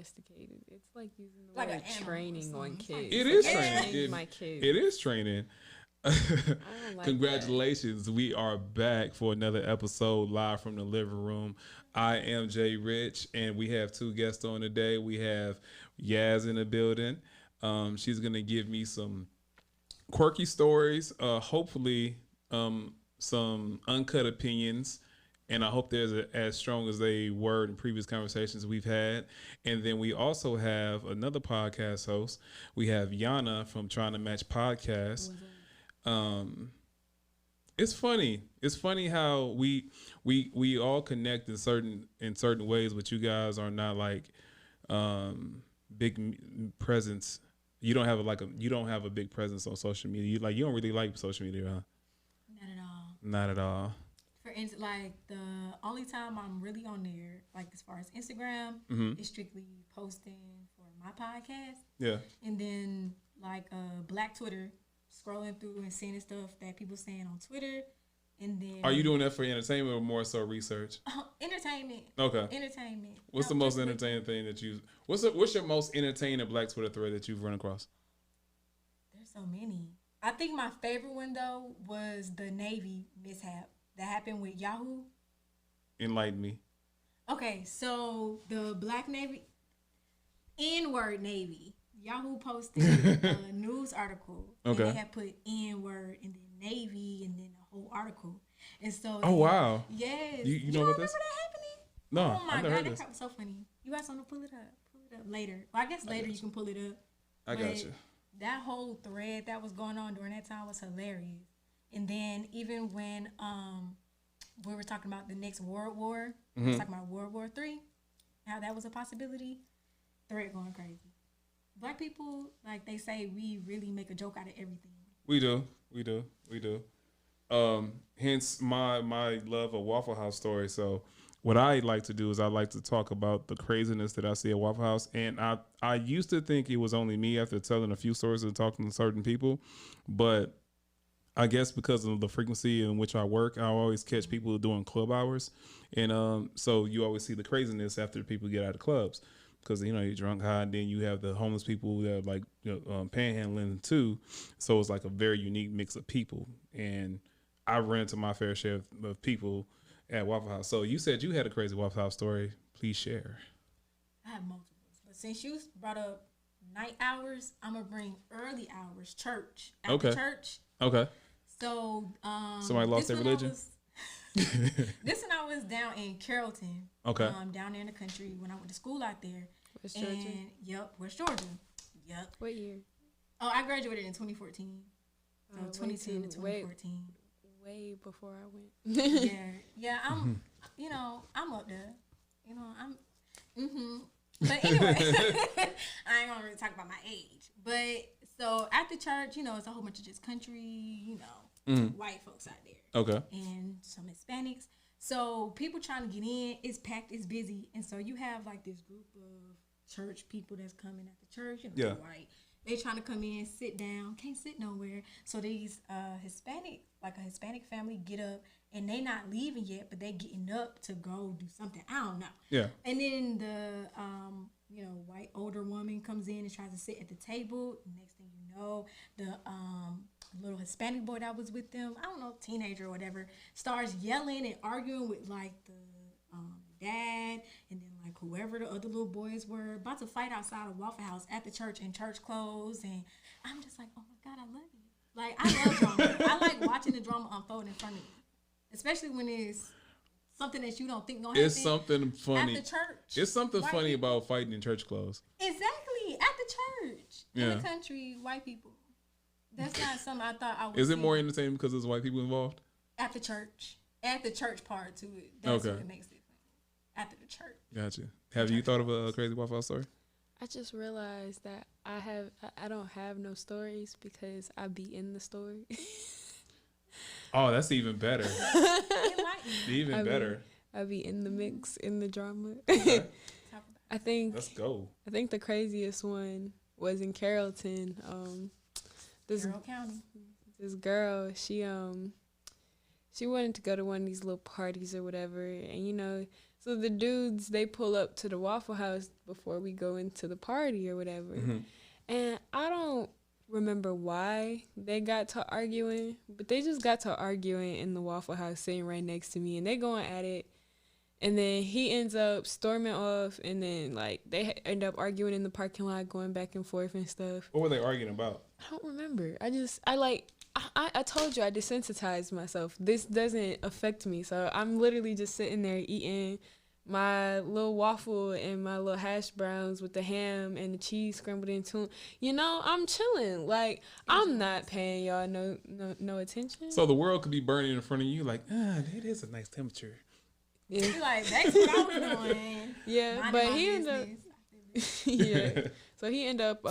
domesticated. It's like using the Like word training on kids. It is training my kids. It is training. I don't like Congratulations. We are back for another episode live from the living room. I am JayRich, and we have two guests on today. We have Yaz in the building. She's going to give me some quirky stories, hopefully some uncut opinions, and I hope they're as strong as they were in previous conversations we've had. And then we also have another podcast host. We have Yana from Tryna.Match Podcast. It's funny. It's funny how we all connect in certain ways, but you guys are not like big presence. You don't have a big presence on social media. You don't really like social media, huh? Not at all. Not at all. For instance, like the only time I'm really on there, like as far as Instagram, is strictly posting for my podcast. Yeah. And then like Black Twitter, scrolling through and seeing stuff that people saying on Twitter. And then are you doing that for entertainment or more so research? Entertainment. Okay. Entertainment. What's the most entertaining thing that you? What's your most entertaining Black Twitter thread that you've run across? There's so many. I think my favorite one though was the Navy mishap that happened with Yahoo. Enlighten me. Okay, so the Black Navy, N-word Navy. Yahoo posted a news article. Okay. And they had put N-word and then Navy and then the whole article. And so. Oh, wow. Yes. You know about this? Remember that happening? No. Oh, my God. That crap was so funny. You guys want to pull it up? Pull it up later. Well, I guess later you can pull it up. I got you. That whole thread that was going on during that time was hilarious. And then even when we were talking about the next World War, we were talking about World War III, how that was a possibility, thread going crazy. Black people, like they say, we really make a joke out of everything. We do. Hence my love of Waffle House story. So what I like to do is I like to talk about the craziness that I see at Waffle House. And I used to think it was only me after telling a few stories and talking to certain people. But I guess because of the frequency in which I work, I always catch people doing club hours. And so you always see the craziness after people get out of clubs. Because, you're drunk high, and then you have the homeless people that are like panhandling too. So it's like a very unique mix of people. And I ran into my fair share of people at Waffle House. So you said you had a crazy Waffle House story. Please share. I have multiples. But since you brought up night hours, I'm going to bring early hours, church. After church. Okay. So somebody lost their religion? This one I was down in Carrollton. Okay. Down there in the country when I went to school out there. West Georgia? West Georgia. Yep. What year? Oh, I graduated in 2014. So 2010 to 2014. Way before I went. Yeah. I'm, I'm up there. But anyway, I ain't gonna really talk about my age. But so after church, it's a whole bunch of just country, white folks out there. Okay. And some Hispanics. So people trying to get in, it's packed, it's busy. And so you have like this group of church people that's coming at the church, white. They trying to come in, sit down, can't sit nowhere. So these a Hispanic family get up and they not leaving yet, but they getting up to go do something. I don't know. Yeah. And then the white older woman comes in and tries to sit at the table. Next thing you know, the little Hispanic boy that was with them, I don't know, teenager or whatever, starts yelling and arguing with like the dad and then like whoever the other little boys were, about to fight outside of Waffle House at the church in church clothes. And I'm just like, oh my God, I love you. Like, I love drama. I like watching the drama unfold in front of you, especially when it's something that you don't think gonna happen. It's something funny. At the church. It's something funny about fighting in church clothes. Exactly. At the church. In the country, white people. That's not something I thought I would Is it more entertaining because there's white people involved? At the church. At the church part to it. That's what it makes it funny. After the church. Gotcha. Have you thought of a crazy Waffle House story? I just realized that I don't have no stories because I be in the story. Oh, that's even better. Even better. I be in the mix, in the drama. Okay. I think. Let's go. I think the craziest one was in Carrollton. Carroll County. This girl, she wanted to go to one of these little parties or whatever, and So the dudes, they pull up to the Waffle House before we go into the party or whatever. Mm-hmm. And I don't remember why they got to arguing, but they just got to arguing in the Waffle House sitting right next to me, and they going at it. And then he ends up storming off, and then like they end up arguing in the parking lot, going back and forth and stuff. What were they arguing about? I don't remember. I told you I desensitized myself. This doesn't affect me, so I'm literally just sitting there eating my little waffle and my little hash browns with the ham and the cheese scrambled into. You know, I'm chilling. Like, I'm not paying y'all no attention. So the world could be burning in front of you, like, it is a nice temperature. Yeah. You're like, that's what I was doing. Yeah, Minding but my he ended up. Yeah. So he ended up.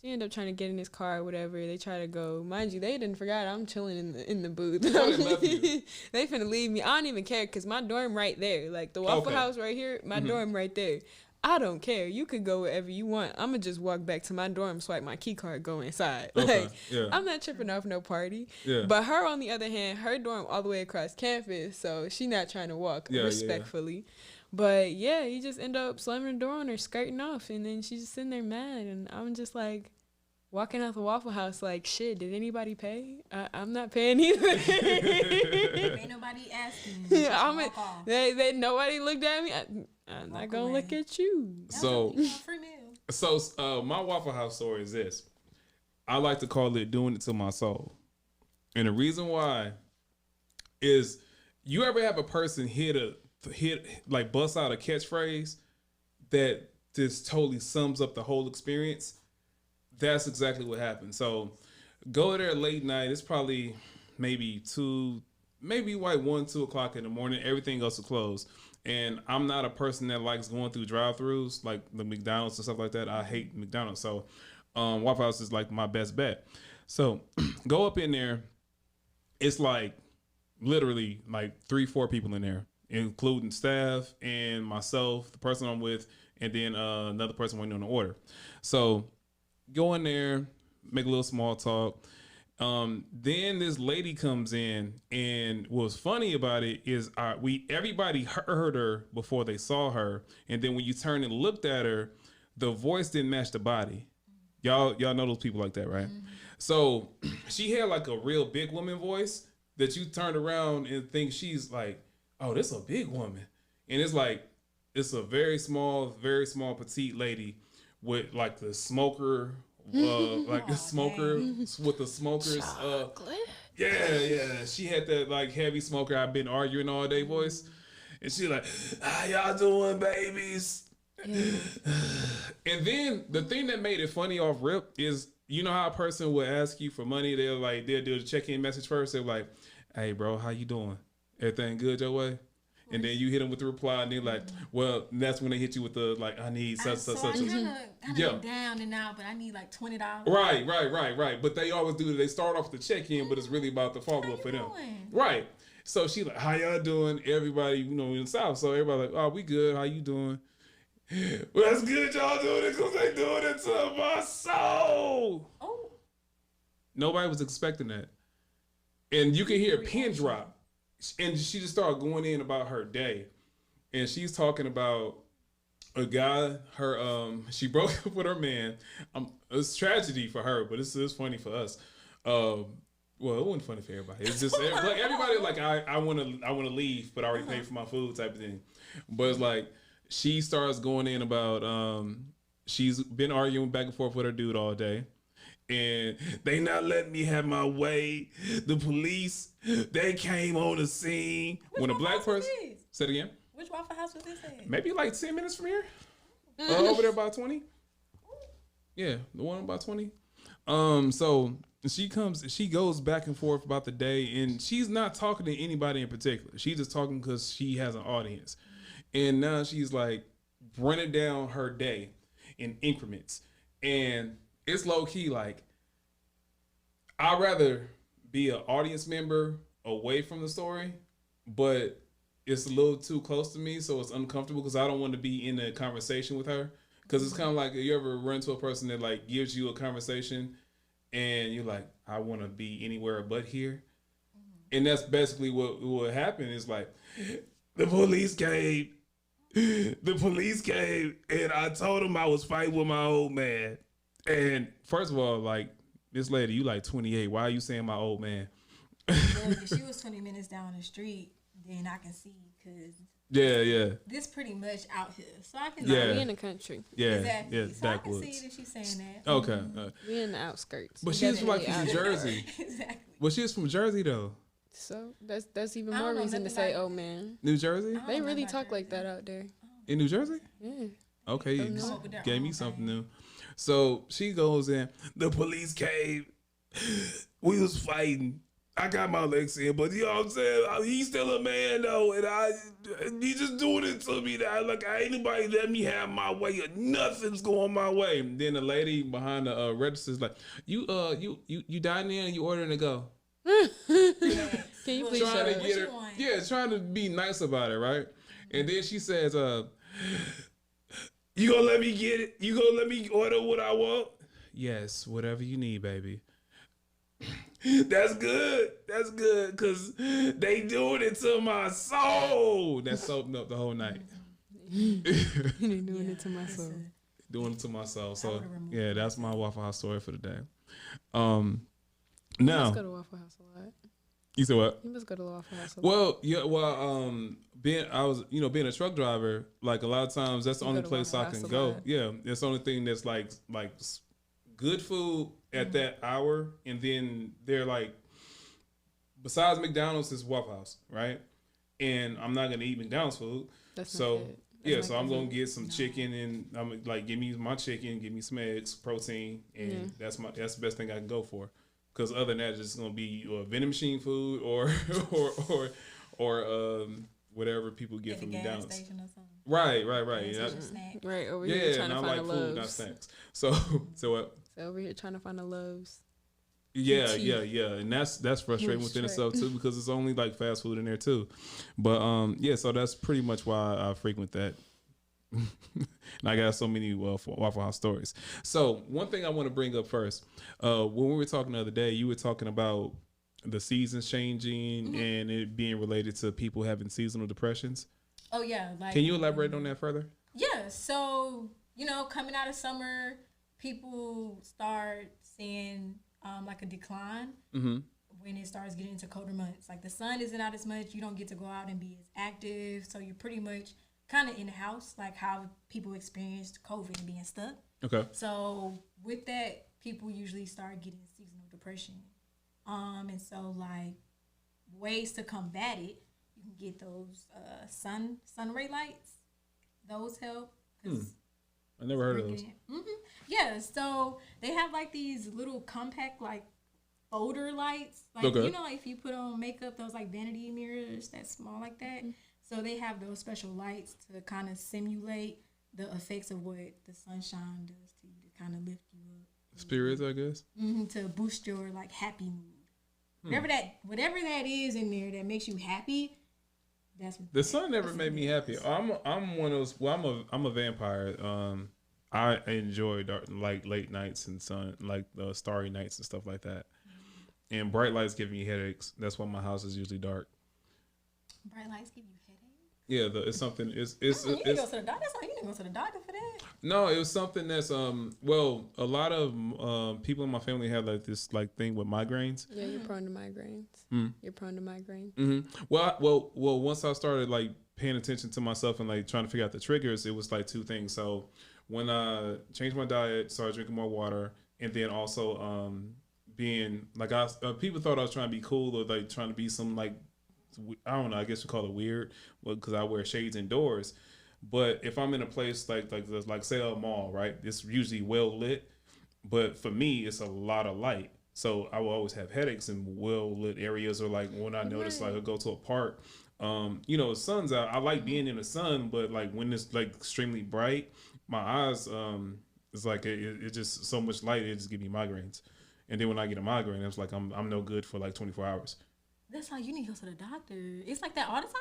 She ended up trying to get in his car or whatever. They try to go. Mind you, they didn't forget I'm chilling in the booth. Oh, they left you. They finna leave me. I don't even care because my dorm right there. Like the Waffle House right here, my dorm right there. I don't care. You could go wherever you want. I'm going to just walk back to my dorm, swipe my key card, go inside. Okay. Like, Yeah. I'm not tripping off no party. Yeah. But her, on the other hand, her dorm all the way across campus, so she not trying to walk respectfully. But, yeah, he just end up slamming the door on her, skirting off, and then she's just sitting there mad, and I'm just like, walking out the Waffle House like, shit, did anybody pay? I'm not paying either. Ain't nobody asking. Nobody looked at me. I'm not going to look at you. So, free meal. My Waffle House story is this. I like to call it doing it to my soul. And the reason why is you ever have a person like bust out a catchphrase that just totally sums up the whole experience? That's exactly what happened. So go there late night. It's probably maybe 1, 2 o'clock in the morning. Everything else is closed. And I'm not a person that likes going through drive-thrus like the McDonald's and stuff like that. I hate McDonald's. So Waffle House is like my best bet. So go up in there. It's like literally like 3-4 people in there, including staff and myself, the person I'm with, and then another person waiting on the order. So go in there, make a little small talk. Then this lady comes in, and what's funny about it is everybody heard her before they saw her, and then when you turned and looked at her, the voice didn't match the body. Y'all know those people like that, right? Mm-hmm. So she had like a real big woman voice that you turned around and think she's like, oh, this a big woman, and it's like it's a very small petite lady with like the smoker, like a smoker with the smokers. Yeah. She had that like heavy smoker. I've been arguing all day voice, and she like, how y'all doing, babies? Yeah. And then the thing that made it funny off rip is, you know how a person would ask you for money? They'll do a check-in message first. They're like, hey, bro, how you doing? Everything good your way? And then you hit them with the reply, and they're like, well, and that's when they hit you with the, like, I need such. I kind of down and out, but I need like $20. Right. But they always do. They start off with the check-in, but it's really about the follow-up for them. Right. So she like, how y'all doing? Everybody, in the South. So everybody like, oh, we good. How you doing? Well, that's good y'all doing it because they doing it to my soul. Oh. Nobody was expecting that. And you can hear a pin drop. And she just started going in about her day, and she's talking about a guy. She broke up with her man. It's tragedy for her, but it's funny for us. Well, it wasn't funny for everybody. It's just like everybody like I want to leave, but I already paid for my food type of thing. But it's like she starts going in about she's been arguing back and forth with her dude all day. And they not letting me have my way. The police, they came on the scene. When a black person... Say it again. Which Waffle House was this at? Maybe like 10 minutes from here. Over there about 20. Yeah, the one about 20. So she goes back and forth about the day, and she's not talking to anybody in particular. She's just talking because she has an audience. And now she's like running down her day in increments. And it's low key like, I'd rather be an audience member away from the story, but it's a little too close to me, so it's uncomfortable because I don't want to be in a conversation with her. Because it's kind of like, you ever run to a person that like gives you a conversation and you're like, I want to be anywhere but here. And that's basically what happened is like, The police came. The police came, and I told him I was fighting with my old man. And first of all, like, this lady, you like 28. Why are you saying my old man? Well, if she was 20 minutes down the street, then I can see because this pretty much out here, so I can we in the country. Exactly. So backwoods. I can see that she's saying that. Okay, we in the outskirts. But she's like from Jersey. Exactly. Well, she's from Jersey though. So that's even more reason to say, "Oh man." New Jersey? They really talk like that out there. In New Jersey? Yeah. Okay, you just gave me something new. So she goes in. The police came. We was fighting. I got my legs in, but you know what I'm saying? He's still a man though, and he just doing it to me that like ain't nobody let me have my way. Nothing's going my way. And then the lady behind the register's like, you dining in and you ordering to go. Can you please trying to get her? Yeah, trying to be nice about it, right? And then she says, you gonna let me get it? You gonna let me order what I want? Yes, whatever you need, baby. That's good. That's good, because they doing it to my soul. That soaked up the whole night. They doing it to my soul. Doing it to my soul. So, yeah, that's my Waffle House story for the day. Now, you must go to Waffle House a lot. You said what? You must go to Waffle House a lot. Being a truck driver, like a lot of times that's the only place I can go. Yeah, it's the only thing that's like good food at that hour, and then they're like, besides McDonald's, is Waffle House, right? And I'm not gonna eat McDonald's food, so I'm gonna get some chicken, and I'm like, give me my chicken, give me some eggs, protein, and that's the best thing I can go for. Because other than that, it's just gonna be vending machine food or whatever people get from McDonald's. Station or something. Right. Right over here trying to find like a Lowe's. Food, not snacks. So what? So over here trying to find a Lowe's. Yeah, and that's frustrating within itself too, because it's only like fast food in there too. But so that's pretty much why I frequent that. And I got so many Waffle House stories. So one thing I want to bring up first, when we were talking the other day, you were talking about the seasons changing and it being related to people having seasonal depressions. Oh yeah, can you elaborate on that further? Yeah, so coming out of summer, people start seeing like a decline when it starts getting into colder months. Like the sun isn't out as much, you don't get to go out and be as active, so you're pretty much kind of in the house, like how people experienced COVID and being stuck. Okay. So with that, people usually start getting seasonal depression. And so like ways to combat it, you can get those sun ray lights. Those help. I never heard of those. Yeah, so they have like these little compact like folder lights. Like like if you put on makeup, those like vanity mirrors that's small like that. So they have those special lights to kind of simulate the effects of what the sunshine does to you, to kind of lift you up. Spirits, I guess. To boost your like happy mood. Whatever that is in there that makes you happy. That's what the sun never made me happy. I'm one of those. Well, I'm a vampire. I enjoy dark, like late nights and sun, like the starry nights and stuff like that. And bright lights give me headaches. That's why my house is usually dark. Bright lights give you headaches? Yeah, it's something. It's you need to go to the doctor. That's why you need to go to the doctor for that. No, it was something that's a lot of people in my family have like this like thing with migraines. Yeah, you're prone to migraines. You're prone to migraines. Well, once I started like paying attention to myself and like trying to figure out the triggers, it was like two things. So when I changed my diet, started drinking more water, and then also being like people thought I was trying to be cool or like trying to be some like, I don't know, I guess we call it weird, because I wear shades indoors. But if I'm in a place like say a mall, right, it's usually well lit, but for me it's a lot of light, so I will always have headaches in well lit areas, or like when I notice like I go to a park, the sun's out, I like being in the sun, but like when it's like extremely bright, my eyes it's like it's just so much light, it just give me migraines. And then when I get a migraine, it's like I'm no good for like 24 hours. That's how you need to go to the doctor. It's like that all the time?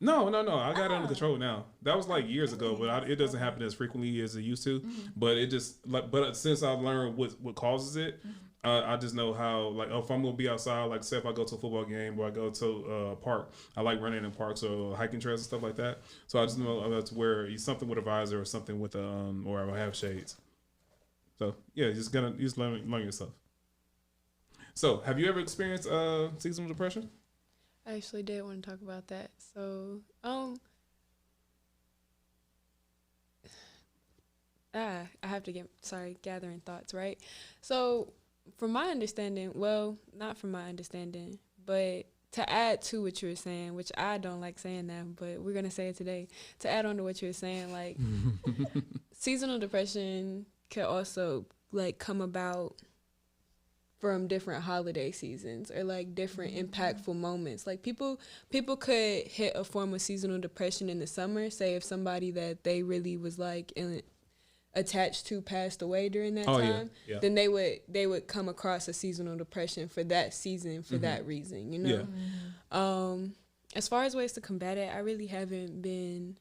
No. I got it under control now. That was like years ago, but it doesn't happen as frequently as it used to. But it just but since I've learned what causes it, I just know how, like, if I'm gonna be outside, like, say if I go to a football game or I go to a park, I like running in parks or hiking trails and stuff like that. So I just know that's where something with a visor or something with or I have shades. So yeah, you just learn yourself. So have you ever experienced seasonal depression? I actually did want to talk about that. So, I have to gathering thoughts, right? So, from my understanding, well, not from my understanding, but to add to what you were saying, which I don't like saying that, but we're going to say it today, to add on to what you were saying, like, seasonal depression can also, like, come about from different holiday seasons or like different impactful moments. Like people could hit a form of seasonal depression in the summer. Say if somebody that they really was like attached to passed away during that time, then they would come across a seasonal depression for that season for that reason, you know? Yeah. As far as ways to combat it, I really haven't been.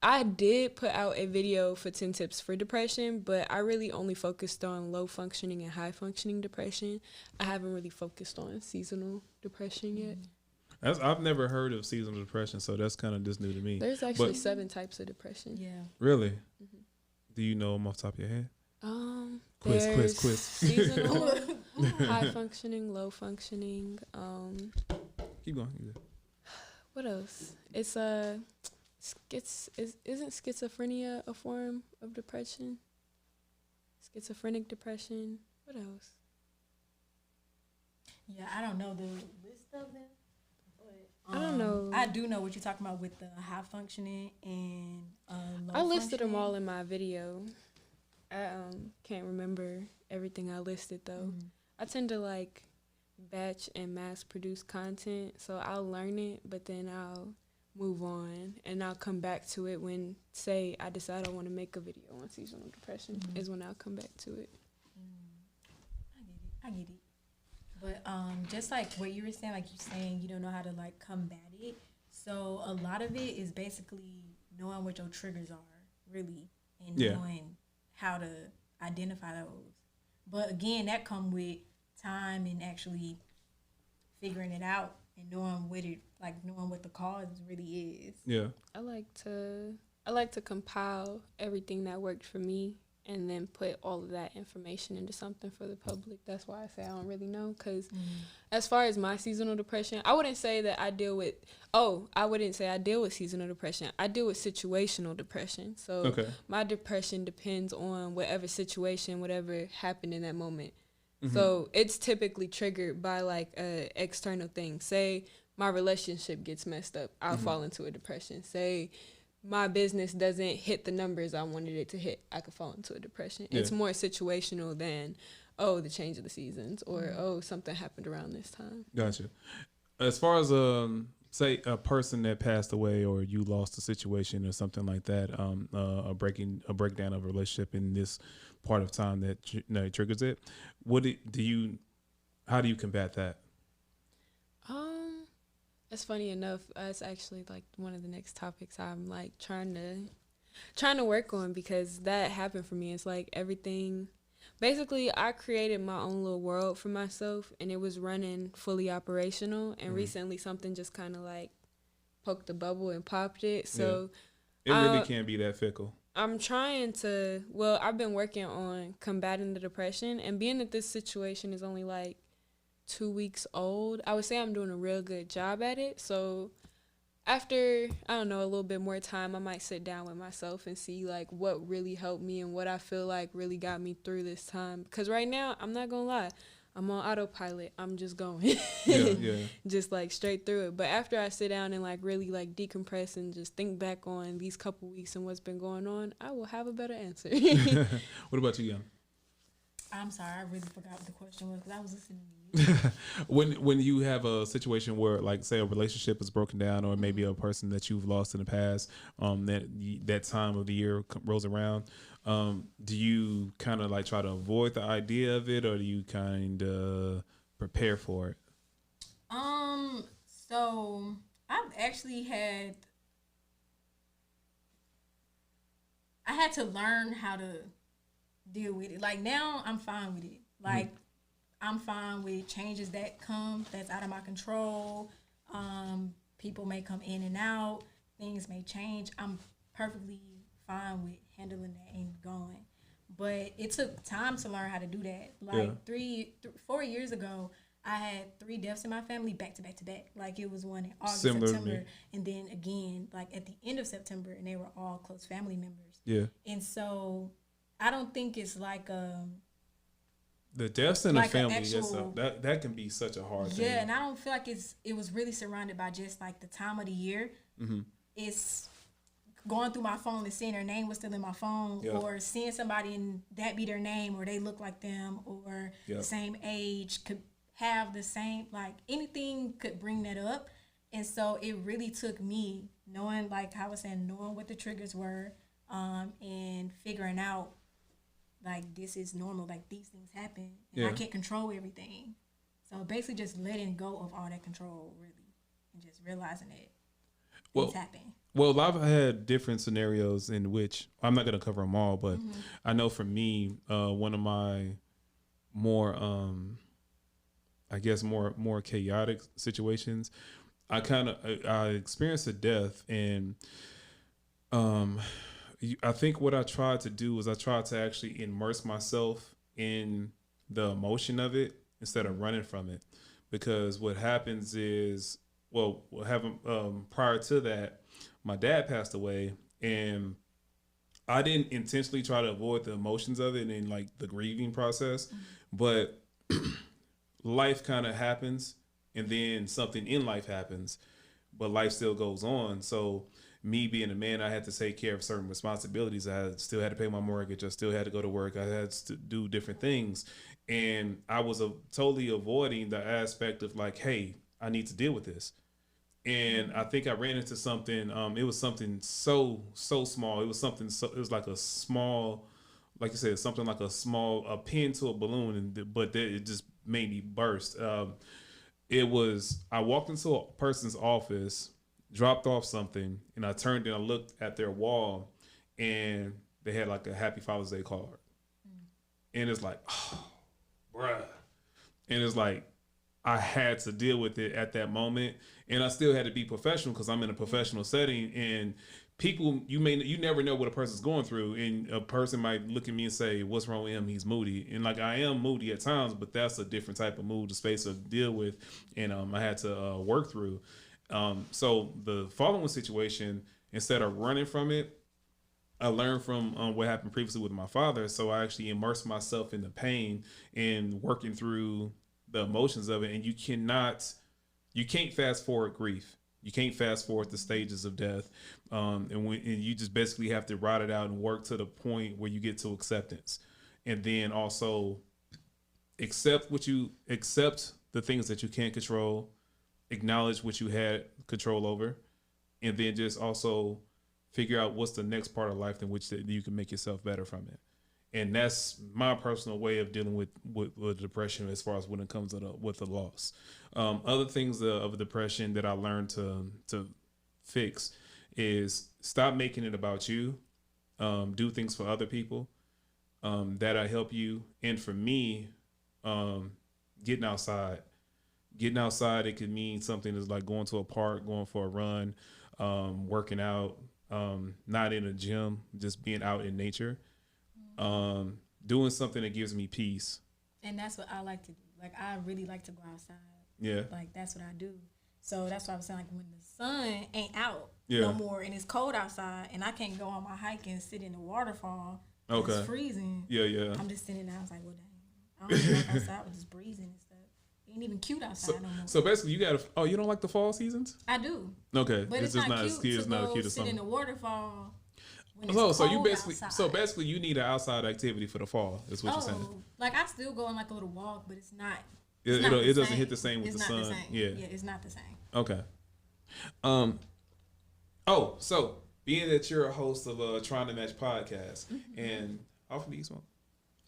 I did put out a video for 10 tips for depression, but I really only focused on low functioning and high functioning depression. I haven't really focused on seasonal depression yet. I've never heard of seasonal depression, so that's kind of just new to me. There's actually 7 types of depression. Yeah. Really? Mm-hmm. Do you know them off the top of your head? Quiz. Seasonal, high functioning, low functioning. Keep going. What else? It's isn't schizophrenia a form of depression? Schizophrenic depression. What else? Yeah, I don't know the list of them. But, I don't know. I do know what you're talking about with the high functioning and low I listed them all in my video. I can't remember everything I listed though. I tend to like batch and mass produce content, so I'll learn it, but then I'll move on and I'll come back to it when, say, I decide I want to make a video on seasonal depression is when I'll come back to it. I get it. But just like what you were saying, like you're saying you don't know how to like combat it. So a lot of it is basically knowing what your triggers are, really, and knowing how to identify those. But again, that come with time and actually figuring it out and knowing what the cause really is. Yeah. I like to compile everything that worked for me and then put all of that information into something for the public. That's why I say I don't really know, because as far as my seasonal depression, I wouldn't say that I deal with seasonal depression. I deal with situational depression. So my depression depends on whatever situation, whatever happened in that moment. So it's typically triggered by like a external thing. Say my relationship gets messed up, I'll fall into a depression. Say my business doesn't hit the numbers I wanted it to hit, I could fall into a depression. Yeah. It's more situational than, the change of the seasons or, something happened around this time. Gotcha. As far as, say a person that passed away or you lost a situation or something like that, a breakdown of a relationship in this part of time that triggers it, how do you combat that? It's funny enough, it's actually like one of the next topics I'm like trying to work on, because that happened for me. It's like everything, basically I created my own little world for myself and it was running fully operational, and recently something just kind of like poked the bubble and popped it. So it really can be that fickle. I've been working on combating the depression, and being that this situation is only like 2 weeks old, I would say I'm doing a real good job at it. So after, I don't know, a little bit more time, I might sit down with myself and see like what really helped me and what I feel like really got me through this time. Because right now, I'm not gonna lie, I'm on autopilot. I'm just going. Just like straight through it. But after I sit down and like really like decompress and just think back on these couple weeks and what's been going on, I will have a better answer. What about you, Yana? I'm sorry, I really forgot what the question was because I was listening to you. When you have a situation where, like, say a relationship is broken down, or maybe a person that you've lost in the past, that time of the year rolls around, do you kind of like try to avoid the idea of it, or do you kind of prepare for it? So I've actually had to learn how to deal with it. Like now I'm fine with it. Like I'm fine with changes that come that's out of my control. People may come in and out. Things may change. I'm perfectly fine with handling that and going. But it took time to learn how to do that. Like 4 years ago, I had 3 deaths in my family back to back to back. Like it was one in August, September, and then again like at the end of September, and they were all close family members. Yeah. And so I don't think it's like the deaths in like a family, actual, that can be such a hard thing. Yeah, and I don't feel like it was really surrounded by just like the time of the year. Mm-hmm. It's going through my phone and seeing their name was still in my phone, or seeing somebody and that be their name, or they look like them, or the same age, could have the same, like anything could bring that up. And so it really took me knowing, like I was saying, knowing what the triggers were, and figuring out like this is normal, like these things happen, and I can't control everything. So basically just letting go of all that control, really, and just realizing that things happen. Well, I've had different scenarios in which I'm not going to cover them all, but I know for me, one of my more, I guess more chaotic situations, I experienced a death, and I think what I tried to do was I tried to actually immerse myself in the emotion of it instead of running from it, because what happens is, prior to that, my dad passed away, and I didn't intentionally try to avoid the emotions of it and like the grieving process, but life kind of happens, and then something in life happens, but life still goes on. So me being a man, I had to take care of certain responsibilities. I still had to pay my mortgage. I still had to go to work. I had to do different things. And I was totally avoiding the aspect of like, hey, I need to deal with this. And I think I ran into something. It was something so small. It was like a small, like you said, something like a pin to a balloon, but it just made me burst. I walked into a person's office, dropped off something, and I turned and I looked at their wall, and they had like a Happy Father's Day card. And it's like, oh, bruh. And it's like, I had to deal with it at that moment, and I still had to be professional because I'm in a professional setting, and people, you never know what a person's going through, and a person might look at me and say, what's wrong with him? He's moody. And like, I am moody at times, but that's a different type of mood, the space to deal with, and I had to work through. So the following situation, instead of running from it, I learned from what happened previously with my father. So I actually immersed myself in the pain and working through the emotions of it. And you can't fast forward grief. You can't fast forward the stages of death. And you just basically have to ride it out and work to the point where you get to acceptance. And then also accept the things that you can't control, acknowledge what you had control over, and then just also figure out what's the next part of life in which you can make yourself better from it. And that's my personal way of dealing with depression as far as when it comes with the loss. Other things of depression that I learned to fix is stop making it about you. Do things for other people that'll help you. And for me, getting outside. Getting outside, it could mean something that's like going to a park, going for a run, working out, not in a gym, just being out in nature. Doing something that gives me peace. And that's what I like to do. Like, I really like to go outside. Yeah. Like, that's what I do. So that's why I was saying, like, when the sun ain't out no more and it's cold outside and I can't go on my hike and sit in the waterfall, it's freezing. Yeah. I'm just sitting there. I was like, well, dang. I don't even walk outside with just breezing and stuff. It ain't even cute outside no more. So basically, you don't like the fall seasons? I do. Okay. But it's not as cute to go sit in the waterfall. Basically you need an outside activity for the fall. Is what you're saying. Like, I still go on like a little walk, but it's not. It doesn't hit the same with the sun. Yeah, it's not the same. Okay. So being that you're a host of Tryna.Match Podcast, and how often do you smoke?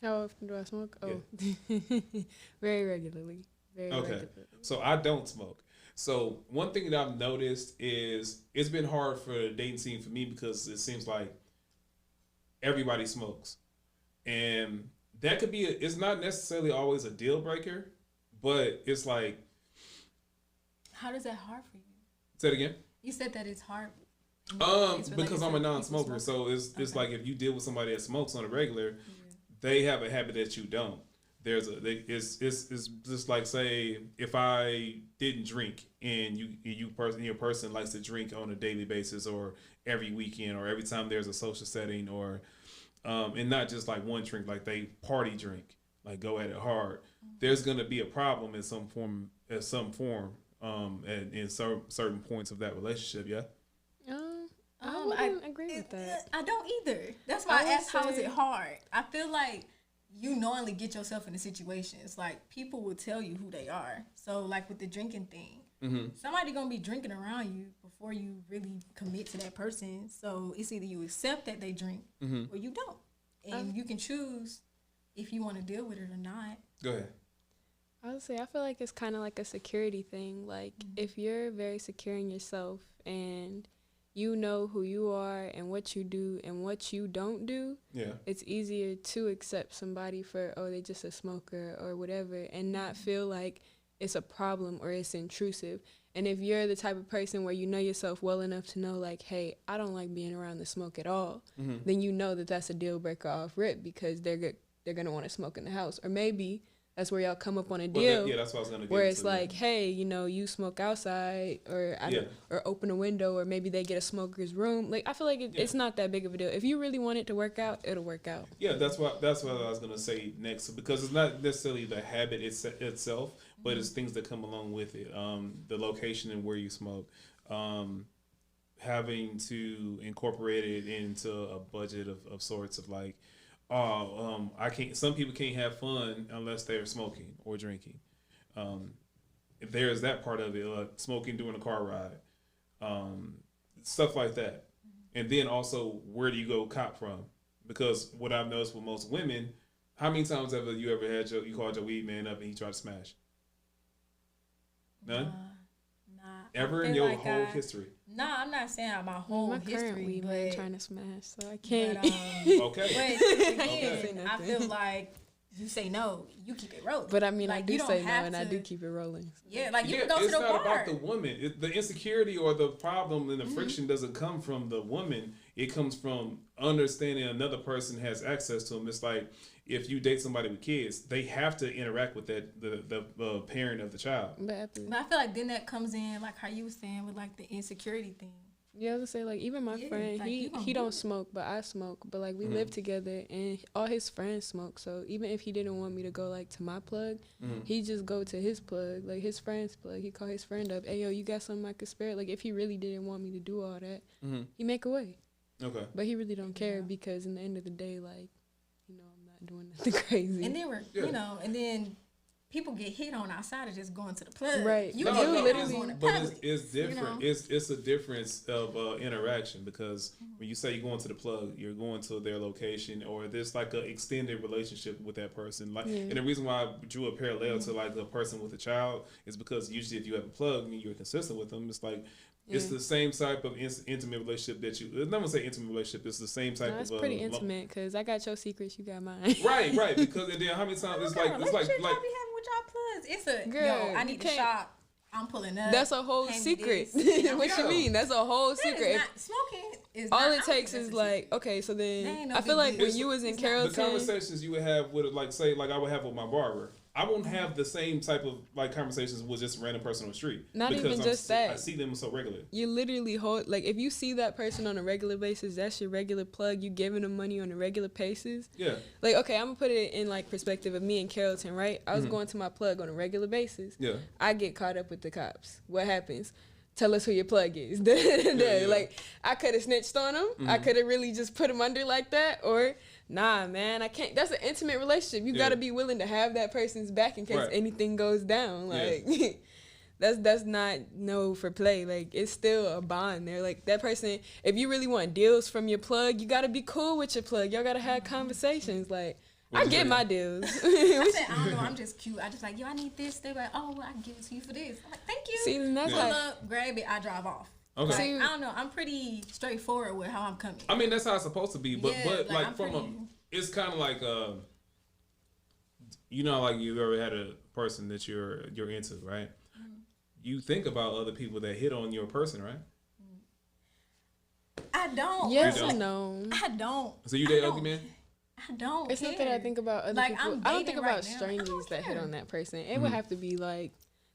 How often do I smoke? Yeah. Very regularly. Regularly. So I don't smoke. So one thing that I've noticed is it's been hard for the dating scene for me because it seems like everybody smokes. And that could be. It's not necessarily always a deal breaker, but it's like. How does that hard for you? Say it again. You said that it's hard. Because I'm a non-smoker, so it's like if you deal with somebody that smokes on a regular, they have a habit that you don't. It's just like, say, if I didn't drink and your person likes to drink on a daily basis or every weekend or every time there's a social setting or and not just like one drink, like they party drink, like go at it hard. There's gonna be a problem in some form and in certain points of that relationship. Yeah. I wouldn't agree with that. I don't either. That's why I asked, how is it hard? I feel like you knowingly get yourself in a situation. It's like people will tell you who they are. So like with the drinking thing, somebody gonna be drinking around you before you really commit to that person. So it's either you accept that they drink or you don't, and you can choose if you want to deal with it or not. Go ahead. I would say I feel like it's kind of like a security thing. Like if you're very secure in yourself and you know who you are and what you do and what you don't do, it's easier to accept somebody for, oh, they're just a smoker or whatever, and not feel like it's a problem or it's intrusive. And if you're the type of person where you know yourself well enough to know, like, hey, I don't like being around the smoke at all, then you know that that's a deal breaker off rip because they're going to want to smoke in the house. Or maybe that's where y'all come up on a deal. That's what I was gonna get where it's like, hey, you smoke outside, or or open a window, or maybe they get a smoker's room. Like I feel like it's not that big of a deal. If you really want it to work out, it'll work out. Yeah, that's what I was gonna say next, because it's not necessarily the habit itself, but it's things that come along with it. The location and where you smoke, having to incorporate it into a budget of sorts of like. I can't. Some people can't have fun unless they're smoking or drinking. If there's that part of it, smoking during a car ride, stuff like that. And then also, where do you go cop from? Because what I've noticed with most women, how many times have you ever had you called your weed man up and he tried to smash? None. Nah. Ever in your whole history? Nah, I'm not saying my whole history. Weed man trying to smash, so I can't. Okay. But again, I feel like you say no, you keep it rolling. But I mean, like, I do say no, and I do keep it rolling. Yeah, like you can go to the bar. It's not about the woman. The insecurity or the problem and the friction doesn't come from the woman. It comes from understanding another person has access to them. It's like if you date somebody with kids, they have to interact with the parent of the child. But I feel like then that comes in, like how you were saying, with like the insecurity thing. Yeah, I would say, like, even my friend, like, he don't smoke, but I smoke. But, like, we live together, and all his friends smoke. So even if he didn't want me to go, like, to my plug, he just go to his plug, like, his friend's plug. He call his friend up, hey, yo, you got something I could spare? Like, if he really didn't want me to do all that, he make a way. Okay. But he really don't care because in the end of the day, like, I'm not doing nothing crazy. And then and then people get hit on outside of just going to the plug. Right. You literally. But it's different. It's a difference of interaction, because when you say you're going to the plug, you're going to their location, or there's like an extended relationship with that person. Like, and the reason why I drew a parallel to like a person with a child is because usually if you have a plug and you're consistent with them, it's like it's the same type of intimate relationship that you. I'm not gonna say intimate relationship. It's the same type of. It's pretty intimate because I got your secrets, you got mine. Right. Because and then how many times it's like y'all be having with y'all plugs? It's a girl. I need to shop. I'm pulling up. That's a whole secret. What you mean? That's a whole secret. Smoking is all it takes is like, okay, so then I feel like when you was in Carrollton, the conversations you would have with, like, say, like I would have with my barber, I won't have the same type of like conversations with just a random person on the street. Not even just that. I see them so regularly. You literally like if you see that person on a regular basis, that's your regular plug. You giving them money on a regular basis. Yeah. Like, okay, I'm gonna put it in like perspective of me in Carrollton, right? I was going to my plug on a regular basis. Yeah. I get caught up with the cops. What happens? Tell us who your plug is. Like, I could have snitched on him. I could have really just put him under like that, or nah, man, I can't. That's an intimate relationship. You gotta be willing to have that person's back in case anything goes down. Like, that's not no for play. Like, it's still a bond there. Like, that person, if you really want deals from your plug, you gotta be cool with your plug. Y'all gotta have conversations. Like, I get my deals. I said, I don't know, I'm just cute. I just like, yo, I need this. They're like, oh, well, I can give it to you for this. I'm like, thank you. See, then that's pull up, grab it, I drive off. Okay. Like, I don't know. I'm pretty straightforward with how I'm coming. I mean, that's how it's supposed to be. But like from it's kind of like you know, like you ever had a person that you're into, right? Mm-hmm. You think about other people that hit on your person, right? I don't. Yes and no. I don't. So you date ugly men? I don't. It's not that I think about other people. I don't think about strangers that hit on that person. It would have to be like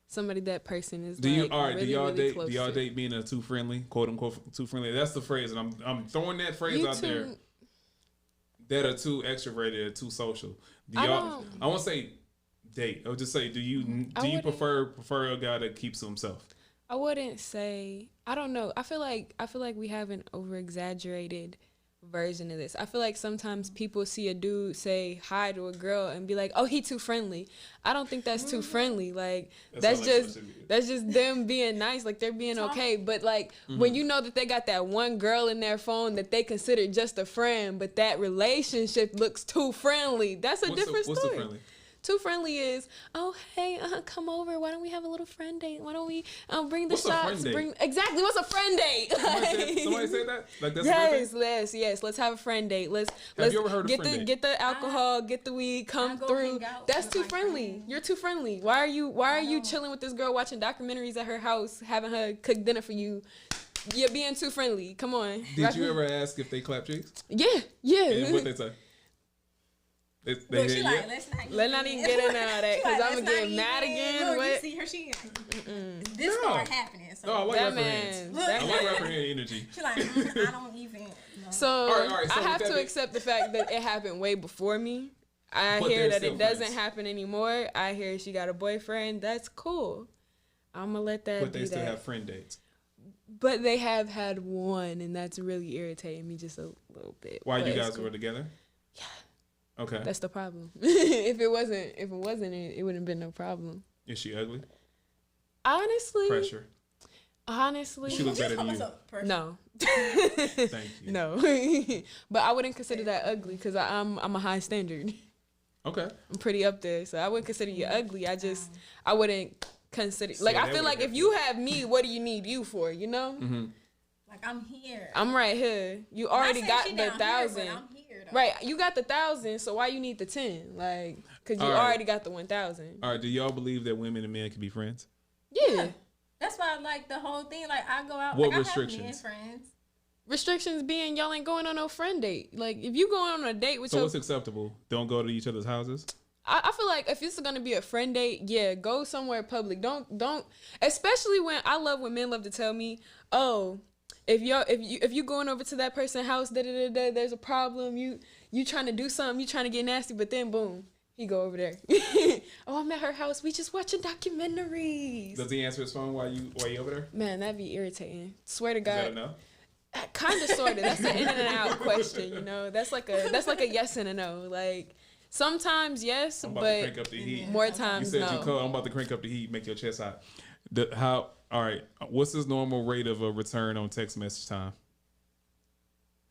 somebody that person is. Do y'all date being a too friendly, quote unquote too friendly? That's the phrase, and I'm throwing that phrase out there. That are too extroverted or too social. I won't say date. I would just say, do you prefer a guy that keeps to himself? I wouldn't say. I don't know. I feel like we have an over exaggerated version of this. I feel like sometimes people see a dude say hi to a girl and be like, "Oh, he too friendly." I don't think that's too friendly. Like that's just them being nice. Like they're being okay. But like when you know that they got that one girl in their phone that they consider just a friend, but that relationship looks too friendly. That's a different story. What's too friendly? Too friendly is, oh hey, come over. Why don't we have a little friend date? Why don't we bring the shots? Exactly. What's a friend date? Somebody said that. Like that's yes. Let's have a friend date. Let's you ever heard of friend date? Get the alcohol, get the weed, come through. That's too friendly. Friend. You're too friendly. Why are you chilling with this girl, watching documentaries at her house, having her cook dinner for you? You're being too friendly. Come on. Did you ever ask if they clap cheeks? Yeah. And what they say? Let's not even get into all that because I'm gonna get mad again. Look, you see her, she like, this start happening. So I like rapper hands. I like rapper hand energy. She like, I don't even know. So, all right, I have to accept the fact that it happened way before me. I hear that it doesn't happen anymore. I hear she got a boyfriend. That's cool. I'm gonna let that. But they still have friend dates. But they have had one, and that's really irritating me just a little bit. Why you guys were together? Yeah. Okay. That's the problem. If it wasn't, it wouldn't have been no problem. Is she ugly? Honestly. Pressure. Honestly. She looks better than you. No. Thank you. No. But I wouldn't consider that ugly because I'm a high standard. Okay. I'm pretty up there, so I wouldn't consider you ugly. I wouldn't consider I feel like if you have me, what do you need you for? You know. Mm-hmm. Like I'm here. I'm right here. You already got the 1,000. I'm here. Right, you got the 1,000, so why you need the 10? Like, cause you already got the 1,000. All right, do y'all believe that women and men can be friends? Yeah. That's why I like the whole thing. Like I go out. What like, restrictions? I have men friends. Restrictions being y'all ain't going on no friend date. Like if you going on a date with what's acceptable? Don't go to each other's houses. I feel like if it's gonna be a friend date, yeah, go somewhere public. Don't. Especially when men love to tell me, oh. If you going over to that person's house, there's a problem. You trying to do something. You trying to get nasty, but then boom, he go over there. Oh, I'm at her house. We just watching documentaries. Does he answer his phone while you over there? Man, that'd be irritating. Swear to God. Is that enough? Kind of, sort of. That's an in and out question. You know, that's like a yes and a no. Like sometimes yes, but more times no. You said you cold. I'm about to crank up the heat, make your chest hot. All right, what's his normal rate of a return on text message time?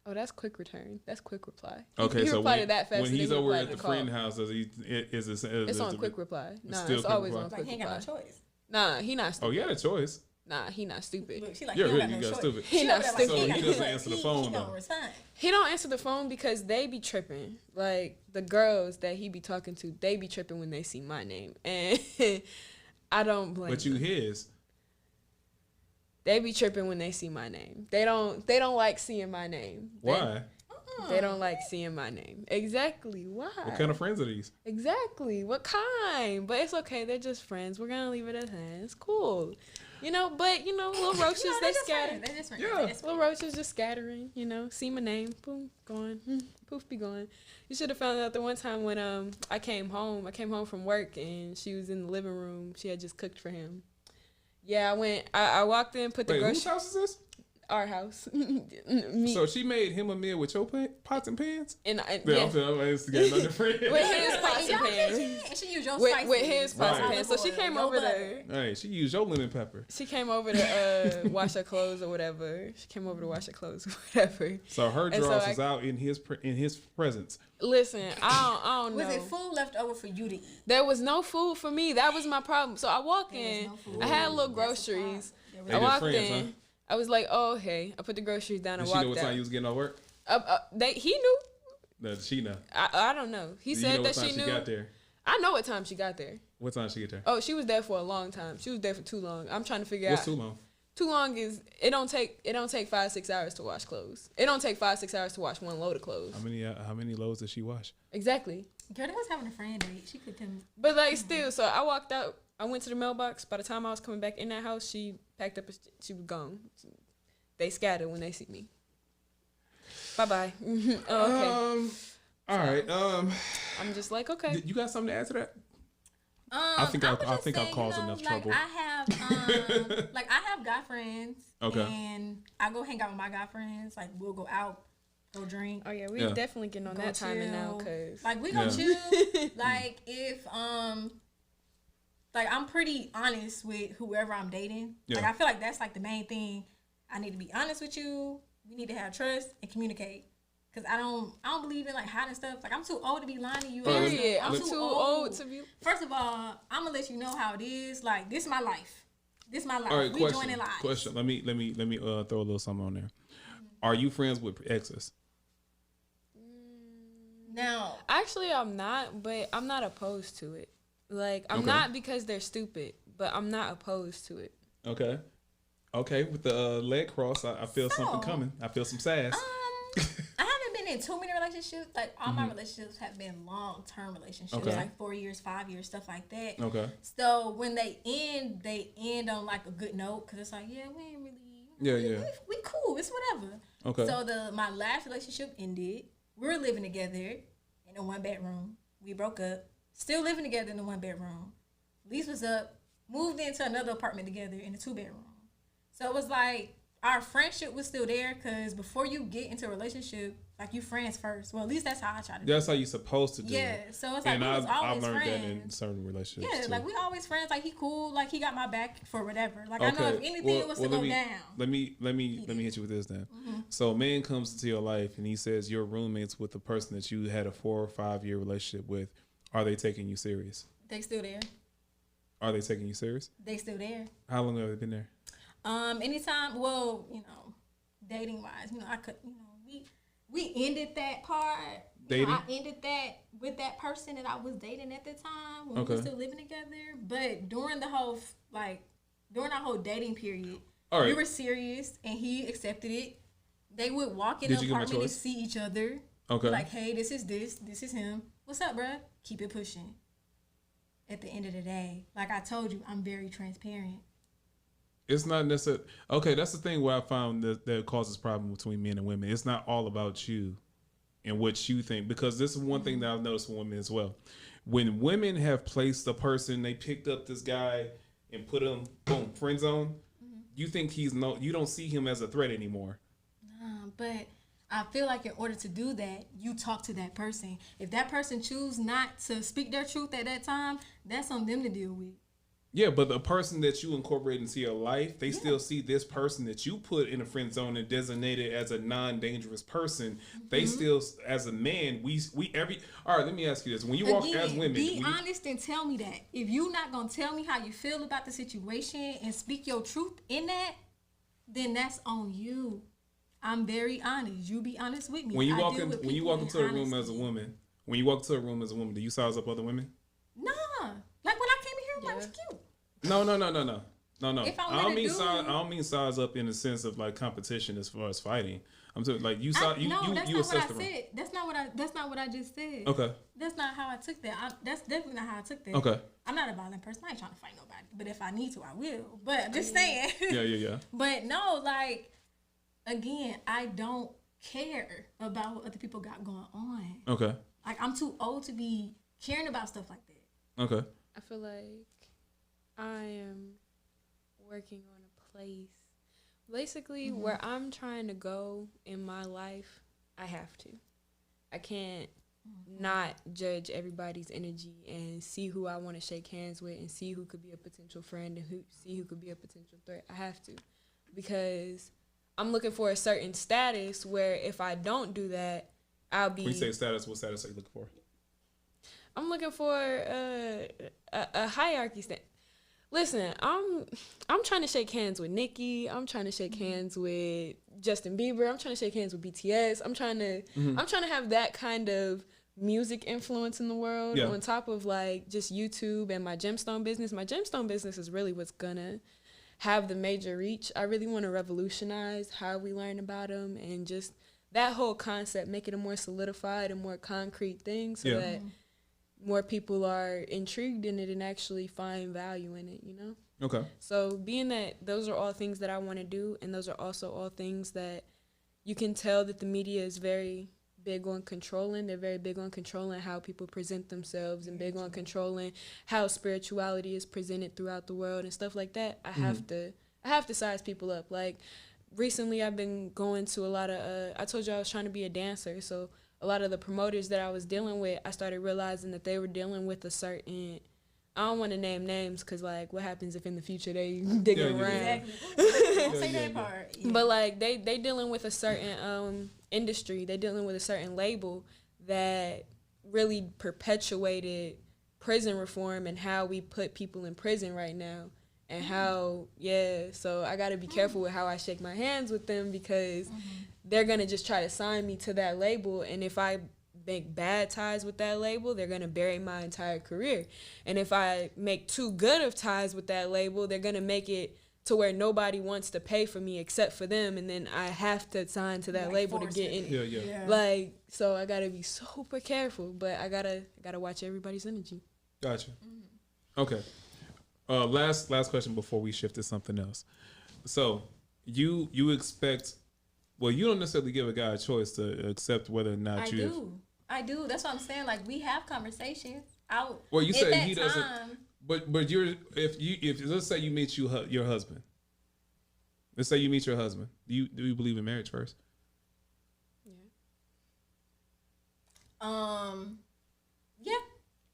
Oh, that's quick return. That's quick reply. Okay, so when he's over at the friend house, it's on quick reply. Nah, it's on always quick reply. On quick reply. He ain't got no choice. Nah, he not stupid. Oh, he had a choice. Nah, he not stupid. Look, she like, you got stupid. He not stupid. So he doesn't answer the phone though. He don't answer the phone because they be tripping. Like the girls that he be talking to, they be tripping when they see my name, and I don't blame. But you his. They be tripping when they see my name. They don't like seeing my name. Why? They don't like seeing my name. Exactly. Why? What kind of friends are these? Exactly. What kind? But it's okay. They're just friends. We're gonna leave it at that. It's cool. Little roaches, they scatter. Yeah. Little roaches just scattering, see my name, boom, gone, poof, be gone. You should have found out the one time when I came home from work and she was in the living room. She had just cooked for him. Yeah, I walked in, put the groceries. Whose house is this? Our house. Me. So she made him a meal with your pots and pans? Yeah. I'm instigating on the friend. With his pots and pans. She used your spices. With his pots and pans. So she came over there. Hey, she used your lemon pepper. She came over to wash her clothes or whatever. So her drawers was out in his presence. Listen, I don't know. Was it food left over for you to eat? There was no food for me. That was my problem. So I walk in. I had little groceries. I walked in. Huh? I was like, oh, hey. I put the groceries down and walked out. Did she know what time you was getting off work? He knew. No, she know. I don't know. He said that she knew. She got there? I know what time she got there. What time she get there? Oh, she was there for a long time. She was there for too long. I'm trying to figure out. What's too long? Too long is it don't take 5-6 hours to wash clothes. It don't take 5-6 hours to wash one load of clothes. How many loads did she wash? Exactly. Girl, they was having a friend date. She could tell me. But like still, so I walked out. I went to the mailbox. By the time I was coming back in that house, she packed up. She was gone. They scattered when they see me. Bye bye. Oh, okay. All right. I'm just like, okay. You got something to add to that? I think I've caused enough trouble. I have guy friends. Okay. And I go hang out with my guy friends. Like we'll go out, go drink. Oh yeah, we're definitely getting on that timing now, cause like we gonna chill. Like if like I'm pretty honest with whoever I'm dating. Yeah. Like I feel like that's like the main thing. I need to be honest with you. We need to have trust and communicate. Cause I don't believe in like hiding stuff. Like I'm too old to be lying to you. Period. I'm too old to be. First of all, I'm gonna let you know how it is. Like this is my life. This is my life. All right, we joining lives. Question. Let me throw a little something on there. Are you friends with exes? No. Actually, I'm not, but I'm not opposed to it. Like I'm not because they're stupid, but I'm not opposed to it. Okay. Okay. With the leg cross, I feel something coming. I feel some sass. I haven't been in too many relationships. Like all my relationships have been long-term relationships, like 4 years, 5 years, stuff like that. Okay. So when they end on like a good note, cause it's like, yeah, we ain't really, we cool, it's whatever. Okay. So my last relationship ended. We were living together in a 1-bedroom. We broke up. Still living together in a 1-bedroom. Lease was up. Moved into another apartment together in a 2-bedroom. So it was like our friendship was still there because before you get into a relationship, like you friends first. Well, at least that's how I try to do it. That's how you're supposed to do it. Yeah, so it's like we was always I've learned friends. that in certain relationships. Yeah, too. like we always friends. Like he cool. Like he got my back for whatever. Like I know if anything was to go down. Let me hit you with this then. So a man comes into your life and he says you're roommates with the person that you had a 4 or 5 year relationship with. Are they taking you serious? They still there. Are they taking you serious? They still there. How long have they been there? Anytime. Well, dating wise, I could, we ended that part. Dating? I ended that with that person that I was dating at the time when we were still living together. But during the whole during our whole dating period, we were serious and he accepted it. They would walk in the apartment and see each other. Okay. Like, hey, this is him. What's up, bruh? Keep it pushing. At the end of the day, like I told you, I'm very transparent. It's not necessarily okay. That's the thing where I found that causes problem between men and women. It's not all about you and what you think, because this is one thing that I've noticed with women as well. When women have placed a person, they picked up this guy and put him, boom, friend zone. You think you don't see him as a threat anymore. But I feel like in order to do that, you talk to that person. If that person choose not to speak their truth at that time, that's on them to deal with. Yeah, but the person that you incorporate into your life, they still see this person that you put in a friend zone and designated as a non-dangerous person. They still, as a man, all right, let me ask you this. When you walk as women... Be honest and tell me that. If you're not going to tell me how you feel about the situation and speak your truth in that, then that's on you. I'm very honest. You be honest with me. When you walk into a room as a woman, do you size up other women? Nah. Like when I came in here, I'm like, it's cute. No. I don't mean size up in the sense of like competition as far as fighting. I'm talking like you assess the room. That's not what I just said. Okay. That's not how I took that. That's definitely not how I took that. Okay. I'm not a violent person. I ain't trying to fight nobody. But if I need to, I will. But I'm just saying. Yeah. But no, like, again, I don't care about what other people got going on. Okay. Like, I'm too old to be caring about stuff like that. Okay. I feel like I am working on a place. Basically, where I'm trying to go in my life, I have to. I can't not judge everybody's energy and see who I want to shake hands with and see who could be a potential friend and see who could be a potential threat. I have to. Because I'm looking for a certain status where if I don't do that, I'll be... When you say status, what status are you looking for? I'm looking for a hierarchy Listen, I'm trying to shake hands with Nicki. I'm trying to shake hands with Justin Bieber. I'm trying to shake hands with BTS. I'm trying to have that kind of music influence in the world, Yeah. on top of like just YouTube and my gemstone business. My gemstone business is really what's gonna have the major reach. I really want to revolutionize how we learn about them, and just that whole concept, make it a more solidified and more concrete thing, so that more people are intrigued in it and actually find value in it, you know? Okay. So being that those are all things that I want to do, and those are also all things that you can tell that the media is very big on controlling. They're very big on controlling how people present themselves, and big on controlling how spirituality is presented throughout the world and stuff like that. I have to size people up. Like recently I've been going to a lot of I told you I was trying to be a dancer, so a lot of the promoters that I was dealing with, I started realizing that they were dealing with a certain, I don't want to name names because, like, what happens if in the future they digging around? Exactly. Don't say that part. Yeah. But, like, they dealing with a certain industry. They dealing with a certain label that really perpetuated prison reform and how we put people in prison right now. And how, so I got to be careful with how I shake my hands with them, because they're going to just try to sign me to that label. And if I make bad ties with that label, they're going to bury my entire career. And if I make too good of ties with that label, they're going to make it to where nobody wants to pay for me except for them, and then I have to sign to that label to get in. Yeah. Like, so I got to be super careful, but I got to watch everybody's energy. Gotcha. Okay. Last question before we shift to something else. So you expect, well, you don't necessarily give a guy a choice to accept whether or not I do. That's what I'm saying. Like, we have conversations. Well, you say he doesn't. But if let's say you meet your husband. Let's say you meet your husband. Do you believe in marriage first? Yeah.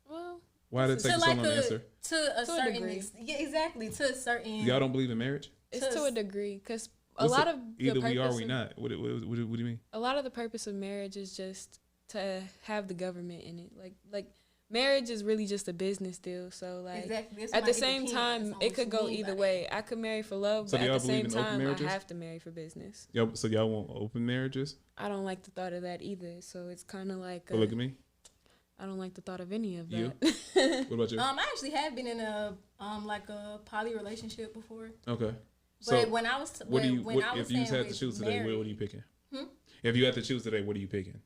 Well, why did it take you so long to answer? To a certain yeah, exactly. To a certain. Y'all don't believe in marriage? It's to a degree, because a lot of either we are or we not. What do you mean? A lot of the purpose of marriage is just to have the government in it. Like marriage is really just a business deal. So like at the same time, it could go either way. I could marry for love, So but at the same time, I have to marry for business. So y'all want open marriages? I don't like the thought of that either. So it's kind of like. Look at me. I don't like the thought of any of that. You? What about you? I actually have been in a like a poly relationship before. Okay. But when I was if you had to choose today, what are you picking? If you had to choose today, what are you picking?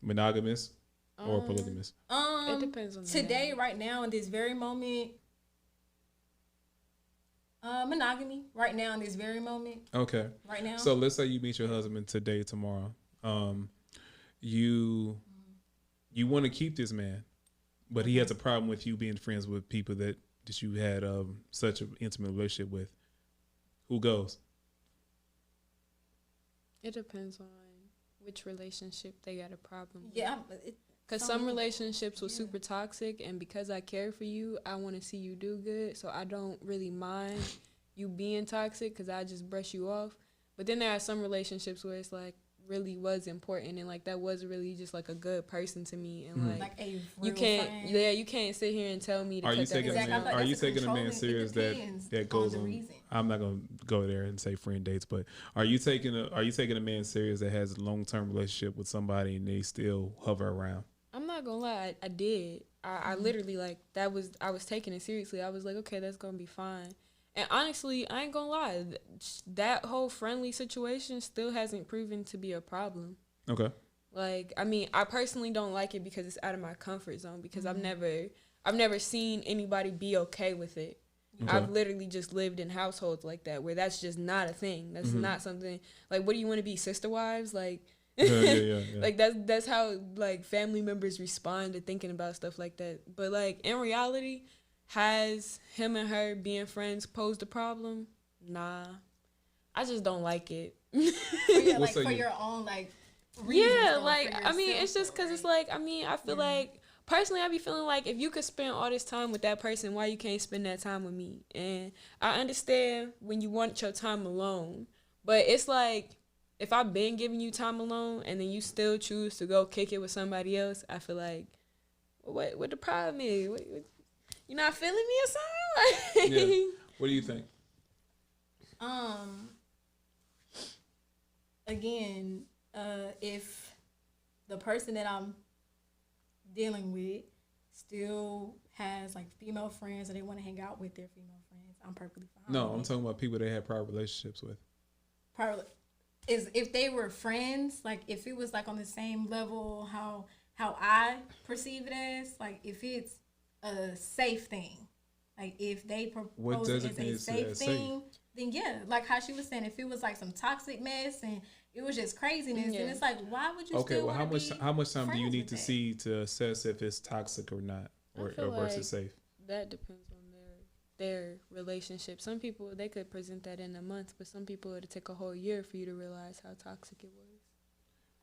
Monogamous or polygamous? It depends on today, right now, in this very moment. Monogamy right now in this very moment. Okay. Right now. So let's say you meet your husband today, tomorrow. You want to keep this man, but he has a problem with you being friends with people that you had such an intimate relationship with. Who goes? It depends on which relationship they got a problem with. Yeah. Because some relationships were super toxic, and because I care for you, I want to see you do good, so I don't really mind you being toxic because I just brush you off. But then there are some relationships where it's like, really was important, and like that was really just like a good person to me, and like a you can't you can't sit here and tell me to are you taking a man serious that goes on? I'm not gonna go there and say friend dates, but are you taking a man serious that has a long-term relationship with somebody and they still hover around? I'm not gonna lie, I did. I literally like I was taking it seriously. I was like, okay, that's gonna be fine. And honestly, I ain't gonna lie, that whole friendly situation still hasn't proven to be a problem. Okay. Like, I mean, I personally don't like it because it's out of my comfort zone, because I've never seen anybody be okay with it. Okay. I've literally just lived in households like that where that's just not a thing. That's not something, like, what do you want to be, sister wives? Like, yeah. Like, that's how, like, family members respond to thinking about stuff like that. But, like, in reality, has him and her being friends posed a problem? Nah. I just don't like it. For your own, like, reasons. Yeah, like, I mean, it's just because it's like, I mean, I feel like, personally, I be feeling like if you could spend all this time with that person, why you can't spend that time with me? And I understand when you want your time alone, but it's like, if I've been giving you time alone and then you still choose to go kick it with somebody else, I feel like, what the problem is? What, you not feeling me or something? Yeah. What do you think? Again, if the person that I'm dealing with still has like female friends and they want to hang out with their female friends, I'm perfectly fine. No, I'm talking about people they had prior relationships with. Is if they were friends, like if it was like on the same level how I perceive it as, like if it's a safe thing, like if they propose it as a safe thing, then yeah, like how she was saying, if it was like some toxic mess and it was just craziness, then it's like, why would you? Okay, still well, how much time do you need to that? see to assess if it's toxic or not, or versus safe? That depends on their relationship. Some people, they could present that in a month, but some people it'll take a whole year for you to realize how toxic it was.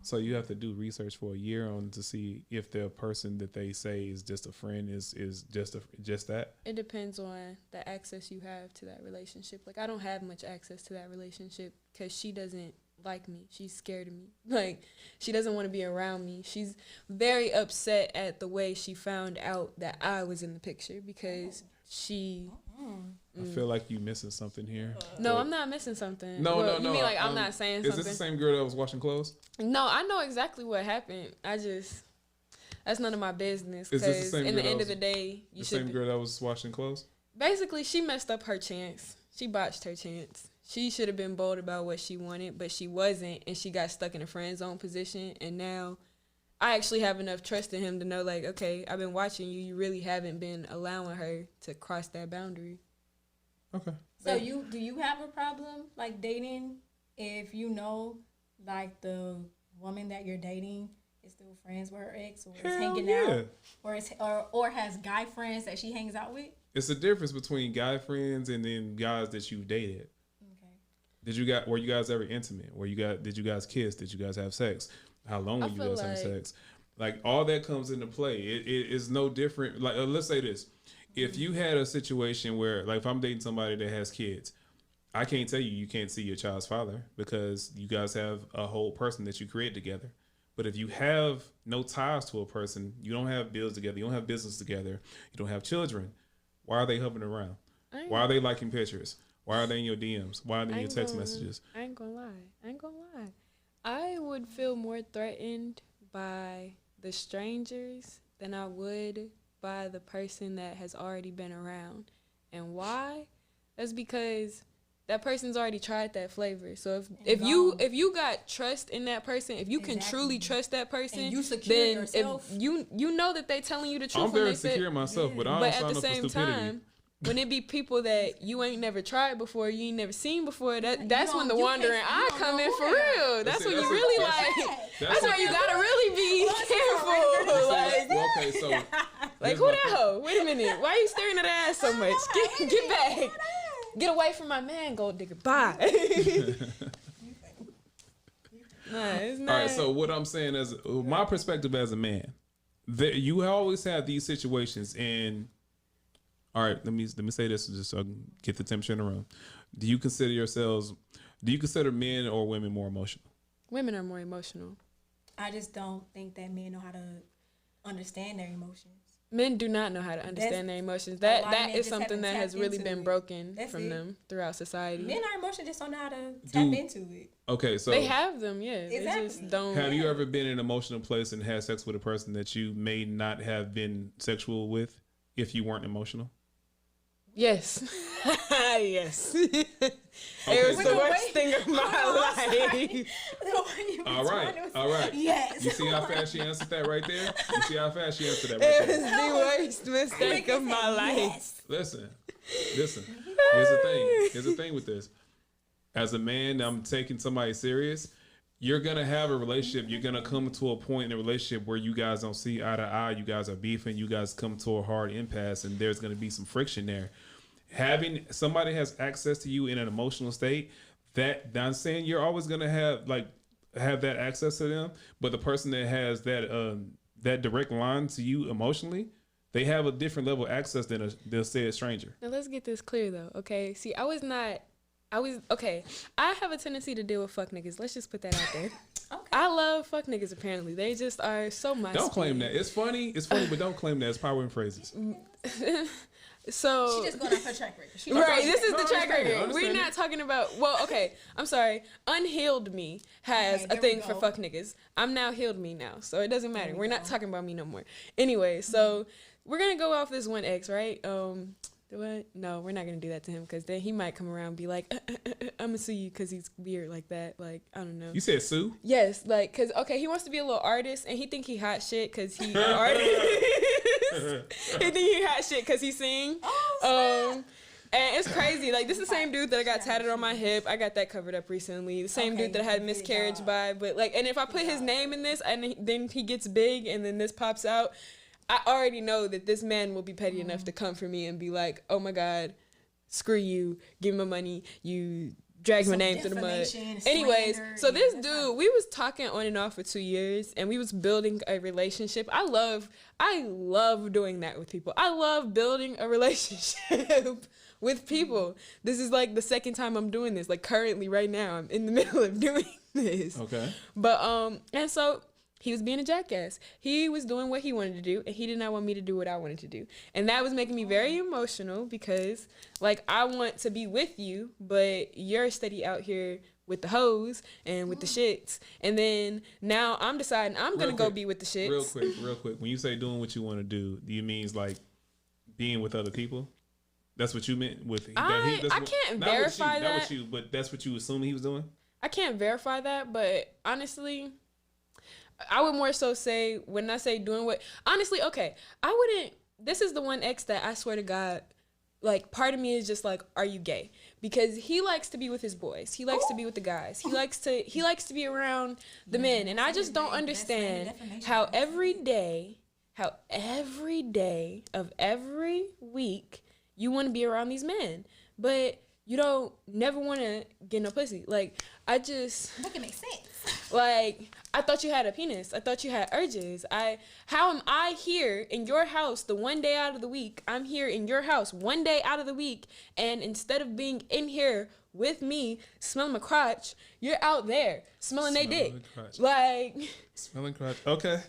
So you have to do research for a year on to see if the person that they say is just a friend is just that. It depends on the access you have to that relationship. Like I don't have much access to that relationship because she doesn't like me. She's scared of me. Like she doesn't want to be around me. She's very upset at the way she found out that I was in the picture because she. I feel like you missing something here. No, I'm not missing something. No. You mean like I'm not saying something? Is this the same girl that was washing clothes? No, I know exactly what happened. That's none of my business. Is this the same in girl the end of the day, the same girl that was washing clothes? Basically, she messed up her chance. She botched her chance. She should have been bold about what she wanted, but she wasn't, and she got stuck in a friend zone position. And now, I actually have enough trust in him to know, like, okay, I've been watching you. You really haven't been allowing her to cross that boundary. Okay. So do you have a problem like dating if you know like the woman that you're dating is still friends with her ex or is hanging out or has guy friends that she hangs out with? It's a difference between guy friends and then guys that you dated. Okay. Were you guys ever intimate? Did you guys kiss? Did you guys have sex? How long were you guys having sex? Like all that comes into play. It is no different. Like let's say this. If you had a situation where, like, if I'm dating somebody that has kids, I can't tell you can't see your child's father because you guys have a whole person that you create together. But if you have no ties to a person, you don't have bills together, you don't have business together, you don't have children, why are they hovering around? Why are they liking pictures? Why are they in your DMs? Why are they in your text messages? I ain't gonna lie. I would feel more threatened by the strangers than I would by the person that has already been around. And why? That's because that person's already tried that flavor. So if you got trust in that person, if you can truly trust that person, and you secure then yourself. If you know that they telling you the truth. I'm very secure myself, but I don't sign up for stupidity. But at the same time, when it be people that you ain't never tried before, you ain't never seen before, that's when the wandering eye come in for real. That's when you really like. That's why you gotta really be careful. Okay, so like who that hoe? Wait a minute, why are you staring at her ass so much? Get back, get away from my man, gold digger. Bye. Nah, it's not. All right, so what I'm saying is my perspective as a man, you always have these situations and. All right, let me say this just so I can get the temperature in the room. Do you consider men or women more emotional? Women are more emotional. I just don't think that men know how to understand their emotions. Men do not know how to understand their emotions. That is something that has really been broken from them throughout society. Men are emotional, just don't know how to tap into it. Okay, so they have them, yeah. Exactly. They just don't. Have you ever been in an emotional place and had sex with a person that you may not have been sexual with if you weren't emotional? Yes. Yes. It was the worst thing of my life. All right. Yes. You see how fast she answered that right there? It was the worst mistake of my life. Yes. Listen. Here's the thing with this. As a man, I'm taking somebody serious. You're going to have a relationship. You're going to come to a point in a relationship where you guys don't see eye to eye. You guys are beefing. You guys come to a hard impasse, and there's going to be some friction there. Having somebody has access to you in an emotional state, that I'm saying you're always going to have that access to them. But the person that has that direct line to you emotionally, they have a different level of access than they'll say a stranger. Now let's get this clear though. Okay. See, I have a tendency to deal with fuck niggas. Let's just put that out there. Okay. I love fuck niggas. Apparently, they just are so much. Don't claim that. It's funny, but don't claim that. It's power in phrases. So she just going off her track record. Right, this is the track record. We're not talking about. Well, okay, I'm sorry. Unhealed me has a thing for fuck niggas. I'm now healed me now, so it doesn't matter. We're not talking about me no more. Anyway, so we're gonna go off this one ex, right? What? No, we're not gonna do that to him because then he might come around and be like, "I'm gonna sue you" because he's weird like that. Like, I don't know. You said sue? Yes, like, cause okay, he wants to be a little artist and he think he hot shit because he an artist. He think he hot shit because he sing. And it's crazy. Like, this is the same dude that I got tatted on my hip. I got that covered up recently. The same dude that I had miscarriage by. But like, and if I put his name in this and then he gets big and then this pops out, I already know that this man will be petty enough to come for me and be like, "Oh my God, screw you, give me my money, you drag my name through the mud." Anyways, so this dude, we was talking on and off for 2 years and we was building a relationship. I love doing that with people. I love building a relationship with people. This is like the second time I'm doing this. Like currently right now, I'm in the middle of doing this. Okay. But, and so he was being a jackass. He was doing what he wanted to do, and he did not want me to do what I wanted to do. And that was making me very emotional because, like, I want to be with you, but you're steady out here with the hoes and with the shits. And then now I'm deciding I'm going to go be with the shits. Real quick. When you say doing what you want to do you mean like being with other people? That's what you meant with I can't verify that. Not with you, but that's what you assume he was doing? I can't verify that, but honestly, I would more so say, when I say doing what, honestly, okay, I wouldn't, this is the one ex that I swear to God, like, part of me is just like, are you gay? Because he likes to be with his boys. He likes to be with the guys. He likes to be around the men. And I just don't understand how every day of every week you want to be around these men, but you don't never want to get no pussy. Like, Make it make sense. Like, I thought you had a penis. I thought you had urges. How am I here in your house the one day out of the week? I'm here in your house one day out of the week, and instead of being in here with me smelling my crotch, you're out there smelling they dick. Like, smelling crotch. Okay.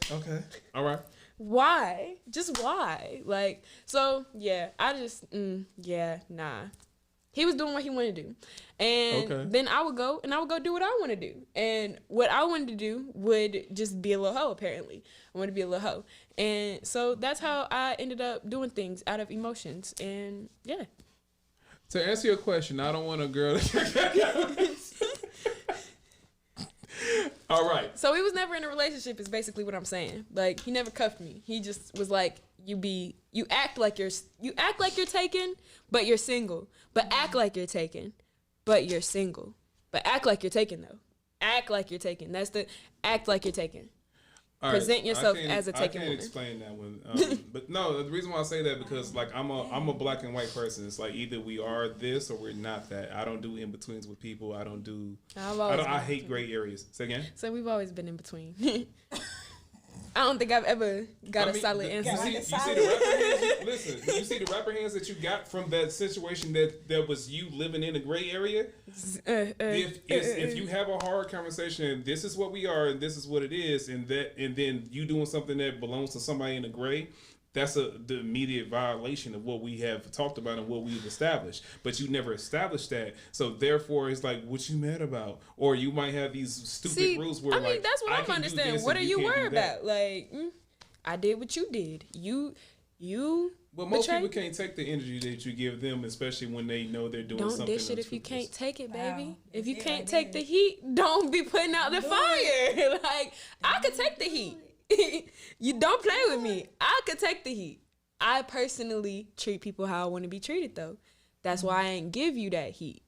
All right. Why? Just why? Like, so yeah, I just nah. He was doing what he wanted to do. And then I would go do what I want to do. And what I wanted to do would just be a little hoe, apparently. I wanted to be a little hoe. And so that's how I ended up doing things out of emotions. And yeah. To answer your question, I don't want a girl to... All right. So he was never in a relationship is basically what I'm saying. Like, he never cuffed me. He just was like, you act like you're taken, but you're single. But act like you're taken, but you're single. But act like you're taken, though. Act like you're taken. That's the act like you're taken. Present yourself as a taken woman. I can't explain that one. But no, the reason why I say that because like I'm a black and white person. It's like either we are this or we're not that. I don't do in betweens with people. I hate gray areas. Say again. So we've always been in between. I don't think I've ever got a solid answer. You see the rapper hands? Listen, you see the rapper hands that you got from that situation that was you living in a gray area? If you have a hard conversation and this is what we are and this is what it is and then you doing something that belongs to somebody in the gray, that's the immediate violation of what we have talked about and what we've established. But you never established that. So therefore, it's like, what you mad about? Or you might have these stupid rules where that's what I'm understanding. What are you worried about? Like, I did what you did. You. Well, most people can't take the energy that you give them, especially when they know they're doing something. Don't dish it if you can't take it, baby. Wow. If you can't take the heat, don't be putting out the fire. Like, I could take the heat. You don't play with me. I could take the heat. I personally treat people how I want to be treated, though. That's why I ain't give you that heat.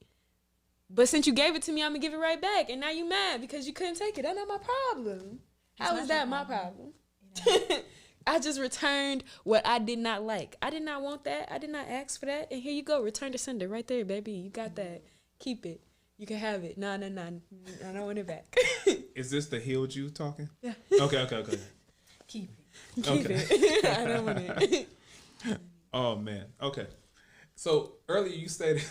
But since you gave it to me, I'm going to give it right back. And now you mad because you couldn't take it. That's not my problem. How is that my problem? I just returned what I did not like. I did not want that. I did not ask for that. And here you go. Return to sender right there, baby. You got that. Keep it. You can have it. No. I don't want it back. Is this the healed you talking? Yeah. Okay. Keep it. I don't want it. Oh, man. Okay. So earlier you stated,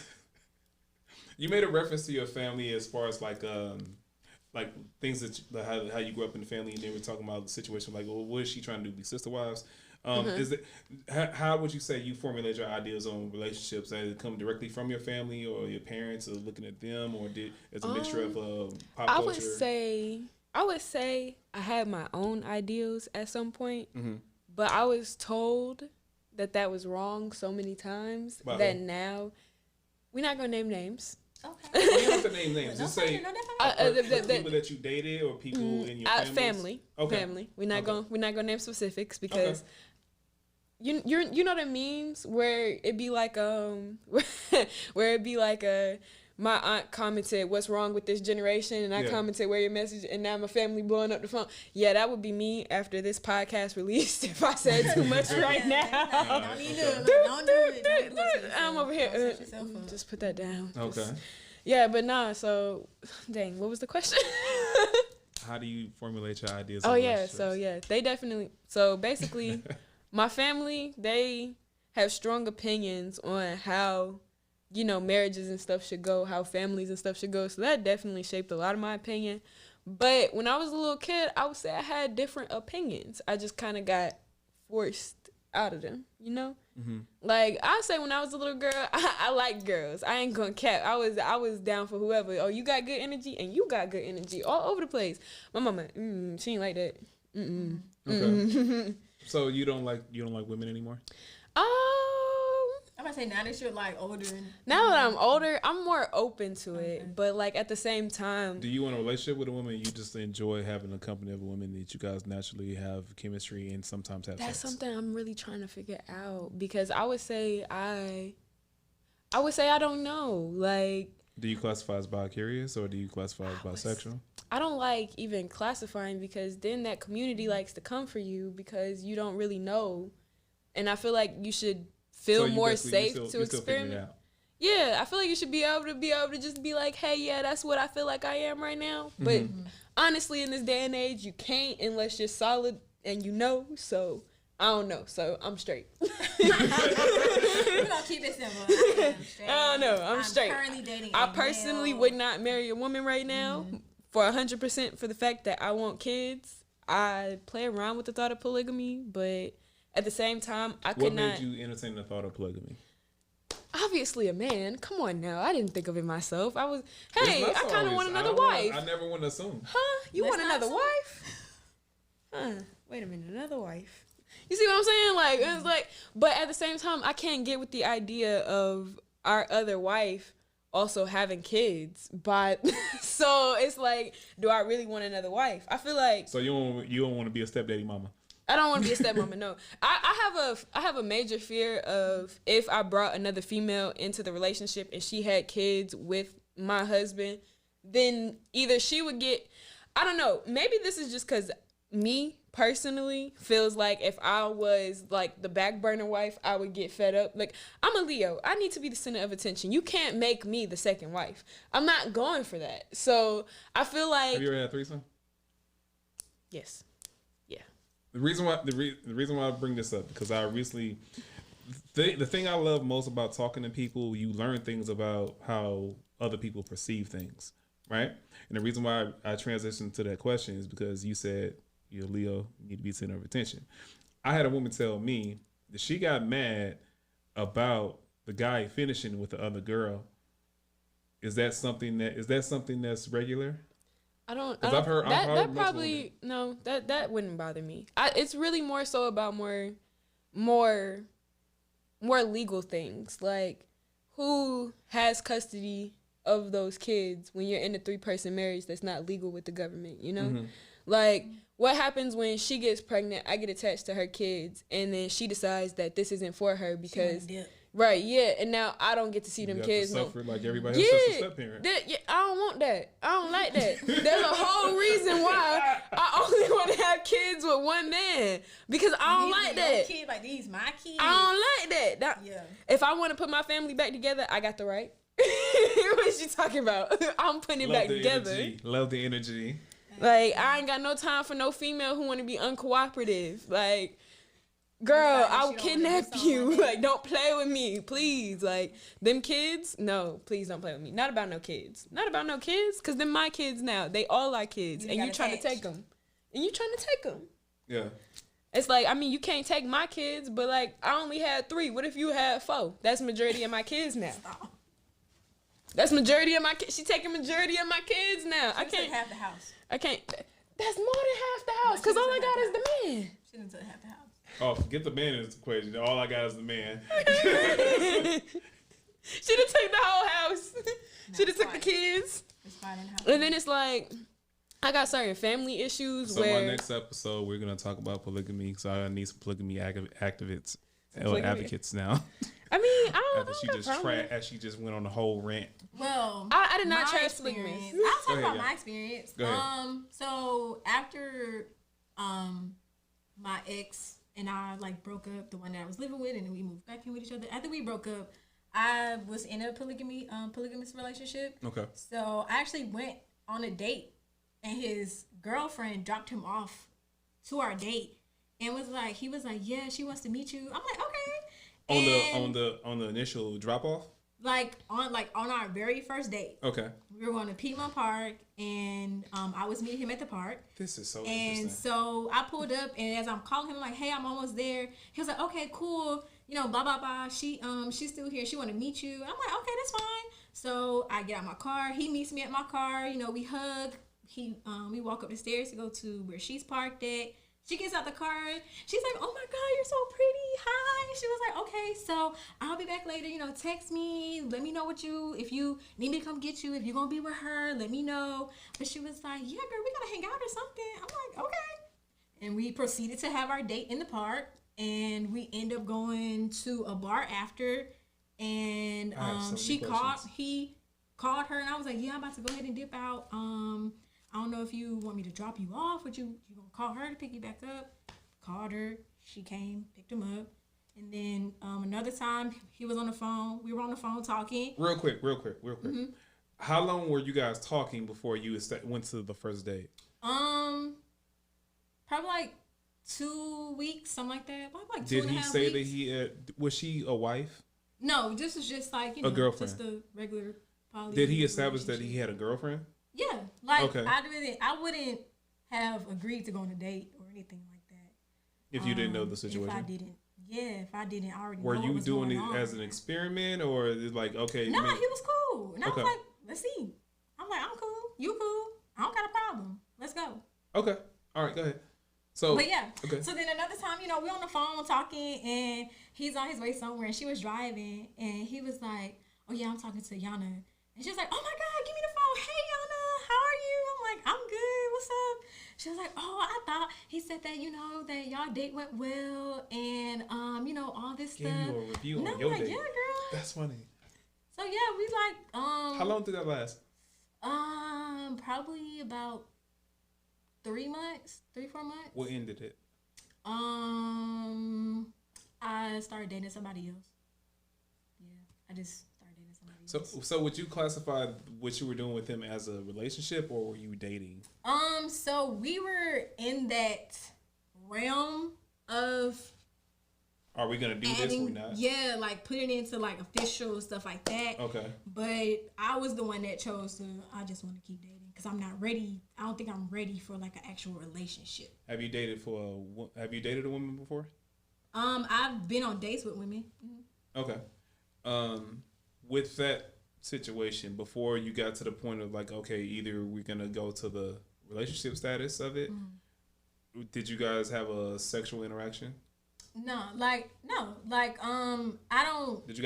you made a reference to your family as far as like like things that how you grew up in the family, and they were talking about the situation like, well, what is she trying to do? Be sister wives? Is it how would you say you formulate your ideas on relationships? Did it come directly from your family or your parents, or looking at them, or it's a mixture of pop culture? I would say I had my own ideals at some point, but I was told that was wrong so many times that now we're not gonna name names. Okay. You don't have to name names. Just say people that you dated or people in your family. Okay. Family. We're not gonna name specifics because you know the memes where it be like where it be like my aunt commented, "What's wrong with this generation?" And I commented, "Where your message?" And now my family blowing up the phone. Yeah, that would be me after this podcast released if I said too much right now. Don't do it. I'm over here. Just put that down. Okay. Yeah, but nah. So, dang, what was the question? How do you formulate your ideas? Oh yeah, so they definitely. So basically, my family, they have strong opinions on how, marriages and stuff should go, how families and stuff should go. So that definitely shaped a lot of my opinion. But when I was a little kid, I would say I had different opinions. I just kind of got forced out of them, Like I say, when I was a little girl, I liked girls. I ain't gonna cap. I was down for whoever. Oh, you got good energy, and you got good energy all over the place. My mama, she ain't like that. Okay. So you don't like women anymore? I'm gonna say now that you're like older. Now that I'm older, I'm more open to it. But like at the same time, do you want a relationship with a woman? You just enjoy having the company of a woman that you guys naturally have chemistry and sometimes have that's sex? something I'm really trying to figure out, because I would say I don't know. Like, do you classify as bi-curious or do you classify as bisexual? I don't like even classifying, because then that community likes to come for you because you don't really know. And I feel like you should feel more safe to experiment. Yeah, I feel like you should be able to just be like, hey, yeah, that's what I feel like I am right now. But honestly, in this day and age, you can't unless you're solid and so I don't know. So I'm straight. We're gonna keep it simple. I don't know. I'm straight. Currently dating I personally would not marry a woman right now for 100% for the fact that I want kids. I play around with the thought of polygamy, but at the same time, I could not. What made you entertain the thought of polygamy? Obviously a man. Come on now. I didn't think of it myself. I kind of want another wife. I never want to assume. Huh? You want another wife? Huh? Wait a minute. Another wife. You see what I'm saying? Like, it's like, but at the same time, I can't get with the idea of our other wife also having kids. But so it's like, do I really want another wife? I feel like. So you don't want to be a stepdaddy mama? I don't want to be a stepmama, no. I have a major fear of if I brought another female into the relationship and she had kids with my husband, then either she would get, I don't know, maybe this is just because me personally feels like if I was like the back burner wife, I would get fed up. Like, I'm a Leo. I need to be the center of attention. You can't make me the second wife. I'm not going for that. So I feel like. Have you ever had a threesome? Yes. The reason why I bring this up, because I recently, the thing I love most about talking to people, you learn things about how other people perceive things, right? And the reason why I transitioned to that question is because you said you're Leo, you need to be center of attention. I had a woman tell me that she got mad about the guy finishing with the other girl. Is that something that's regular? I've heard that probably no, that wouldn't bother me. It's really more so about more legal things, like who has custody of those kids when you're in a 3-person marriage that's not legal with the government, Like, what happens when she gets pregnant, I get attached to her kids, and then she decides that this isn't for her because right, yeah, and now I don't get to see them kids. Suffer like everybody else as a step-parent. I don't want that. I don't like that. There's a whole reason why I only want to have kids with one man, because I don't like that. Kid, like these my kids. I don't like that. If I want to put my family back together, I got the right. What is she talking about? I'm putting it back together. Love the energy. Like, I ain't got no time for no female who want to be uncooperative. Like, Girl, Decide I'll she don't wanna do kidnap something you. like that. Like, don't play with me, please. Like, them kids, no, please don't play with me. Not about no kids. Not about no kids, because they're my kids now. They all our kids, and you trying to take them. And you trying to take them. Yeah. It's like, I mean, you can't take my kids, but, like, I only had 3. What if you had 4? That's majority of my kids now. That's majority of my kids. She taking majority of my kids now. I can't. Half the house. I can't. That's more than half the house, because all I got is the man. She didn't take half the house. Oh, forget the man in this equation. All I got is the man. She done took the whole house. She done took the kids. It's fine in the house. And then it's like, I got certain family issues So where. my next episode, we're gonna talk about polygamy. So I need some polygamy activists, Polygamy. advocates now. I mean, I don't After she just went on the whole rant. Well, I did not my trash polygamous. experience- I'll talk Go ahead, about yeah. my experience. Go ahead. So after my ex and I like broke up, the one that I was living with, and then we moved back in with each other. After we broke up, I was in a polygamous relationship. Okay. So I actually went on a date, and his girlfriend dropped him off to our date, and he was like, yeah, she wants to meet you. I'm like, okay. On the initial drop off. Like on our very first date. Okay. We were going to Piedmont Park, and I was meeting him at the park. This is so And interesting. so I pulled up, and as I'm calling him, like, hey, I'm almost there. He was like, okay, cool. You know, blah, blah, blah. She's still here. She want to meet you. I'm like, okay, that's fine. So I get out my car. He meets me at my car. You know, we hug. We walk up the stairs to go to where she's parked at. She gets out the car. She's like, oh my God, you're so pretty. Hi. She was like, okay, so I'll be back later. You know, text me. Let me know if you need me to come get you. If you're going to be with her, let me know. But she was like, yeah, girl, we got to hang out or something. I'm like, okay. And we proceeded to have our date in the park. And we end up going to a bar after. And he called her. And I was like, yeah, I'm about to go ahead and dip out. I don't know if you want me to drop you off. Would you gonna call her to pick you back up? Called her. She came, picked him up. And then another time he was on the phone. We were on the phone talking. Real quick. Mm-hmm. How long were you guys talking before you went to the first date? Probably like 2 weeks, something like that. Probably like Did 2.5 he say weeks. that he was she a wife? No, this is just like, you know, A girlfriend. just a regular poly. Did he establish that he had a girlfriend? Yeah, like Okay. I wouldn't have agreed to go on a date or anything like that If you didn't know the situation. If I didn't already Were know what you was doing going it on. as an experiment, or is it like, okay? No, he was cool, and I Okay. was like, let's see. I'm like, I'm cool, you cool, I don't got a problem. Let's go. Okay, all right, go ahead. So, But yeah, okay. So then another time, you know, we on the phone talking, and he's on his way somewhere, and she was driving, and he was like, oh yeah, I'm talking to Yana. And she was like, oh my God, give me the phone. Hey, Yana, how are you? I'm like, I'm good. What's up? She was like, oh, I thought he said that, you know, that y'all date went well, and, you know, all this Gave stuff. you a review And on I'm your like, date. yeah, girl. That's funny. So yeah, we like, How long did that last? probably about 3 months, 3-4 months. What ended it? I started dating somebody else. Yeah, I just started dating somebody else. So would you classify what you were doing with him as a relationship, or were you dating? So we were in that realm of Are we gonna do this or not? Yeah, like putting it into like official stuff like that. Okay. But I was the one that chose to. I just want to keep dating because I'm not ready. I don't think I'm ready for like an actual relationship. Have you dated a woman before? I've been on dates with women. Mm-hmm. Okay. With that situation, before you got to the point of like, okay, either we're gonna go to the relationship status of it. Mm-hmm. Did you guys have a sexual interaction? No. I don't. Did you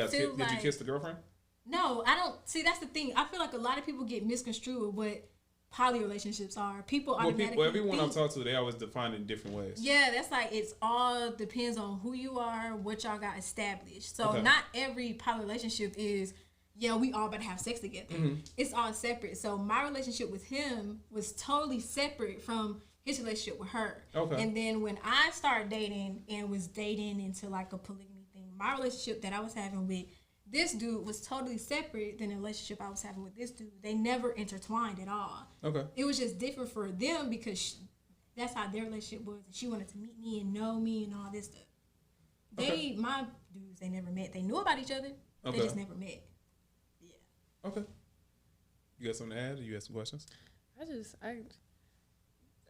kiss the girlfriend? No, I don't. See, that's the thing. I feel like a lot of people get misconstrued with what poly relationships are. Everyone I've talked to, they always define it in different ways. Yeah, that's like, it's all depends on who you are, what y'all got established. So Okay. not every poly relationship is, yeah, we all about to have sex together. Mm-hmm. It's all separate. So my relationship with him was totally separate from his relationship with her. Okay. And then when I started dating and was dating into like a polygamy thing, my relationship that I was having with this dude was totally separate than the relationship I was having with this dude. They never intertwined at all. Okay. It was just different for them because that's how their relationship was. And she wanted to meet me and know me and all this stuff. My dudes, they never met. They knew about each other. Okay. They just never met. Yeah. Okay. You got something to add? Or you got some questions?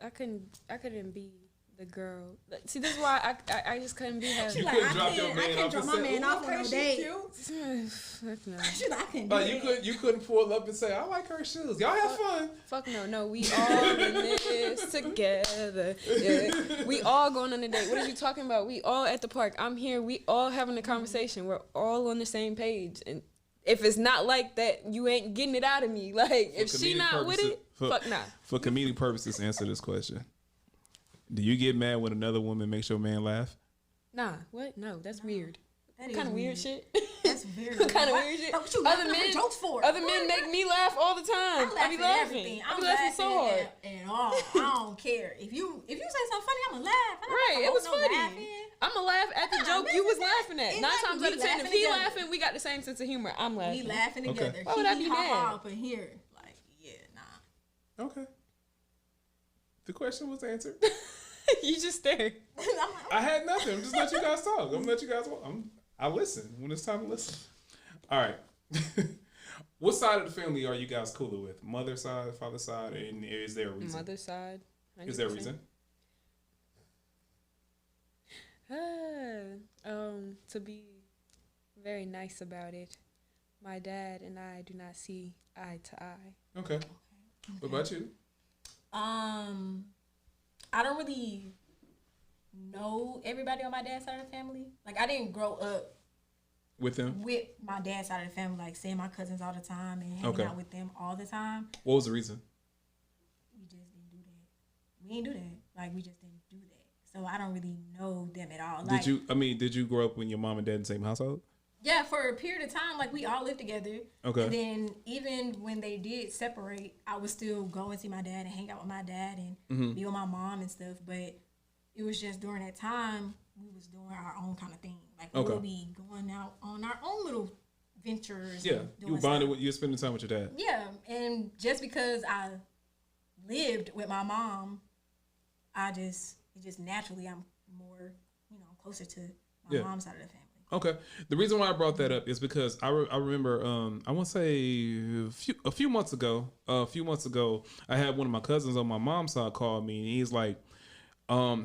I couldn't be the girl. See, this is why I just couldn't be her. She's like, I can't drop my man off on no date. No. She's like, I can't do that. You couldn't pull up and say, I like her shoes. Y'all have fun. Fuck no. We all in this together. Yeah. We all going on a date. What are you talking about? We all at the park. I'm here. We all having a conversation. We're all on the same page. And if it's not like that, you ain't getting it out of me. Like, if she not with it, fuck nah. For comedic purposes, answer this question. Do you get mad when another woman makes your man laugh? Nah, what? No, that's weird. That What kind of weird shit? That's very What kind of weird shit? What you laughing at jokes for? Other men make me laugh all the time. I be laughing. I be laughing so hard. And all. I don't care. If you say something funny, I'ma laugh. Right, it was funny. I'ma laugh at the joke you was laughing at. 9 times out of 10, if he laughing, we got the same sense of humor. I'm laughing. We laughing together. Why would I be mad? Up in here, like, yeah, nah. Okay. The question was answered. You just stared. I had nothing. I'm just let you guys talk. I'm gonna let you guys talk. I listen when it's time to listen. All right. What side of the family are you guys cooler with? Mother side, father side, and is there a reason? Mother side. 100%. Is there a reason? To be very nice about it, my dad and I do not see eye to eye. Okay. What about you? I don't really know everybody on my dad's side of the family. Like, I didn't grow up with them, with my dad's side of the family, like seeing my cousins all the time and hanging out with them all the time. What was the reason? We just didn't do that. We didn't do that. Like, we just didn't do that. So I don't really know them at all. Like, Did you grow up when your mom and dad in the same household? Yeah, for a period of time, like, we all lived together. Okay. And then even when they did separate, I would still go and see my dad and hang out with my dad and be with my mom and stuff. But it was just during that time, we was doing our own kind of thing. Like, we'll be going out on our own little ventures. Yeah, you bonded with, you spending time with your dad. Yeah, and just because I lived with my mom, it just naturally, I'm more, closer to my mom's side of the family. Okay. The reason why I brought that up is because I remember, I want to say a few months ago, I had one of my cousins on my mom's side call me, and he's like,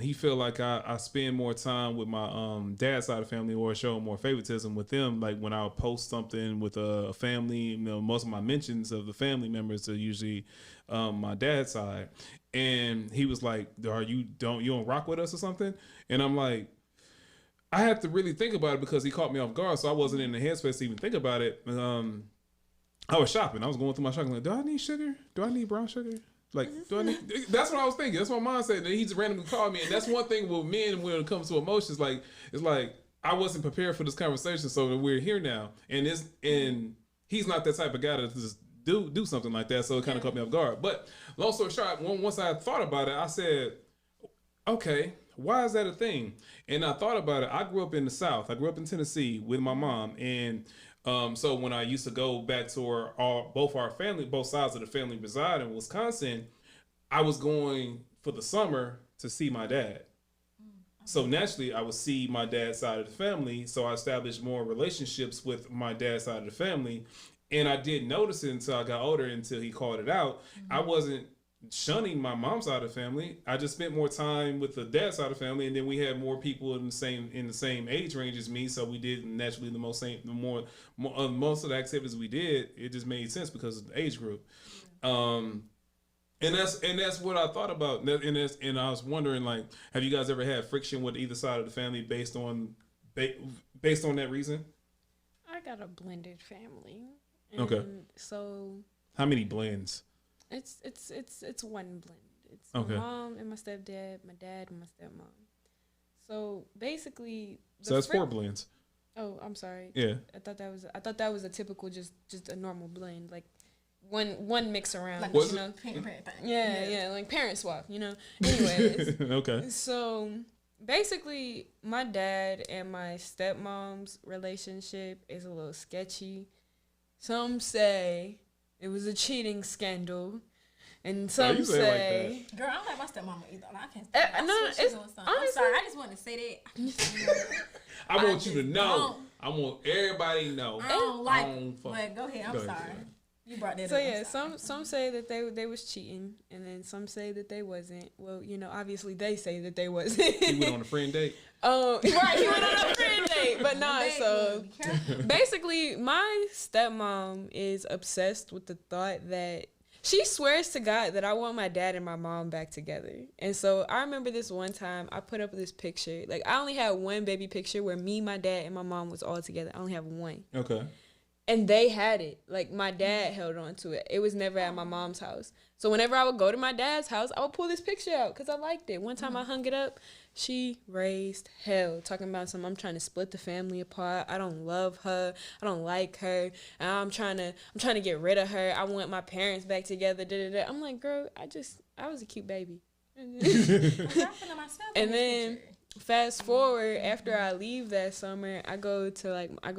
he feel like I spend more time with my dad's side of the family or show more favoritism with them. Like, when I would post something with a family, most of my mentions of the family members are usually my dad's side. And he was like, you don't rock with us or something? And I'm like, I had to really think about it because he caught me off guard, so I wasn't in the headspace to even think about it. I was shopping. I was going through my shopping like, do I need sugar? Do I need brown sugar? Like, do I need... That's what I was thinking. That's what my mom said. And he just randomly called me. And that's one thing with men when it comes to emotions. Like, it's like, I wasn't prepared for this conversation, so we're here now. And he's not that type of guy to just do something like that, so it kind of caught me off guard. But long story short, once I thought about it, I said, okay, why is that a thing? And I thought about it. I grew up in the South. I grew up in Tennessee with my mom. And so when I used to go back to where both sides of the family reside in Wisconsin, I was going for the summer to see my dad. So naturally, I would see my dad's side of the family. So I established more relationships with my dad's side of the family. And I didn't notice it until I got older, until he called it out. I wasn't shunning my mom's side of the family. I just spent more time with the dad's side of the family, and then we had more people in the same age range as me, so we did naturally most of the activities we did. It just made sense because of the age group. And that's what I thought about. And I was wondering, like, have you guys ever had friction with either side of the family based on that reason? I got a blended family. Okay. So how many blends? It's one blend. It's okay. My mom and my stepdad, my dad and my stepmom. So basically, so that's 4 blends. Oh, I'm sorry. Yeah. I thought that was a typical just a normal blend, like one mix around, like, parent thing. Yeah, like parent swap, Anyways. Okay. So basically, my dad and my stepmom's relationship is a little sketchy. Some say it was a cheating scandal, and some say, "Girl, I don't like my stepmama either. I can't. No, it's honestly, I'm sorry. I just wanted to say that. I want you to know. I want everybody to know. I don't like it. But go ahead. I'm sorry. You brought that up. So yeah, some say that they was cheating, and then some say that they wasn't. Well, obviously they say that they wasn't. He went on a friend date. Right, he went on a friend date, but nah. So basically, my stepmom is obsessed with the thought that she swears to God that I want my dad and my mom back together. And so I remember this one time I put up this picture. Like, I only had one baby picture where me, my dad, and my mom was all together. I only have one. Okay. And they had it. Like, my dad held on to it. It was never at my mom's house. So whenever I would go to my dad's house, I would pull this picture out because I liked it. One time I hung it up, she raised hell, talking about I'm trying to split the family apart. I don't love her. I don't like her. And I'm trying to get rid of her. I want my parents back together. I'm like, girl, I was a cute baby. And then fast forward, after I leave that summer, I go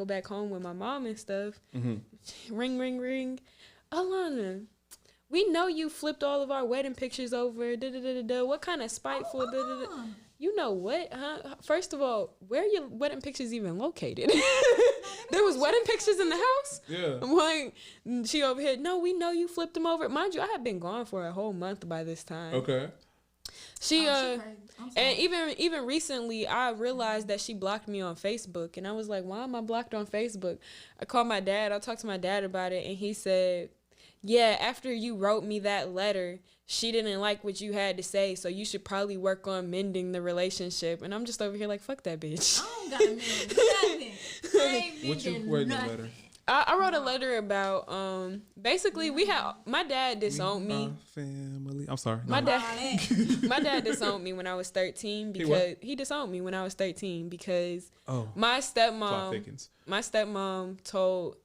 back home with my mom and stuff. Mm-hmm. Ring, ring, ring. Alana, we know you flipped all of our wedding pictures over. What kind of spiteful? You know what? Huh? First of all, where are your wedding pictures even located? There was wedding pictures in the house? Yeah. I'm like, she over here, no, we know you flipped them over. Mind you, I had been gone for a whole month by this time. Okay. She and even recently I realized that she blocked me on Facebook, and I was like, why am I blocked on Facebook? I called my dad. I talked to my dad about it, and he said, yeah, after you wrote me that letter, she didn't like what you had to say, so you should probably work on mending the relationship. And I'm just over here like, fuck that bitch. I don't gotta mend nothing. I ain't What you wrote in the letter? I wrote a letter about basically my dad disowned me. Family. I'm sorry. My dad disowned me when I was 13 because he disowned me when I was 13 because my stepmom told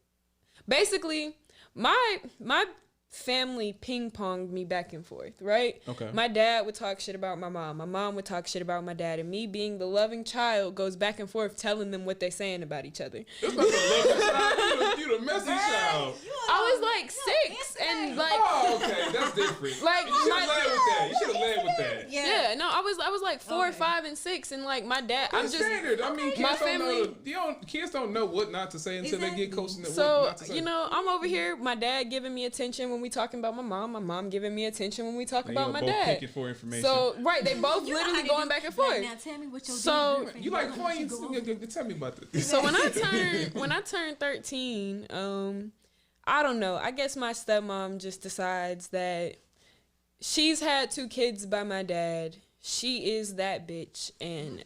basically my family ping-ponged me back and forth, right? Okay. My dad would talk shit about my mom. My mom would talk shit about my dad. And me being the loving child goes back and forth telling them what they're saying about each other. It's not the loving child. You the messy child. I was like 6 and like... Oh, okay. That's different. Like, you should have led with that. You should have led with that. Yeah, no, I was like 4, 5, and 6 and like my dad... That's standard. I mean, kids don't know what not to say until they get coached in what not to say. I'm over here, my dad giving me attention when we talking about my mom giving me attention when we talk about my dad. Both for information. So right, they both literally going back and forth. Now tell me what your you like coins? Tell me about this. So when I turned 13, I don't know. I guess my stepmom just decides that she's had 2 kids by my dad. She is that bitch, and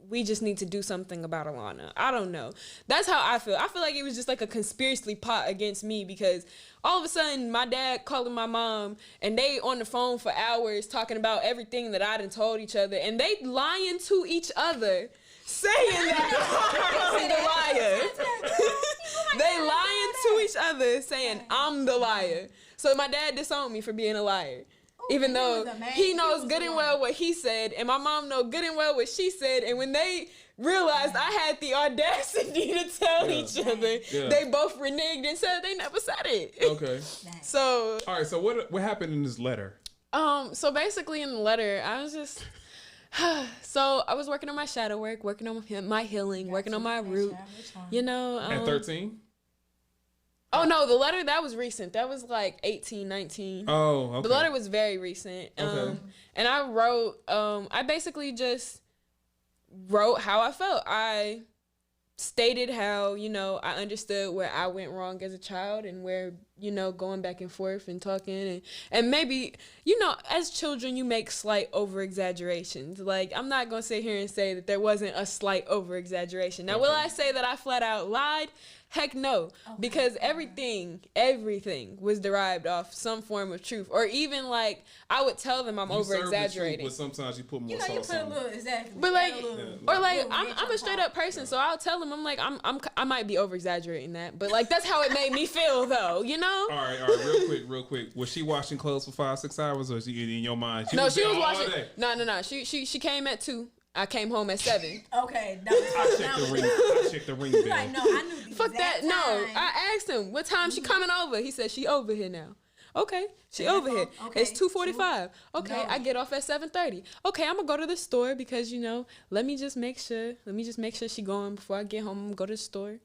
we just need to do something about Alana. I don't know. That's how I feel. I feel like it was just like a conspiracy plot against me because all of a sudden my dad calling my mom and they on the phone for hours talking about everything that I done told each other, and they lying to each other saying that I'm the liar. They lying to each other saying I'm the liar. So my dad disowned me for being a liar. Even though he knows good and well what he said, and my mom know good and well what she said, and when they realized I had the audacity to tell each other, they both reneged and said they never said it. Okay. So all right. So what happened in this letter? So basically in the letter, I was just so I was working on my shadow work, working on my healing, working on my root. At 13. Oh, no, the letter, that was recent. That was like 18, 19. Oh, okay. The letter was very recent. Okay. And I wrote, I basically just wrote how I felt. I stated how, I understood where I went wrong as a child and where, going back and forth and talking. And maybe, as children, you make slight over-exaggerations. Like, I'm not going to sit here and say that there wasn't a slight over-exaggeration. Now, will I say that I flat out lied? Heck no, because everything was derived off some form of truth, or even like I would tell them I'm over exaggerating. But sometimes you put more sauce on it. But like, or like I'm a straight up person, so I'll tell them I'm like I might be over exaggerating that, but like that's how it made me feel though, All right, real quick. Was she washing clothes for 5-6 hours, or was she in your mind? She was washing. No. She came at 2. I came home at 7. Okay, I checked the ring bell. Like, no, I knew. Fuck that. No, I asked him what time she coming over. He said she over here now. Okay, she over here. Okay. It's 2:45. Okay, No. I get off at 7:30. Okay, I'm gonna go to the store because let me just make sure she going before I get home. I'm gonna go to the store.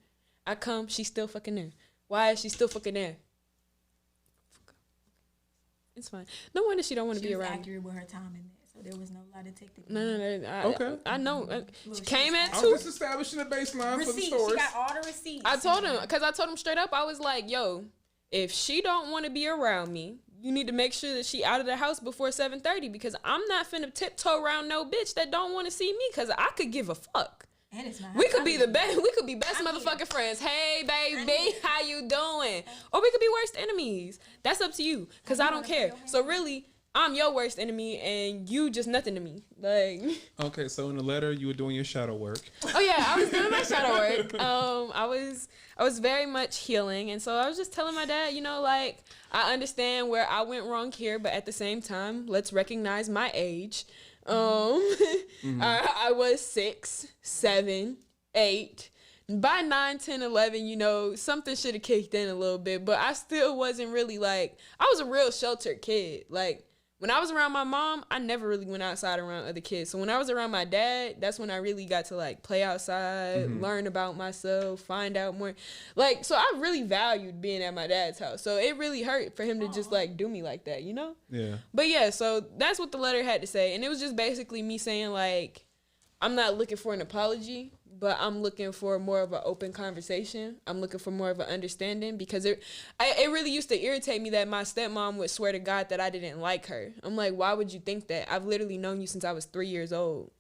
I come, she's still fucking there. Why is she still fucking there? It's fine. No wonder she don't want to be around. She was accurate with her time in there, so there was no lie detected. No. I know. She came at I'm 2. just establishing a baseline for the Receipts. stories. She got all the receipts. I told him straight up. I was like, yo, if she don't want to be around me, you need to make sure that she out of the house before 7:30 because I'm not finna tiptoe around no bitch that don't want to see me because I could give a fuck. And it's my We could be best motherfucking friends. Hey, baby, how you doing? Or we could be worst enemies. That's up to you, cause I don't care. So really, I'm your worst enemy, and you just nothing to me. Like. Okay, so in the letter, you were doing your shadow work. Oh yeah, I was doing my shadow work. I was very much healing, and so I was just telling my dad, like I understand where I went wrong here, but at the same time, let's recognize my age. I was 6, 7, 8. By 9, 10, 11, something should have kicked in a little bit, but I still wasn't really I was a real sheltered kid. Like, when I was around my mom, I never really went outside around other kids. So when I was around my dad, that's when I really got to play outside, learn about myself, find out more. So I really valued being at my dad's house. So it really hurt for him to just do me like that, Yeah. But yeah, so that's what the letter had to say. And it was just basically me saying I'm not looking for an apology, but I'm looking for more of an open conversation. I'm looking for more of an understanding because it really used to irritate me that my stepmom would swear to God that I didn't like her. I'm like, why would you think that? I've literally known you since I was 3 years old.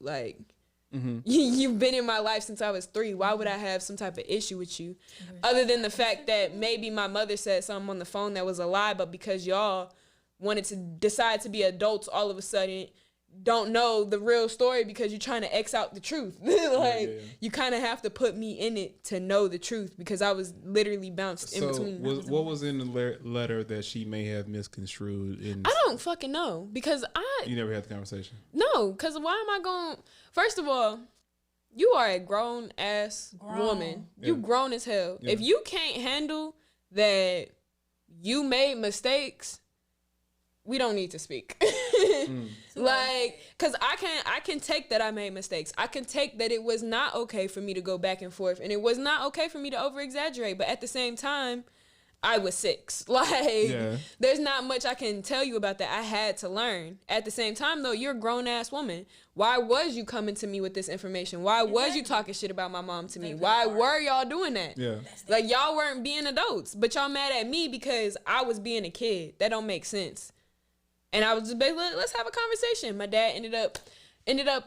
You've been in my life since I was 3. Why would I have some type of issue with you? Other than the fact that maybe my mother said something on the phone that was a lie, but because y'all wanted to decide to be adults all of a sudden, don't know the real story because you're trying to X out the truth. You kind of have to put me in it to know the truth because I was literally bounced in between. What was in the letter that she may have misconstrued? I don't fucking know because You never had the conversation? No, because why am I going... First of all, you are a grown-ass woman. You grown as hell. Yeah. If you can't handle that you made mistakes... we don't need to speak. Cause I can take that I made mistakes. I can take that it was not okay for me to go back and forth and it was not okay for me to over exaggerate. But at the same time, I was 6. There's not much I can tell you about that. I had to learn. At the same time though, you're a grown ass woman. Why was you coming to me with this information? Why was you talking shit about my mom to me? Why were y'all doing that? Yeah. Y'all weren't being adults, but y'all mad at me because I was being a kid. That don't make sense. And I was just basically, let's have a conversation. My dad ended up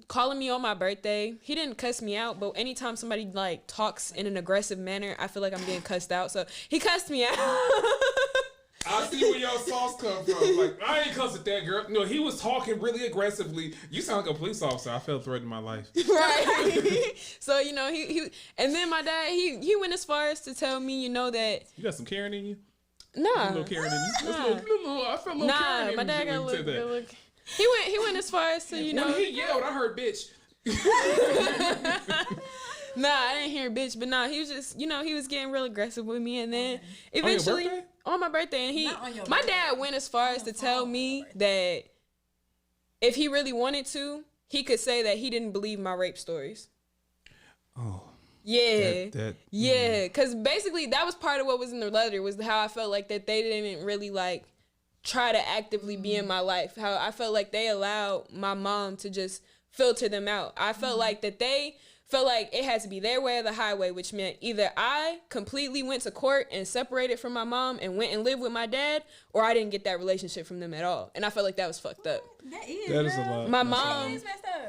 calling me on my birthday. He didn't cuss me out, but anytime somebody talks in an aggressive manner, I feel like I'm getting cussed out. So he cussed me out. I see where your sauce come from. I ain't cuss at that girl. No, he was talking really aggressively. You sound like a police officer. I felt threatened in my life. Right. So, he and then my dad, he went as far as to tell me, that... You got some Karen in you? Nah. A little Karen in you? I felt a little Karen in my dad got a little look. He went as far as to, When he yelled, I heard bitch. Nah, I didn't hear bitch, but he was just, he was getting real aggressive with me, and then eventually on my birthday, and my dad went as far as to tell me that if he really wanted to, he could say that he didn't believe my rape stories. Oh. Yeah, because basically that was part of what was in the letter, was how I felt like that they didn't really try to actively be in my life. How I felt like they allowed my mom to just filter them out. I felt like that they felt like it had to be their way or the highway, which meant either I completely went to court and separated from my mom and went and lived with my dad, or I didn't get that relationship from them at all. And I felt like that was fucked up. That is a lot. My mom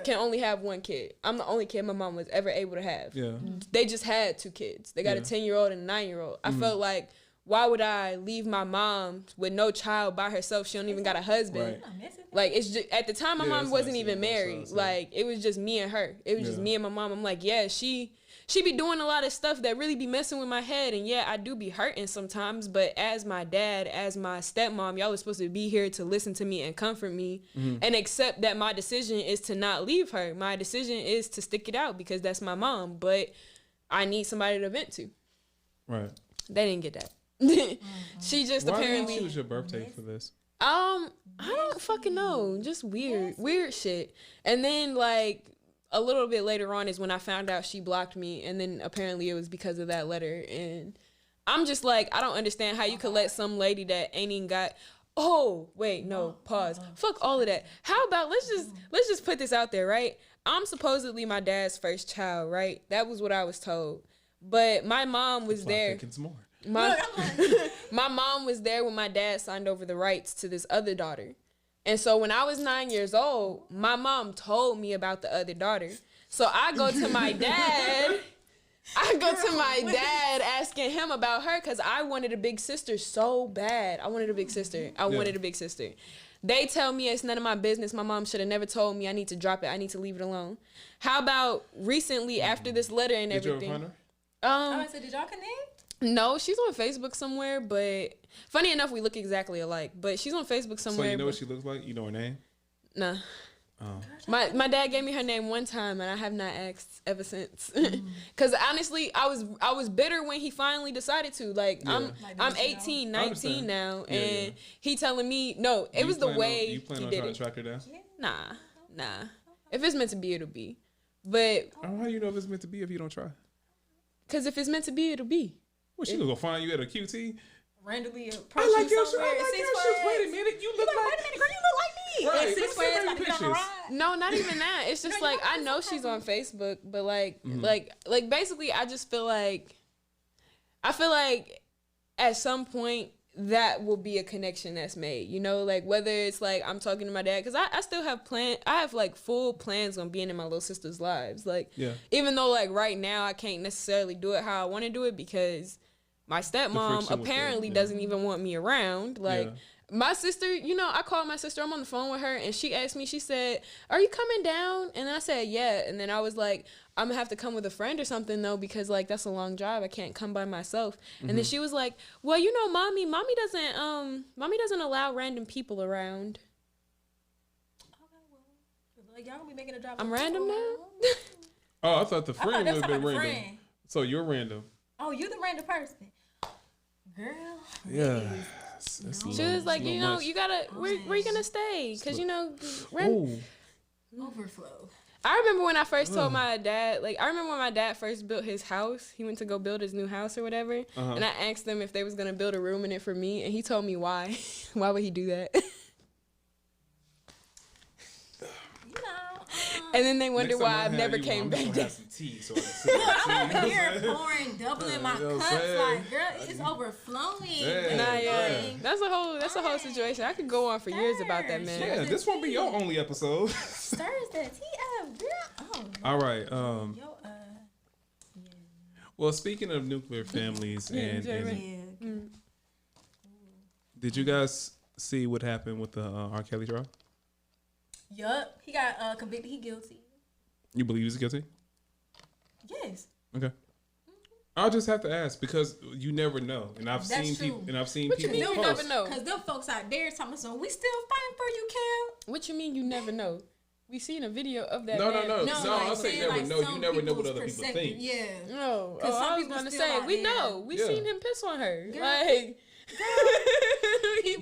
can only have 1 kid. I'm the only kid my mom was ever able to have. Yeah. They just had 2 kids. They got a 10-year-old and a 9-year-old. I felt like, why would I leave my mom with no child by herself? She don't even got a husband. Right. It's just, at the time my mom wasn't even married. It was just me and her. It was just me and my mom. I'm like, yeah, she be doing a lot of stuff that really be messing with my head, and yeah, I do be hurting sometimes, but as my dad, as my stepmom, y'all are supposed to be here to listen to me and comfort me and accept that my decision is to not leave her. My decision is to stick it out because that's my mom, but I need somebody to vent to. Right. They didn't get that. She just Why apparently. didn't you choose your birthday for this? I don't fucking know. Just weird shit. And then like a little bit later on is when I found out she blocked me, and then apparently it was because of that letter. And I'm just like, I don't understand how you could let some lady that ain't even got. Oh wait, no, pause. Fuck all of that. How about let's just put this out there, right? I'm supposedly my dad's first child, right? That was what I was told. But my mom was there. My mom was there when my dad signed over the rights to this other daughter. And so when I was 9 years old, my mom told me about the other daughter. So I go to my dad. Asking him about her because I wanted a big sister so bad. I wanted a big sister. They tell me it's none of my business. My mom should have never told me I need to drop it. I need to leave it alone. How about recently after this letter and everything? Did you ever find her? I said, did y'all connect? No, she's on Facebook somewhere, but funny enough, we look exactly alike. But she's on Facebook somewhere. So you know what she looks like? You know her name? Nah. Oh. My dad gave me her name one time, and I have not asked ever since. Cause honestly, I was bitter when he finally decided to. Like I'm 18, 19 now, and he telling me no. It was the way you plan he on did trying it. to track her down? Nah. If it's meant to be, it'll be. But how do you know if it's meant to be if you don't try? Cause if it's meant to be, it'll be. Well, she gonna go find you at a QT. Randomly approach I like you your somewhere. shoes. Wait a minute, you look like. Wait a minute, girl, you look like me. Right, And 6 squares, about to get on the ride. No, not even that. It's just like I know she's on Facebook, but like basically, I just feel like at some point that will be a connection that's made. You know, like whether it's like I'm talking to my dad because I still have I have like full plans on being in my little sister's lives. Like even though like right now I can't necessarily do it how I want to do it because my stepmom apparently doesn't even want me around. Like my sister, you know, I called my sister. I'm on the phone with her, and she asked me. She said, "Are you coming down?" And then I said, "Yeah." And then I was like, "I'm gonna have to come with a friend or something though, because like that's a long drive. I can't come by myself." And then she was like, "Well, you know, mommy doesn't allow random people around." Like y'all gonna be making a drive. I'm random now. Oh, I thought the friend would have been random. Friend. So you're random. Oh, you're the random person. Girl. Yeah. She was like, you know, you gotta, where you gonna stay? Because, you know, overflow. I remember when I first told my dad, like, I remember when my dad first built his house. He went to go build his new house or whatever. And I asked them if they was gonna build a room in it for me. And he told me why. Why would he do that? And then they wonder why I've never came back. Have some tea, so I'm here pouring, doubling my cups. Like, girl, it's overflowing. That's a whole situation. I could go on for years about that, man. Yeah, this won't be your only episode. Stirs the tea up, girl. Oh, all right. Well, speaking of nuclear families, did you guys see what happened with the R. Kelly trial? Yup, he got convicted. He guilty. You believe he's guilty? Yes. Okay. I'll just have to ask because you never know, and I've seen people. And I've seen people. You never know. Because them folks out there talking so we still fighting for you, Kel. What you mean you never know? We seen a video of that. No. I'm saying never know. You never know what other people think. Yeah. No. I was gonna say we know. We seen him piss on her. Girl. Like.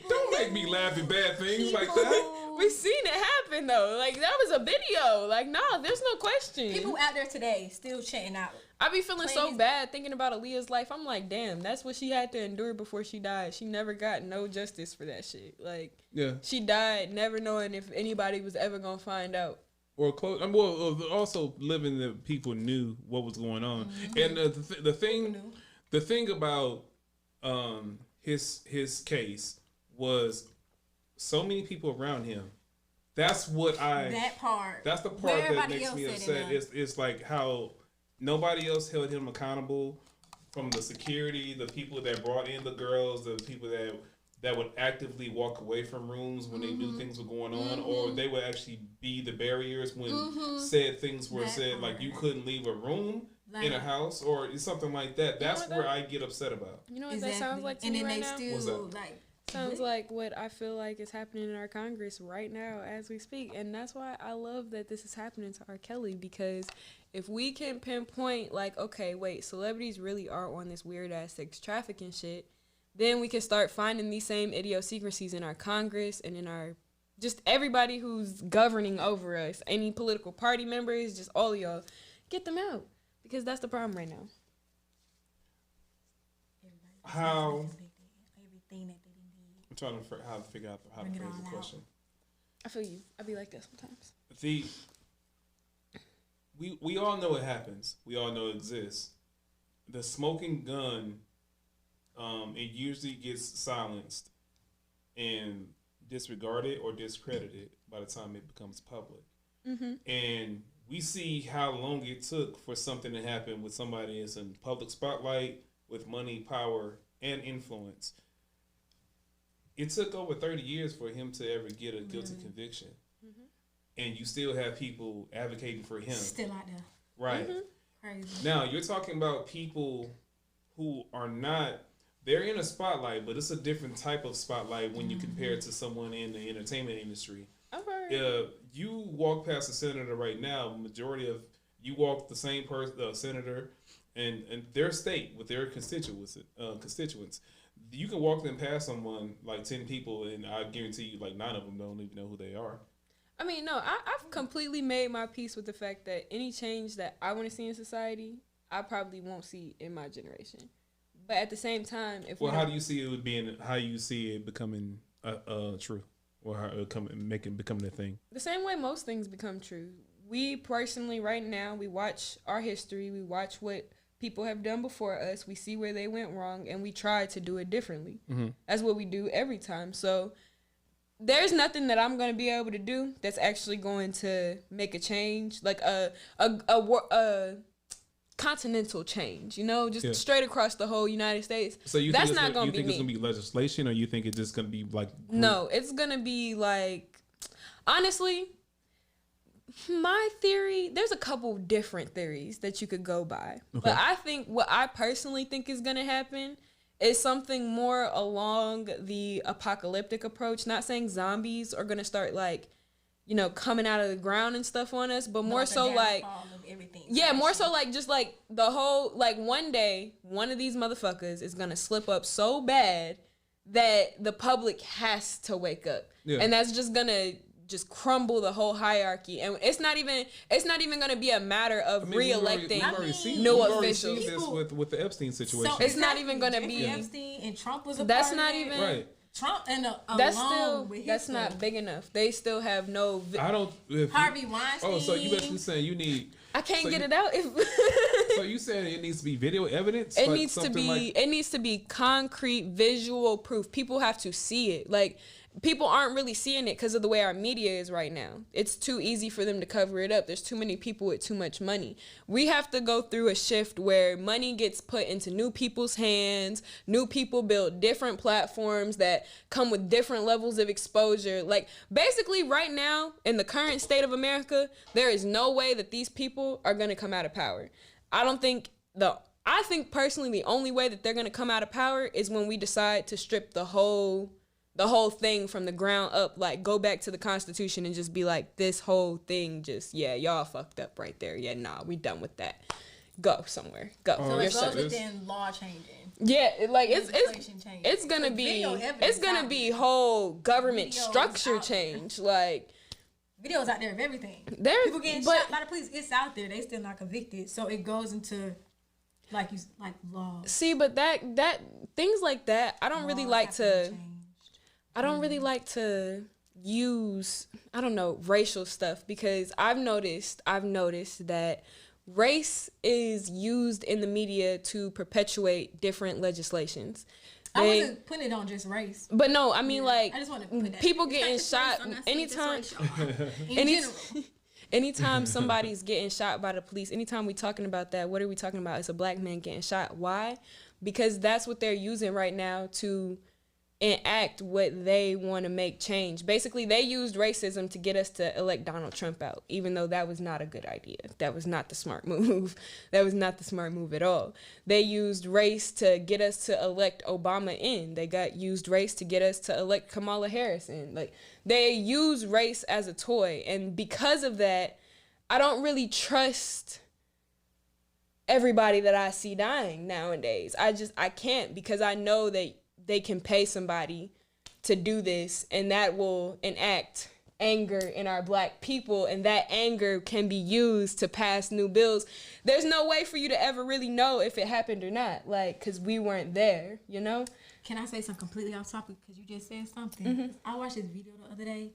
Don't make me laugh at bad things like that. We seen it happen though. Like that was a video. Like no, there's no question. People out there today still chatting out. I be feeling so bad thinking about Aaliyah's life. I'm like, damn, that's what she had to endure before she died. She never got no justice for that shit. Like, she died never knowing if anybody was ever gonna find out. Or close. Well, also living that people knew what was going on. And the thing about his case was so many people around him. That's the part that makes me upset. It's like how nobody else held him accountable, from the security, the people that brought in the girls, the people that would actively walk away from rooms when they knew things were going on, or they would actually be the barriers when said things were said, like you couldn't leave a room in a house or something like that. That's where I get upset about. You know what that sounds like to me right now? What's that? Sounds like what I feel like is happening in our Congress right now as we speak. And that's why I love that this is happening to R. Kelly, because if we can pinpoint like, okay, wait, celebrities really are on this weird ass sex trafficking shit, then we can start finding these same idiosyncrasies in our Congress and in our just everybody who's governing over us. Any political party members, just all of y'all, get them out, because that's the problem right now. How? Everything that they need. I'm trying to figure out how to phrase the question. I feel you. I be like that sometimes. We all know it happens. We all know it exists. The smoking gun, it usually gets silenced and disregarded or discredited by the time it becomes public. Mm-hmm. And we see how long it took for something to happen with somebody that's in public spotlight with money, power, and influence. It took over 30 years for him to ever get a guilty conviction. Mm-hmm. And you still have people advocating for him. Still out there. Right. Mm-hmm. Crazy. Now, you're talking about people who are not, they're in a spotlight, but it's a different type of spotlight when you compare it to someone in the entertainment industry. Okay. You walk past a senator right now, majority of, you walk the same senator and their state with their constituents. You can walk them past someone, like 10 people, and I guarantee you, like 9 of them don't even know who they are. I mean, no, I've completely made my peace with the fact that any change that I want to see in society, I probably won't see in my generation. But at the same time, how do you see it how you see it becoming true, or how it becoming a thing? The same way most things become true. We personally, right now, we watch our history, we watch what people have done before us, we see where they went wrong, and we try to do it differently. Mm-hmm. That's what we do every time. So there's nothing that I'm going to be able to do that's actually going to make a change, like a continental change, just straight across the whole United States. So that's not going to be me. You think it's going to be legislation, or you think it's just going to be like group? No, it's going to be like, honestly, my theory, there's a couple different theories that you could go by. Okay. But I think what I personally think is going to happen is something more along the apocalyptic approach. Not saying zombies are going to start coming out of the ground and stuff on us, but more so like, yeah, more so like just like the whole, like one day, one of these motherfuckers is going to slip up so bad that the public has to wake up. Yeah. And that's just going to just crumble the whole hierarchy, and it's not even going to be a matter of re-electing new officials. We've seen this with the Epstein situation. So it's not even going to be Epstein, and Trump was a that's part not of even right. Trump and that's not big enough. They still have no. Harvey Weinstein. Oh, so you basically saying you need. I can't get it out. So you saying it needs to be video evidence? It needs to be. It needs to be concrete visual proof. People have to see it. Like, people aren't really seeing it because of the way our media is right now. It's too easy for them to cover it up. There's too many people with too much money. We have to go through a shift where money gets put into new people's hands. New people build different platforms that come with different levels of exposure. Like, basically right now, in the current state of America, there is no way that these people are going to come out of power. I think personally the only way that they're going to come out of power is when we decide to strip the whole thing from the ground up, like go back to the Constitution and just be like, this whole thing just, y'all fucked up right there. Yeah, nah, we done with that. Go somewhere. Go. So it goes within law changing. Yeah, like it's gonna be whole government structure change. Like, videos out there of everything. People getting shot by the police. It's out there. They still not convicted. So it goes into like law. See, but that things like that, I don't really like to use, I don't know, racial stuff, because I've noticed that race is used in the media to perpetuate different legislations. I wasn't putting it on just race. But no, I mean, like, I just want to put that. People getting shot anytime. Anytime somebody's getting shot by the police, anytime we talking about that, what are we talking about? It's a black man getting shot. Why? Because that's what they're using right now to enact what they want to make change. Basically, they used racism to get us to elect Donald Trump out, even though that was not a good idea. That was not the smart move. That was not the smart move at all. They used race to get us to elect Obama in. They used race to get us to elect Kamala Harris in. Like, they use race as a toy, and because of that, I don't really trust everybody that I see dying nowadays. I can't, because I know that they can pay somebody to do this, and that will enact anger in our black people, and that anger can be used to pass new bills. There's no way for you to ever really know if it happened or not, like, because we weren't there, you know? Can I say something completely off topic because you just said something? I watched this video the other day,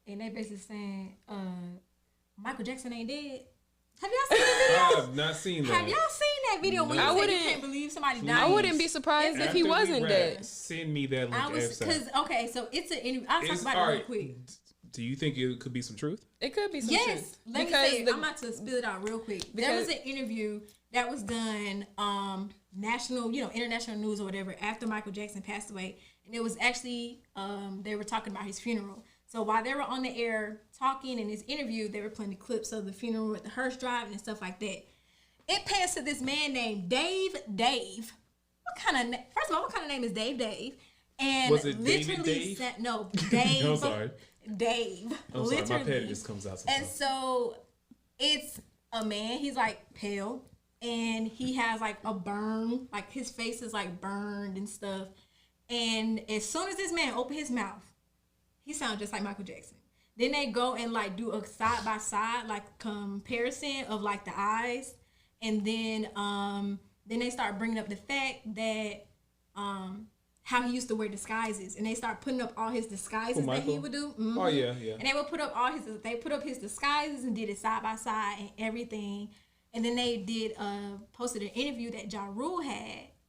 and they basically saying Michael Jackson ain't dead. Have y'all seen the video? I have not seen that. Have y'all seen that video when you say you can't believe somebody died? I wouldn't be surprised if he wasn't dead. Send me that link. So it's an interview. I'll talk about it real quick. Do you think it could be some truth? It could be some truth. Yes. Let me say it. I'm about to spill it out real quick. There was an interview that was done national, international news or whatever after Michael Jackson passed away. And it was actually, they were talking about his funeral. So while they were on the air talking in this interview, they were playing the clips of the funeral with the hearse driving and stuff like that. It passed to this man named Dave. First of all, what kind of name is Dave? And was it Dave? No, Dave. I'm sorry. Dave. I'm sorry, my pet just comes out sometimes. And so it's a man, he's like pale, and he has like a burn, like his face is like burned and stuff. And as soon as this man opened his mouth, he sounds just like Michael Jackson. Then they go and like do a side by side like comparison of like the eyes, and then they start bringing up the fact that how he used to wear disguises, and they start putting up all his disguises that he would do. Mm-hmm. Oh yeah. And they would put up his disguises and did it side by side and everything. And then they did posted an interview that Ja Rule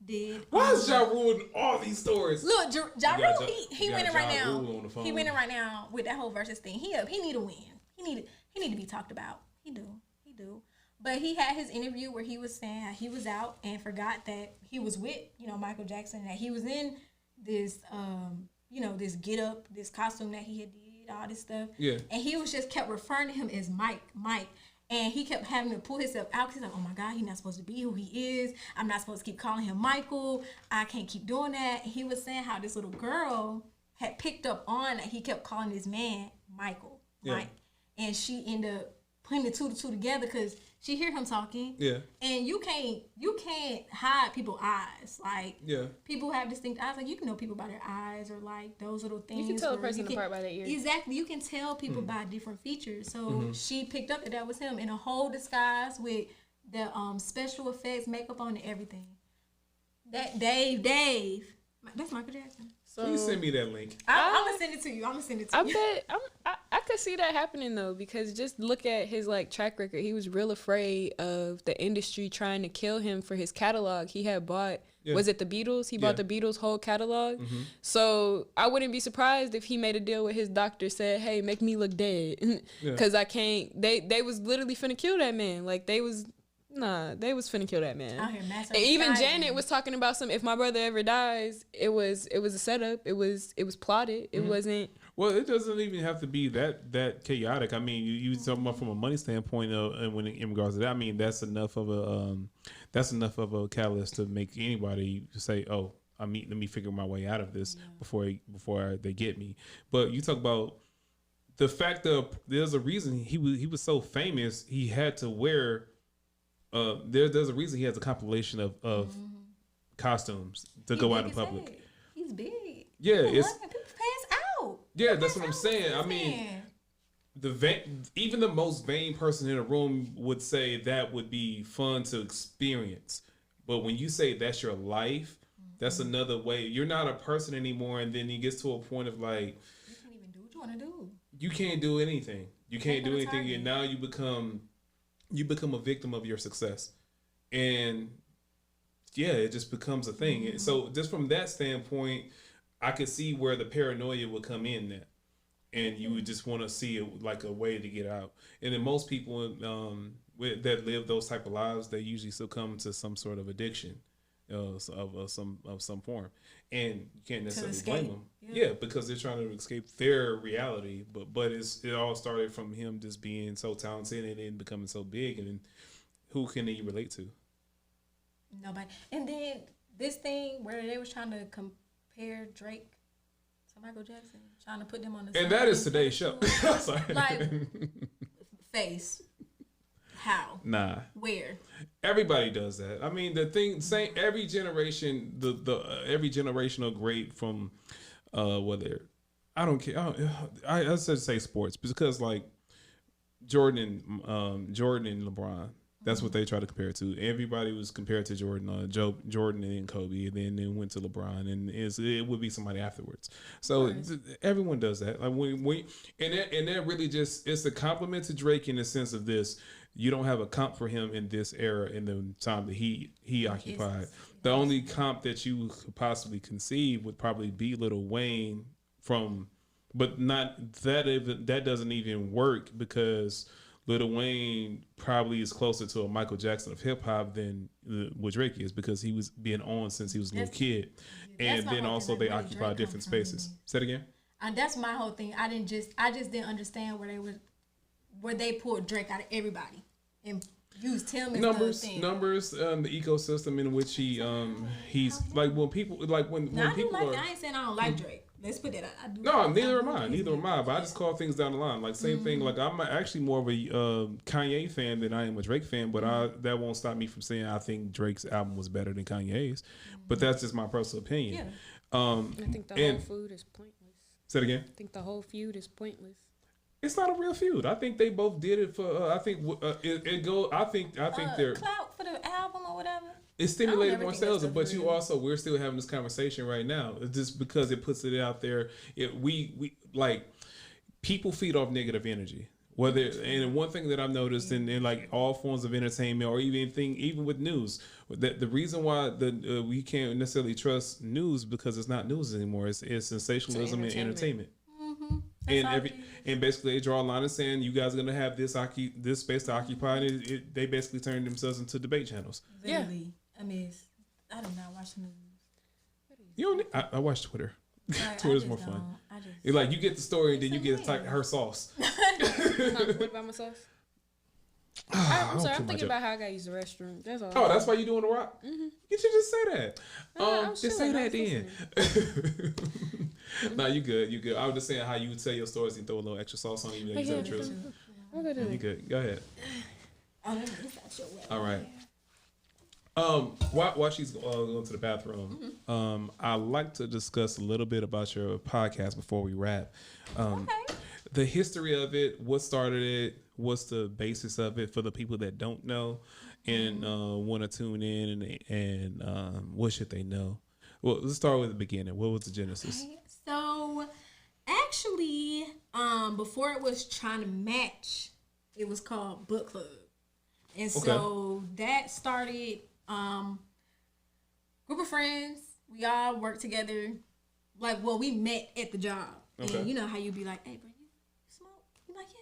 did. Why is Ja Rule in all these stories? Look, Ja Rule, he winning right now. He winning right now with that whole versus thing. He need a win. He need to be talked about. He do. But he had his interview where he was saying how he was out and forgot that he was with, Michael Jackson, that he was in this, this get up, this costume that he had did, all this stuff. Yeah. And he was just kept referring to him as Mike. And he kept having to pull himself out because he's like, oh my God, he's not supposed to be who he is. I'm not supposed to keep calling him Michael. I can't keep doing that. He was saying how this little girl had picked up on that he kept calling this man Michael. Yeah. Mike. And she ended up putting the two together because she hear him talking. Yeah. And you can't hide people's eyes. Like, people have distinct eyes. Like, you can know people by their eyes or like those little things. You can tell a person apart by their ears. Exactly. You can tell people by different features. So she picked up that was him in a whole disguise with the special effects, makeup on, and everything. That Dave. That's Michael Jackson. So please send me that link. I'm gonna send it to you. I bet I could see that happening though, because just look at his like track record. He was real afraid of the industry trying to kill him for his catalog. He had bought was it the Beatles? He bought the Beatles whole catalog. So I wouldn't be surprised if he made a deal with his doctor, said, "Hey, make me look dead, because I can't." They was literally finna kill that man. Like they was finna kill that man. And even Janet was talking about if my brother ever dies, it was a setup. It was plotted. It wasn't. Well, it doesn't even have to be that chaotic. I mean, you talking about from a money standpoint, and when in regards to that, I mean that's enough of a catalyst to make anybody say, "Oh, let me figure my way out of this before they get me." But you talk about the fact that there's a reason he was so famous. He had to wear. There's a reason he has a compilation of costumes to go out in public. Big. He's big. Yeah, people pass out. Yeah, that's what I'm saying. I mean, even the most vain person in a room would say that would be fun to experience. But when you say that's your life, that's another way. You're not a person anymore, and then it gets to a point of like, you can't even do what you want to do. You can't do anything. You can't do anything, and now you become a victim of your success. And it just becomes a thing. And so just from that standpoint, I could see where the paranoia would come in that. And you would just want to see it like a way to get out. And then most people that live those type of lives, they usually succumb to some sort of addiction of some form. And you can't necessarily blame them. Yeah, because they're trying to escape their reality. But it all started from him just being so talented and then becoming so big. And then who can he relate to? Nobody. And then this thing where they was trying to compare Drake to Michael Jackson, trying to put them on the same. And that is today's show. Sorry. Like, face. How? Nah. Where? Everybody does that. I mean, the thing, same every generation, every generational great from, whether I don't care. I said say sports because like Jordan and LeBron. That's what they try to compare it to. Everybody was compared to Jordan, Jordan and Kobe, and then went to LeBron, and it would be somebody afterwards. So everyone does that. Like and that really just it's a compliment to Drake in the sense of this. You don't have a comp for him in this era in the time that he occupied. The only comp that you could possibly conceive would probably be Lil Wayne but not that doesn't even work because Lil Wayne probably is closer to a Michael Jackson of hip hop than what Drake is because he was being on since he was a little kid, and then also they occupy different spaces. Say it again. And that's my whole thing. I just didn't understand where they pulled Drake out of everybody and used him as numbers, the ecosystem in which he's like when people like when people are. I ain't saying I don't like Drake. Let's put that out. No, neither am I. But I just call things down the line. Like same thing. Like I'm actually more of a Kanye fan than I am a Drake fan. But that won't stop me from saying I think Drake's album was better than Kanye's. But that's just my personal opinion. Yeah. I think the whole feud is pointless. Say it again. I think the whole feud is pointless. It's not a real feud. I think they both did it for. I think it go. I think they're clout for the album or whatever. It stimulated more sales, but we're still having this conversation right now. It's just because it puts it out there. We like people feed off negative energy. And one thing that I've noticed in like all forms of entertainment or even with news, that the reason why we can't necessarily trust news because it's not news anymore. It's sensationalism and entertainment. And basically they draw a line and saying you guys are gonna have this space to occupy, and they basically turn themselves into debate channels. Literally. Yeah. I mean, I do not watch the news. You don't. I watch Twitter. Twitter's more fun. It's like you get the story and then you get to type her sauce. What about my sauce? I'm sorry. I'm thinking about how I got to use the restroom. That's all. Oh, that's why you doing the rock? Mm-hmm. You should just say that. Just say that then. No, you good. You good. I was just saying how you would tell your stories and throw a little extra sauce on you. You tell the truth. You good. Go ahead. All right. While she's going to the bathroom, I'd like to discuss a little bit about your podcast before we wrap. The history of it, what started it, what's the basis of it for the people that don't know and want to tune in and what should they know? Well, let's start with the beginning. What was the genesis? Okay. So, actually, before it was Tryna.Match, it was called Book Club. And so that started group of friends. We all worked together. We met at the job. Okay. And you know how you be like, hey, bro, you smoke? You like, yeah,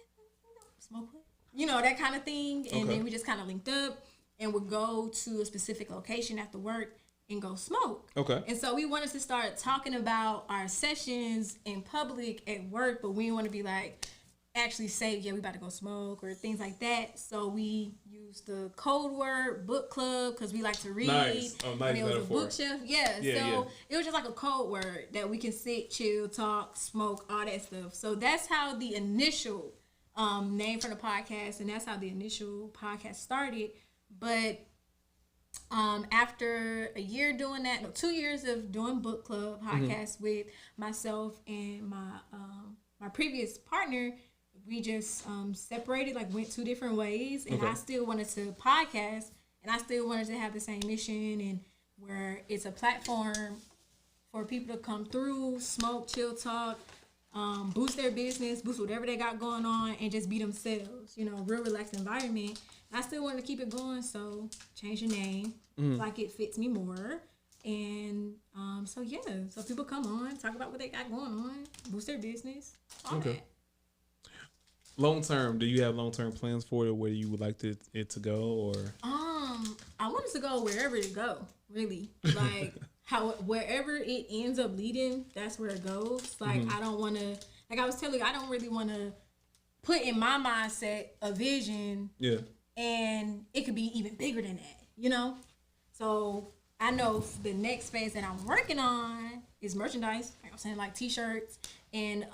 smoke what? You know, that kind of thing. And then we just kind of linked up and would go to a specific location after work and go smoke. Okay. And so we wanted to start talking about our sessions in public at work, but we didn't want to be like, actually say, yeah, we about to go smoke or things like that. So we used the code word book club because we like to read. Nice. And it was a bookshelf. It was just like a code word that we can sit, chill, talk, smoke, all that stuff. So that's how the initial name for the podcast, and that's how the initial podcast started. But after a year doing that, 2 years of doing book club podcast with myself and my previous partner, we just separated, went two different ways. And I still wanted to podcast, and I still wanted to have the same mission, and where it's a platform for people to come through, smoke, chill, talk, boost their business, boost whatever they got going on, and just be themselves. You know, real relaxed environment. I still wanted to keep it going, so change the name like it fits me more. And so people come on, talk about what they got going on, boost their business, all that. Long term, do you have long term plans for it? Where you would like it to go, or? I want it to go wherever it go. Really, wherever it ends up leading, that's where it goes. I don't want to. Like I was telling you, I don't really want to put in my mindset a vision. Yeah. And it could be even bigger than that, you know. So I know the next phase that I'm working on is merchandise. Like I'm saying, like T-shirts and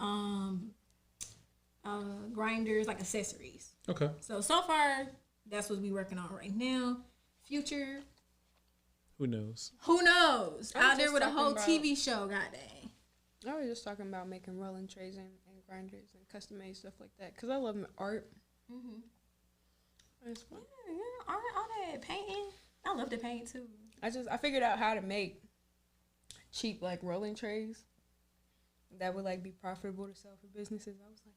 grinders, like accessories. Okay. So far, that's what we working on right now. Future, who knows? Who knows? Out there with a whole about, TV show, goddamn. I was just talking about making rolling trays and grinders and custom made stuff like that because I love art. It's fun. Yeah, all that painting. I love to paint too. I figured out how to make cheap like rolling trays that would like be profitable to sell for businesses. I was like,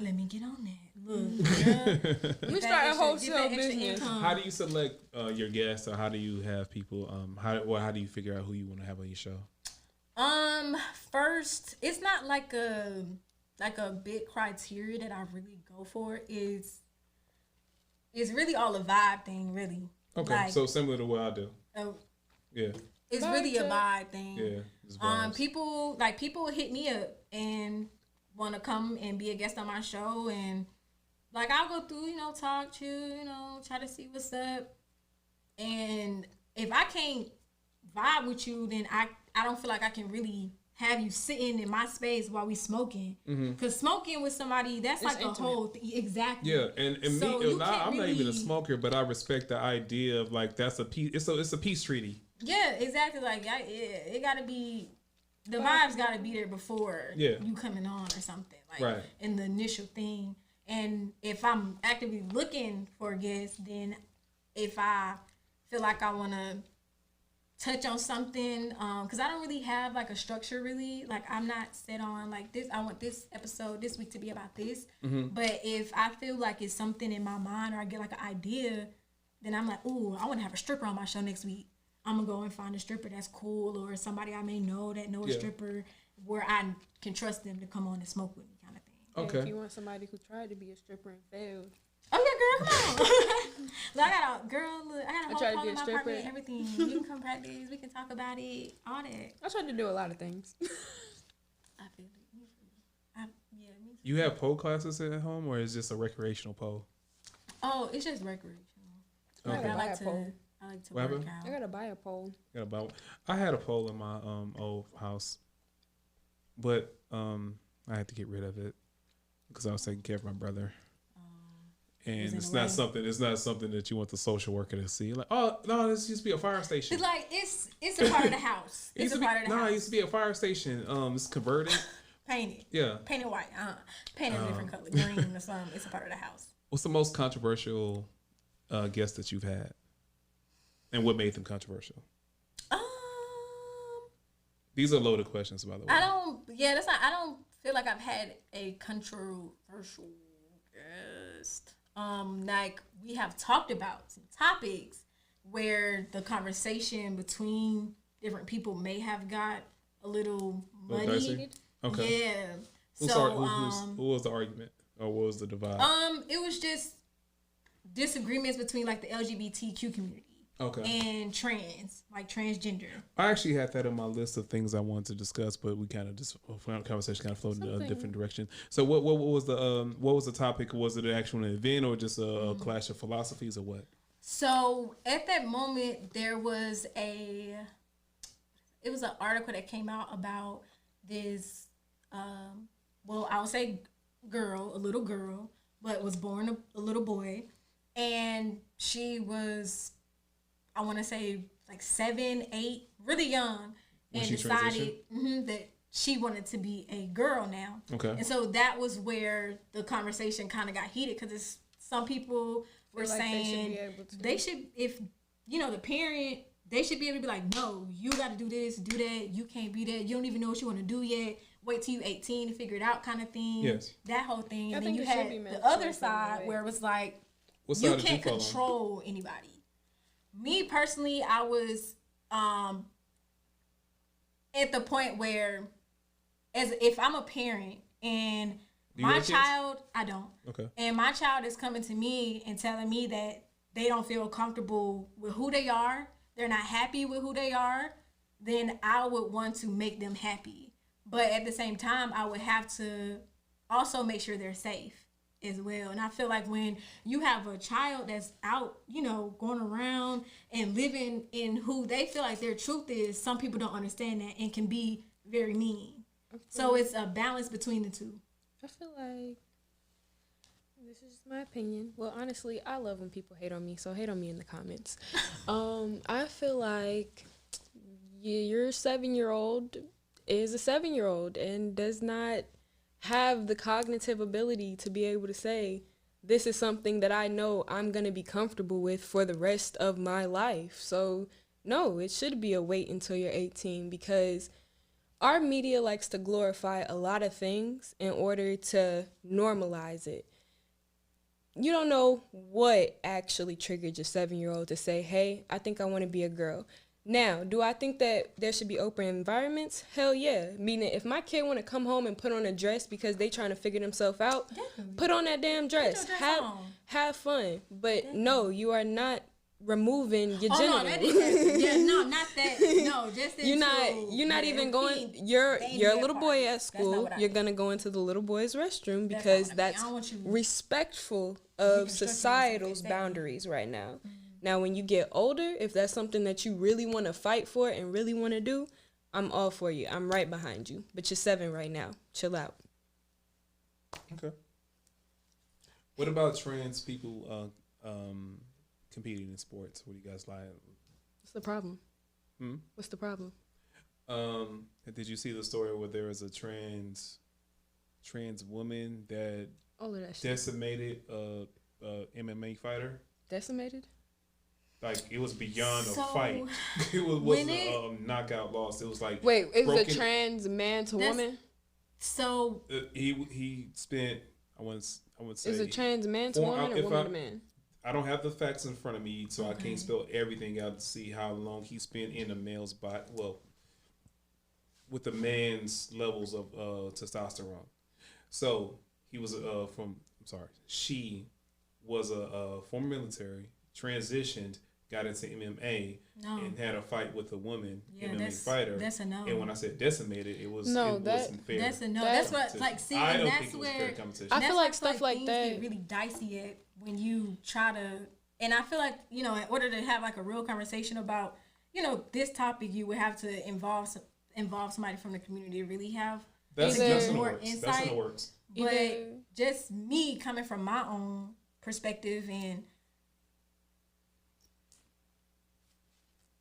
let me get on that. Look, let me start a wholesale business. How do you select your guests, or how do you have people? How do you figure out who you want to have on your show? First, it's not like a big criteria that I really go for. It's really all a vibe thing, really. Okay, like, so similar to what I do. Yeah. It's really a vibe thing. Yeah. People hit me up and want to come and be a guest on my show, and like I'll go through, talk to you, try to see what's up. And if I can't vibe with you, then I don't feel like I can really have you sitting in my space while we smoking. Because smoking with somebody, that's it's like intimate. A whole thing. Exactly. Yeah, and so me, I'm not even a smoker, but I respect the idea of like that's a peace. It's a peace treaty. Yeah, exactly. Like it gotta be, the vibes gotta be there before you coming on or something. Like right. In the initial thing. And if I'm actively looking for a guest, then if I feel like I wanna touch on something, because I don't really have like a structure really. Like I'm not set on like this. I want this episode this week to be about this. But if I feel like it's something in my mind or I get like an idea, then I'm like, ooh, I want to have a stripper on my show next week. I'm gonna go and find a stripper that's cool, or somebody I may know that know a stripper where I can trust them to come on and smoke with me, kind of thing. Okay. And if you want somebody who tried to be a stripper and failed. Oh yeah, girl, come on. Look, I got a whole call in my apartment and everything. You can come practice. We can talk about it. All that. I tried to do a lot of things. I feel it. Me too. You have pole classes at home, or is it just a recreational pole? Oh, it's just recreational. Okay. I like to work out. I gotta buy a pole. I had a pole in my old house, but I had to get rid of it because I was taking care of my brother. And it's not something that you want the social worker to see. Like, oh no, this used to be a fire station. Like it's a part of the house. It's a part of the house. No, it used to be a fire station. It's converted. Painted. Yeah. Painted white. Painted a different color, green or something. It's a part of the house. What's the most controversial guest that you've had, and what made them controversial? These are loaded questions, by the way. I don't feel like I've had a controversial guest. Like we have talked about some topics where the conversation between different people may have got a little muddy. Okay. Yeah. Who was the argument, or what was the divide? It was just disagreements between like the LGBTQ community. Okay. And transgender. I actually had that on my list of things I wanted to discuss, but we kind of just conversation kind of flowed in a different direction. So what was the topic? Was it an actual event or just a clash of philosophies, or what? So at that moment there was an article that came out about this I would say a little girl, but was born a little boy, and she was, I want to say like 7, 8, really young, and decided that she wanted to be a girl now. Okay. And so that was where the conversation kind of got heated, because some people were saying they should, if the parent, they should be able to be like, no, you got to do this, do that. You can't be that. You don't even know what you want to do yet. Wait till you're 18 to figure it out, kind of thing. Yes. That whole thing. And then you had the other side where it was like, you can't control anybody. Me personally, I was at the point where, if I'm a parent and my child, I don't. Okay. And my child is coming to me and telling me that they don't feel comfortable with who they are, they're not happy with who they are, then I would want to make them happy. But at the same time, I would have to also make sure they're safe as well. And I feel like when you have a child that's out, going around and living in who they feel like their truth is, some people don't understand that and can be very mean. So it's a balance between the two. I feel like this is just my opinion. Well, honestly, I love when people hate on me, so hate on me in the comments. I feel like your 7-year-old is a 7-year-old and does not have the cognitive ability to be able to say, this is something that I know I'm going to be comfortable with for the rest of my life. So, no, it should be a wait until you're 18 because our media likes to glorify a lot of things in order to normalize it. You don't know what actually triggered your 7-year-old to say, hey, I think I want to be a girl. Now, do I think that there should be open environments? Hell yeah. Meaning, if my kid want to come home and put on a dress because they trying to figure themselves out, put on that damn dress. Have fun. But no, you are not removing your genitals. No, that is, not that. No, just you're not even going. Your little boy at school. You're gonna go into the little boy's restroom because that's respectful of societal's boundaries right now. Mm-hmm. Now, when you get older, if that's something that you really want to fight for and really want to do, I'm all for you. I'm right behind you. But you're 7 right now. Chill out. Okay. What about trans people competing in sports? What do you guys like? What's the problem? What's the problem? Did you see the story where there was a trans woman that decimated a MMA fighter? Decimated? Like, it was beyond a fight. It wasn't a knockout loss. It was like... Wait, is it a trans man to woman? So... he spent, I would say... Is it trans man to woman or woman to man? I don't have the facts in front of me, so I can't spell everything out to see how long he spent in a male's body. Well, with the man's levels of testosterone. So, he was she was a former military, transitioned, got into MMA, and had a fight with a woman MMA fighter. That's a no. And when I said decimated, it wasn't fair. That's a no. That's what, like, see, and that's where I feel like stuff like that get really dicey at when you try to. And I feel like, in order to have like a real conversation about, this topic, you would have to involve somebody from the community to really have that's more insight. That's in the works. But just me coming from my own perspective, and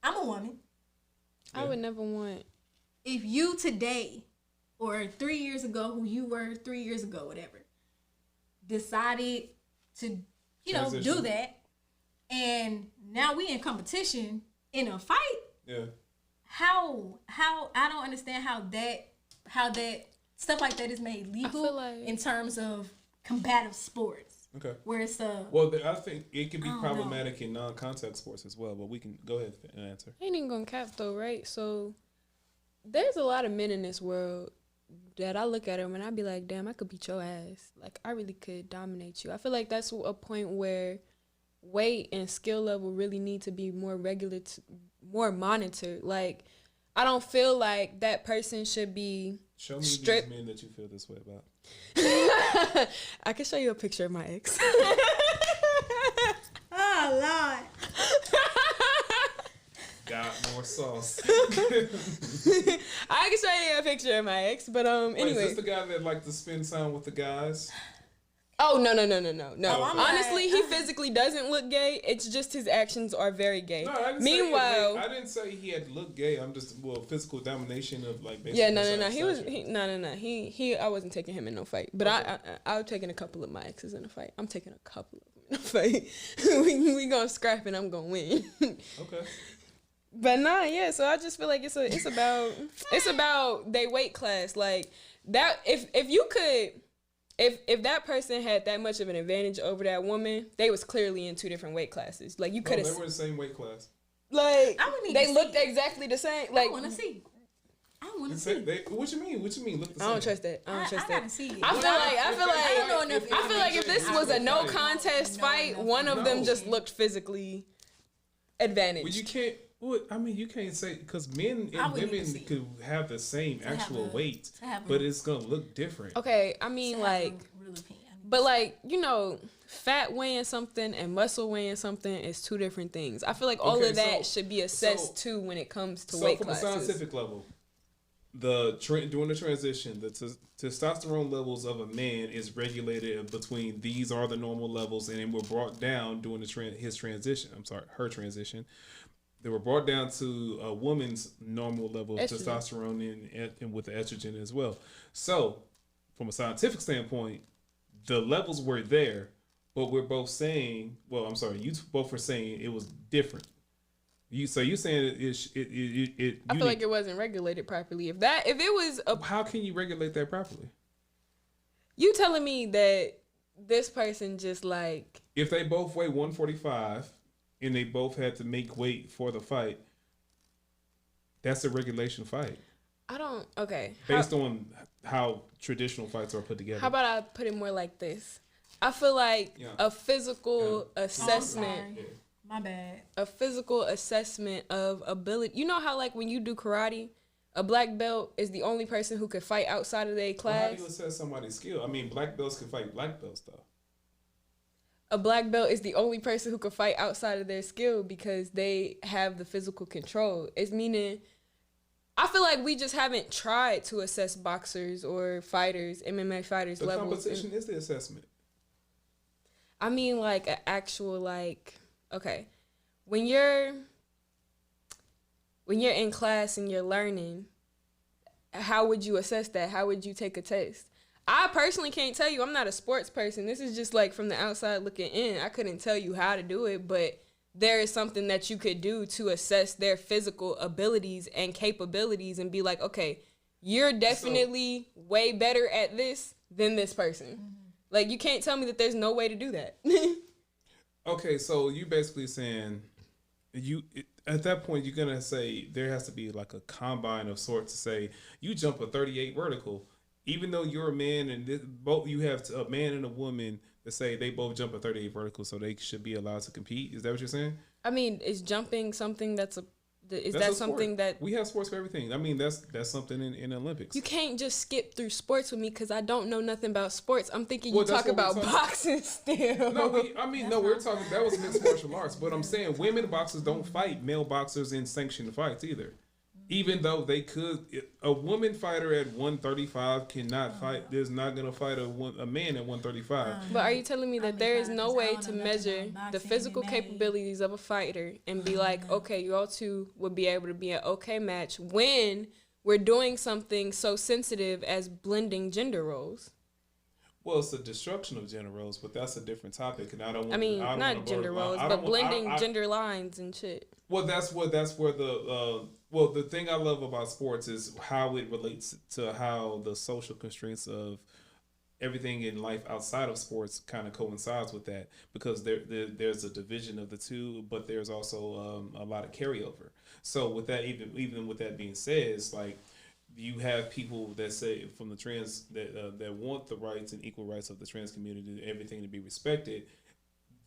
I'm a woman. I would never want. If you today, or 3 years ago, who you were 3 years ago, whatever, decided to, do that, and now we in competition in a fight. Yeah. How I don't understand how that stuff like that is made legal in terms of combative sports. Okay. Where it's I think it can be problematic in non-contact sports as well, but we can go ahead and answer. I ain't even gonna cap though, right? So there's a lot of men in this world that I look at them and I be like, damn, I could beat your ass. Like, I really could dominate you. I feel like that's a point where weight and skill level really need to be more more monitored. Like, I don't feel like that person should be Show me these men that you feel this way about. I can show you a picture of my ex. Oh, Lord. Got more sauce. I can show you a picture of my ex, but anyway. Is this the guy that like to spend time with the guys? Oh, no. Oh, honestly, he physically doesn't look gay. It's just his actions are very gay. No, I didn't say he had to look gay. I'm just physical domination of like. Yeah, no. He I wasn't taking him in no fight, but okay. I was taking a couple of my exes in a fight. I'm taking a couple of them in a fight. we gonna scrap and I'm gonna win. Okay. But so I just feel like it's about they weight class, like that. If you could. If that person had that much of an advantage over that woman, they was clearly in 2 different weight classes. Like, you could have. They were the same weight class. Like, they looked exactly the same. Like, I want to see. What you mean? Look the same. I don't trust that. I gotta see it. I feel like if this was a no contest fight, one of them just looked physically advantaged. Well, you can't. Well, I mean, you can't say because men and women could have the same actual weight, but it's gonna look different. Okay, I mean, but fat weighing something and muscle weighing something is 2 different things. I feel like all of that should be assessed too when it comes to weight classes. From a scientific level, during the transition, the testosterone levels of a man is regulated between these are the normal levels, and then were brought down during his transition. I'm sorry, her transition. They were brought down to a woman's normal level of testosterone and with the estrogen as well. So, from a scientific standpoint, the levels were there, but we're both saying, well, I'm sorry, you both were saying it was different. You saying it I feel like it wasn't regulated properly. If it was how can you regulate that properly? You telling me that this person just like, if they both weigh 145 and they both had to make weight for the fight, that's a regulation fight. Okay. Based on how traditional fights are put together. How about I put it more like this? I feel like a physical assessment. My bad. A physical assessment of ability. You know how like when you do karate, a black belt is the only person who could fight outside of their class? Well, how do you assess somebody's skill? I mean, black belts can fight black belts though. A black belt is the only person who could fight outside of their skill because they have the physical control. It's meaning, I feel like we just haven't tried to assess boxers or fighters, MMA fighters' levels. The competition is the assessment. I mean, like an actual like. Okay, when you're in class and you're learning, how would you assess that? How would you take a test? I personally can't tell you. I'm not a sports person. This is just like from the outside looking in. I couldn't tell you how to do it, but there is something that you could do to assess their physical abilities and capabilities and be like, okay, you're definitely way better at this than this person. Mm-hmm. Like, you can't tell me that there's no way to do that. Okay, so you basically saying at that point you're gonna say there has to be like a combine of sorts to say you jump a 38 vertical, even though you're a man and both you have a man and a woman that say they both jump a 38 vertical, so they should be allowed to compete. Is that what you're saying? I mean, is jumping something that's something that we have sports for everything? I mean, that's something in the Olympics. You can't just skip through sports with me because I don't know nothing about sports. I'm thinking you talk about boxing still. No, we're talking. That was mixed martial arts, but I'm saying women boxers don't fight male boxers in sanctioned fights either. Even though they could, a woman fighter at 135 cannot fight. There's not gonna fight a man at 135. But are you telling me that there is no way to measure the physical capabilities of a fighter and be like, okay, you all two would be able to be an okay match when we're doing something so sensitive as blending gender roles? Well, it's the destruction of gender roles, but that's a different topic, and I don't. Not gender roles, but blending gender lines and shit. Well, that's where the the thing I love about sports is how it relates to how the social constraints of everything in life outside of sports kind of coincides with that, because there's a division of the two, but there's also a lot of carryover. So with that, even with that being said, it's like you have people that say from the trans that want the rights and equal rights of the trans community, everything to be respected.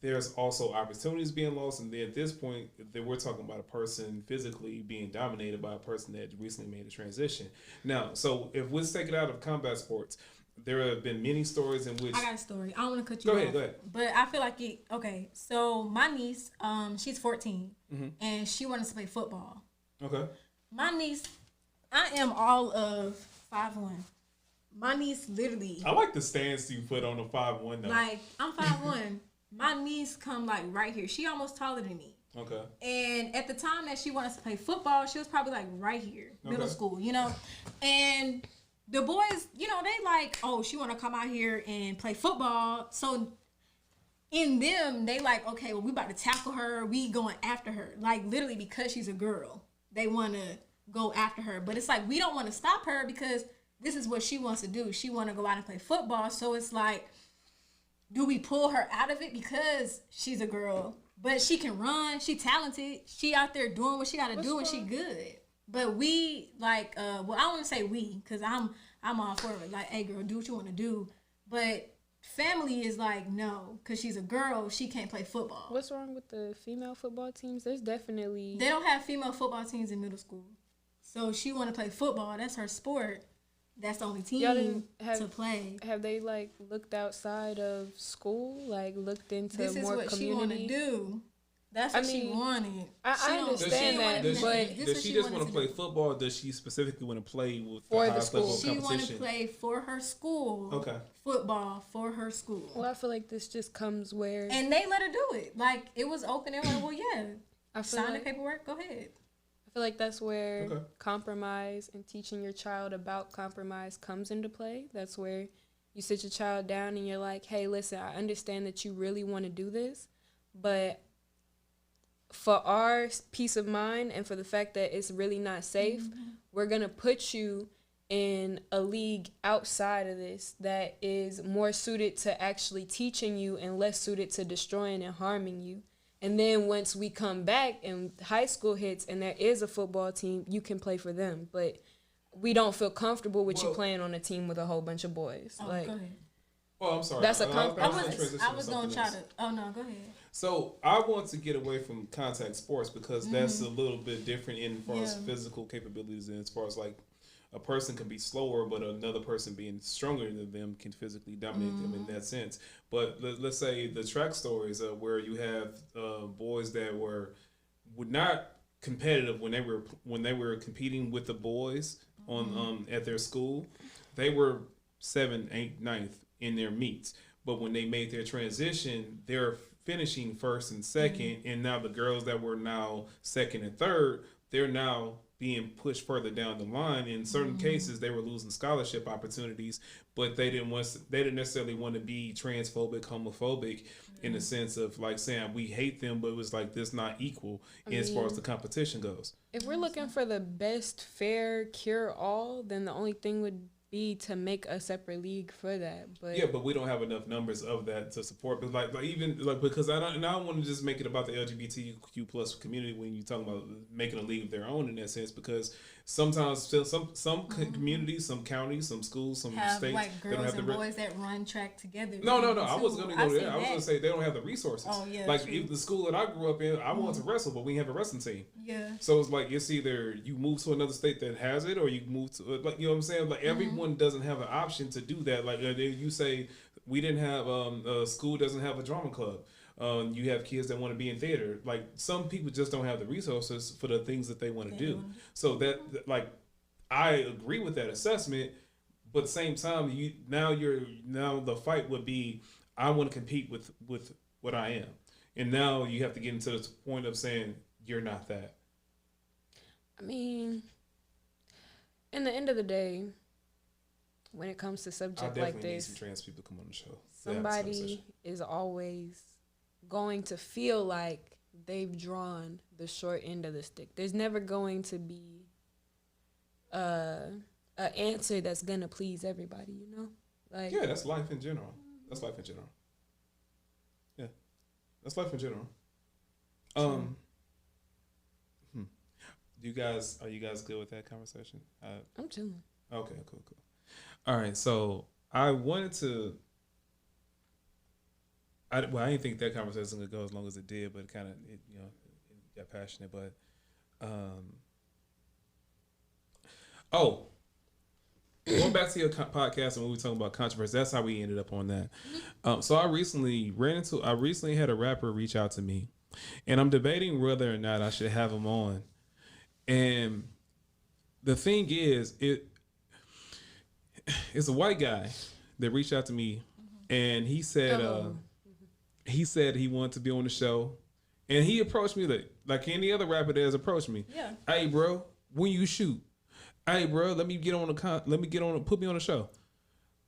There's also opportunities being lost, and then at this point, we're talking about a person physically being dominated by a person that recently made a transition. Now, so if we take it out of combat sports, there have been many stories in which I got a story. I don't want to cut you off. Go ahead. But I feel like it. Okay, so my niece, she's 14, and she wanted to play football. Okay. My niece, I am all of 5'1". My niece literally. I like the stance you put on the 5'1" though. Like, I'm 5'1". My niece come like right here. She almost taller than me. Okay. And at the time that she wanted to play football, she was probably like right here, middle school, you know. And the boys, you know, they like, oh, she want to come out here and play football. So in them, they like, okay, well, we about to tackle her. We going after her. Like literally because she's a girl, they want to go after her. But it's like, we don't want to stop her because this is what she wants to do. She want to go out and play football. So it's like, do we pull her out of it because she's a girl, but she can run, she talented, she out there doing what she got to do, and she good. But we like, well, I don't want to say we, cause I'm all for it. Like, hey, girl, do what you want to do. But family is like, no, cause she's a girl, she can't play football. What's wrong with the female football teams? They don't have female football teams in middle school, so she want to play football. That's her sport. That's the only team to play. Have they like looked outside of school? Like looked into this more community? This is what she want to do. That's what she wanted. I understand that, but does she just want to play football? Or does she specifically want to play with for the the school? She want to play for her school. Okay. Football for her school. Well, I feel like this just comes where, and they let her do it. Like it was open. They were like, well, yeah, sign like, the paperwork. Go ahead. I feel like that's where compromise and teaching your child about compromise comes into play. That's where you sit your child down and you're like, hey, listen, I understand that you really want to do this, but for our peace of mind and for the fact that it's really not safe, we're going to put you in a league outside of this that is more suited to actually teaching you and less suited to destroying and harming you. And then once we come back and high school hits and there is a football team, you can play for them. But we don't feel comfortable with you playing on a team with a whole bunch of boys. Oh, like, go ahead. Oh, I'm sorry. That's a compromise. I was going to try to... Oh, no, go ahead. So I want to get away from contact sports because that's a little bit different in as far as physical capabilities and as far as like a person can be slower, but another person being stronger than them can physically dominate them in that sense. But let's say the track stories where you have boys that were not competitive when they were competing with the boys on at their school. They were 7th, 8th, 9th in their meets, but when they made their transition, they're finishing 1st and 2nd, and now the girls that were now 2nd and 3rd, they're now being pushed further down the line. In certain cases, they were losing scholarship opportunities, but they didn't necessarily want to be transphobic, homophobic, in the sense of like saying we hate them, but it was like this not equal as far as the competition goes. If we're looking for the best fair cure all, then the only thing would be to make a separate league for that. But yeah, but we don't have enough numbers of that to support. But like even like because I don't want to just make it about the LGBTQ plus community when you talk about making a league of their own in that sense, because sometimes some communities, some counties, some schools, some have states like girls they don't have and the boys that run track together. No. I wasn't going to go there. I was going to say they don't have the resources. Oh yeah. Like if the school that I grew up in, I wanted to wrestle, but we have a wrestling team. Yeah. So it's like it's either you move to another state that has it, or you move to like you know what I'm saying. Like everyone doesn't have an option to do that. Like you say, we didn't have school doesn't have a drama club. You have kids that want to be in theater. Like some people just don't have the resources for the things that they want to do. So that like I agree with that assessment, but at the same time, now the fight would be I want to compete with what I am, and now you have to get into the point of saying you're not that. I mean, in the end of the day, when it comes to subject like this, need some trans people to come on the show. Somebody is always going to feel like they've drawn the short end of the stick. There's never going to be an answer that's gonna please everybody, you know? Like yeah, that's life in general. That's life in general. Yeah, that's life in general. Are you guys good with that conversation? I'm chilling. Okay, cool. All right, so I wanted to. I didn't think that conversation would go as long as it did, but it got passionate. But going back to your podcast and when we were talking about controversy, that's how we ended up on that. So I recently had a rapper reach out to me, and I'm debating whether or not I should have him on. And the thing is, it's a white guy that reached out to me, and he said he wanted to be on the show, and he approached me like any other rapper that has approached me. Yeah. Hey, bro, when you shoot, hey, bro, put me on the show.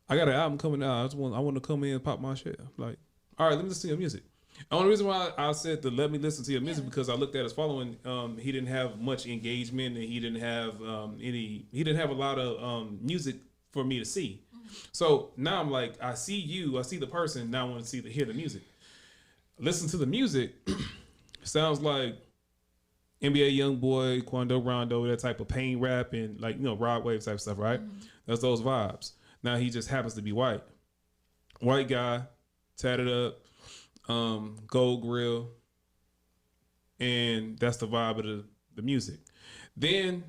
I got an album coming out. I want to come in and pop my shit. I'm like, all right, let me listen to your music. The only reason why I said to let me listen to your music because I looked at his following. He didn't have much engagement, and he didn't have a lot of music for me to see. So now I'm like, I see the person. Now I want to hear the music. Listen to the music. Sounds like NBA YoungBoy, Quando Rondo, that type of pain rap and Rod Wave type stuff, right? That's those vibes. Now he just happens to be white guy, tatted up. Gold grill, and that's the vibe of the music. Then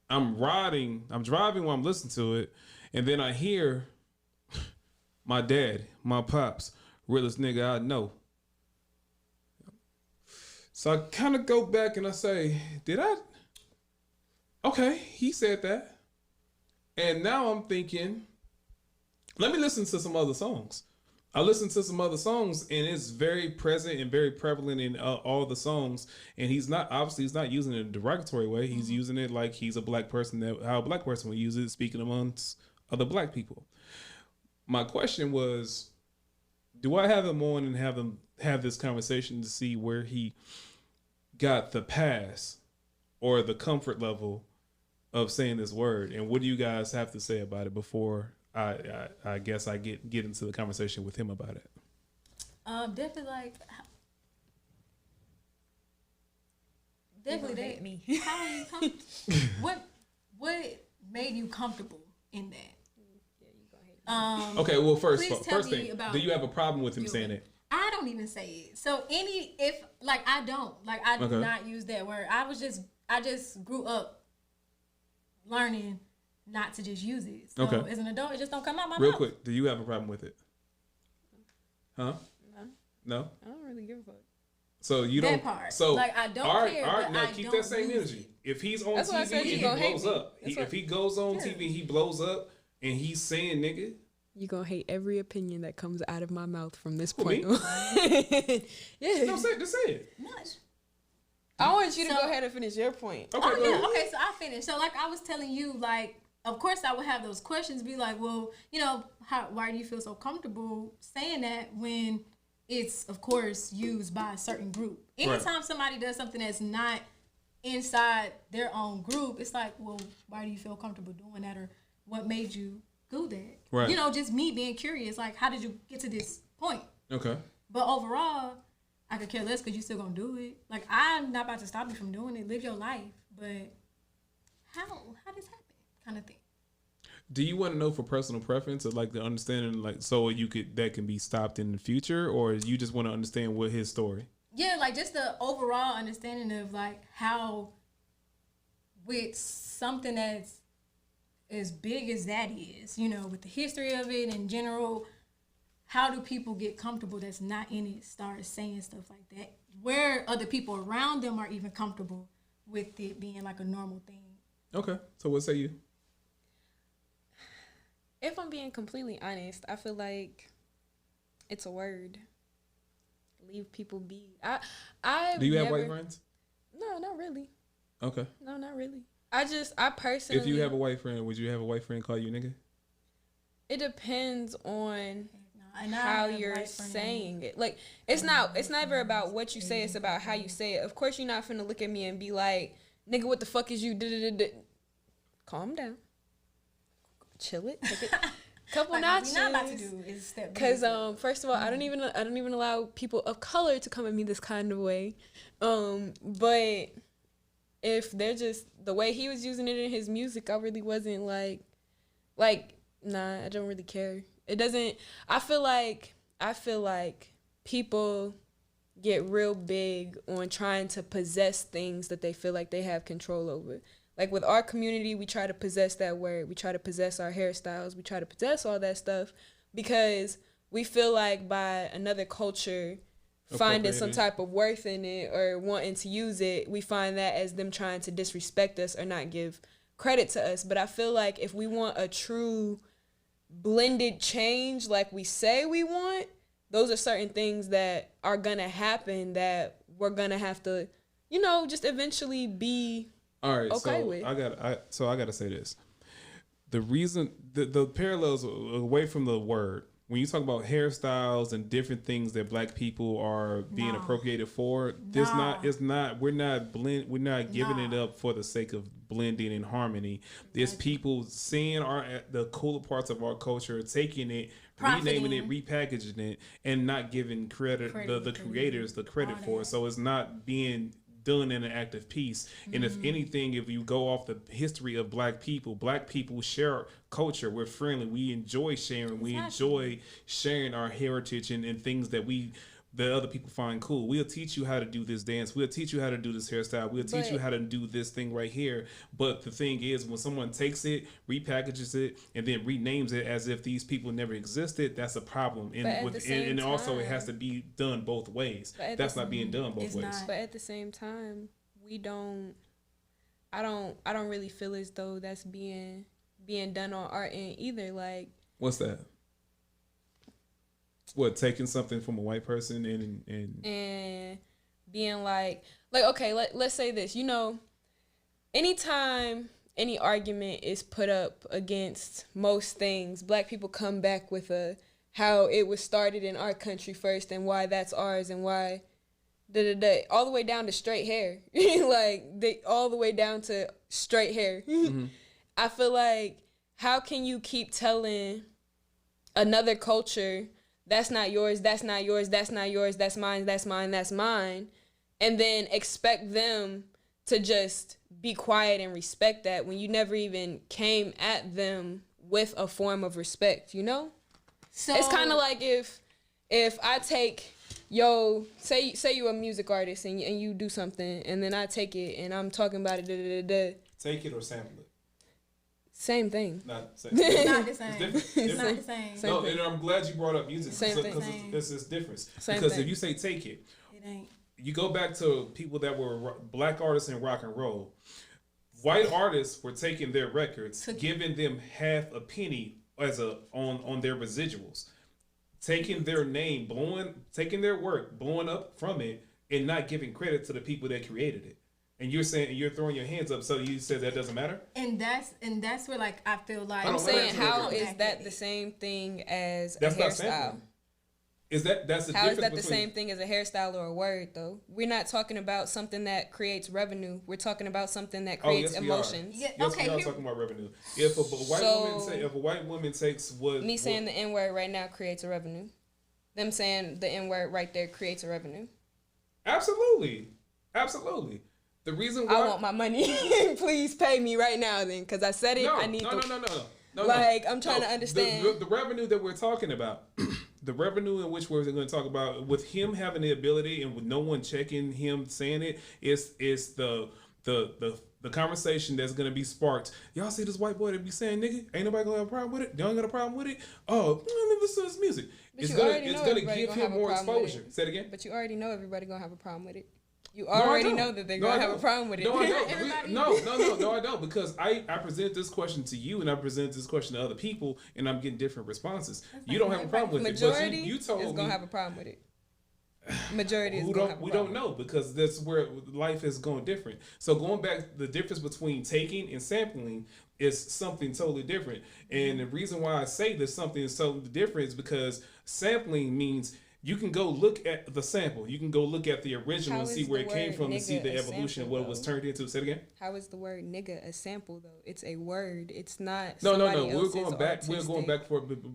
I'm driving while I'm listening to it, and then I hear my dad, my pops, realest nigga I know. So I kind of go back and I say, did I? Okay, he said that. And now I'm thinking, let me listen to some other songs. I listened to some other songs, and it's very present and very prevalent in all the songs. And he's not using it in a derogatory way. He's using it like he's a black person, how a black person would use it, speaking amongst other black people. My question was, do I have him on and have him have this conversation to see where he got the pass or the comfort level of saying this word? And what do you guys have to say about it before I guess I get into the conversation with him about it? Definitely that. Me. How are you what made you comfortable in that? Okay, well, first thing, about do you have a problem with him saying it? I don't even say it. So I do not use that word. I just grew up learning not to just use it. So as an adult, it just don't come out my mouth. Real quick, do you have a problem with it? Huh? No? I don't really give a fuck. So you don't. Part. So I don't care. Now I keep don't that same energy. it. If he's on That's why I said TV, you he gonna hate blows me. up. If he goes on TV, he blows up, and he's saying nigga. You gonna hate every opinion that comes out of my mouth from this Who, point me? on. Yeah. No, just say it. Much. I want you to go ahead and finish your point. Okay, go ahead. Okay, so I finished. So like I was telling you, like, of course I would have those questions, be like, well, why do you feel so comfortable saying that when it's, of course, used by a certain group? Anytime somebody does something that's not inside their own group, it's like, well, why do you feel comfortable doing that, or what made you do that? Right. Just me being curious, like, how did you get to this point? Okay. But overall, I could care less because you still gonna do it. Like, I'm not about to stop you from doing it. Live your life. But how this happen? Kind of thing. Do you want to know for personal preference, or like the understanding, like so that can be stopped in the future, or you just want to understand what his story? Yeah, like just the overall understanding of like how with something that's as big as that is, with the history of it in general, how do people get comfortable that's not in it, start saying stuff like that, where other people around them are even comfortable with it being like a normal thing? Okay, so what say you? If I'm being completely honest, I feel like it's a word. Leave people be. Do you have white friends? No, not really. Okay. No, not really. I personally. If you have a white friend, would you have a white friend call you nigga? It depends on how you're saying it. Like, it's never about what you say, it's about how you say it. Of course, you're not finna look at me and be like, nigga, what the fuck is you? Calm down. Chill it. Take it. Couple notches. What we're not about to do is step. Because first of all, I don't even allow people of color to come at me this kind of way. But if they're just the way he was using it in his music, I really wasn't like nah, I don't really care. It doesn't. I feel like people get real big on trying to possess things that they feel like they have control over. Like with our community, we try to possess that word. We try to possess our hairstyles. We try to possess all that stuff because we feel like by another culture finding some type of worth in it or wanting to use it, we find that as them trying to disrespect us or not give credit to us. But I feel like if we want a true blended change like we say we want, those are certain things that are going to happen that we're going to have to, just eventually be all right, okay with. I got to say this. The reason, the parallels away from the word, when you talk about hairstyles and different things that black people are being appropriated for, we're not giving it up for the sake of blending and harmony. There's people seeing the cooler parts of our culture, taking it, renaming it, repackaging it, and not giving credit the creators the credit for it. So it's not being done in an act of peace. And if anything, if you go off the history of black people share culture. We're friendly. We enjoy sharing. We enjoy sharing our heritage and things that we that other people find cool. We'll teach you how to do this dance. We'll teach you how to do this hairstyle. We'll teach you how to do this thing right here. But the thing is, when someone takes it, repackages it, and then renames it as if these people never existed, that's a problem. And also it has to be done both ways. That's not being done both ways. But at the same time, I don't really feel as though that's being done on our end either. Like, what's that? What, taking something from a white person and being like okay, let's say this. You know, anytime any argument is put up against most things, Black people come back with how it was started in our country first and why that's ours and why all the way down to straight hair. All the way down to straight hair. Mm-hmm. I feel like, how can you keep telling another culture, that's not yours, that's not yours, that's not yours, that's mine, that's mine, that's mine, and then expect them to just be quiet and respect that when you never even came at them with a form of respect, you know? So it's kind of like if I take, say you're a music artist and you do something, and then I take it and I'm talking about it, Take it or sample it. Same thing. Not the same. It's not the same. It's not the same. No, and I'm glad you brought up music because it's difference. Because if you say take it, it ain't. You go back to people that were Black artists in rock and roll. White artists were taking their records, giving them half a penny on their residuals, taking their name, taking their work, blowing up from it, and not giving credit to the people that created it. And you're saying, you're throwing your hands up, so you said that doesn't matter? And that's where, like, I feel like, I'm saying, how is that the same thing as a hairstyle? That's the difference? How is that the same thing as a hairstyle or a word, though? We're not talking about something that creates revenue. We're talking about something that creates emotions. We are talking about revenue. If a white woman takes what me saying the N-word right now creates a revenue, them saying the N-word right there creates a revenue. Absolutely. The reason why I want my money, please pay me right now, then, because I said it. I need no. I'm trying to understand the revenue that we're talking about. The revenue in which we're going to talk about, with him having the ability and with no one checking him saying it, is the conversation that's going to be sparked. Y'all see this white boy that be saying nigga? Ain't nobody going to have a problem with it? Y'all ain't got a problem with it? Oh, listen to this music. It's going to give him more exposure. Say it again. But you already know everybody going to have a problem with it. You already know that they're going to have a problem with it. No, I don't. No, I don't. Because I present this question to you and I present this question to other people and I'm getting different responses. You don't have a problem with it. Majority you told me is going to have a problem with it. Majority is going to have a problem. We don't know because that's where life is going different. So going back, the difference between taking and sampling is something totally different. And the reason why I say there's something so different is because sampling means you can go look at the sample. You can go look at the original and see where it came from and see the evolution of what it was turned into. Say it again. How is the word nigga a sample though? It's a word. It's not. No. We're going back. We're going back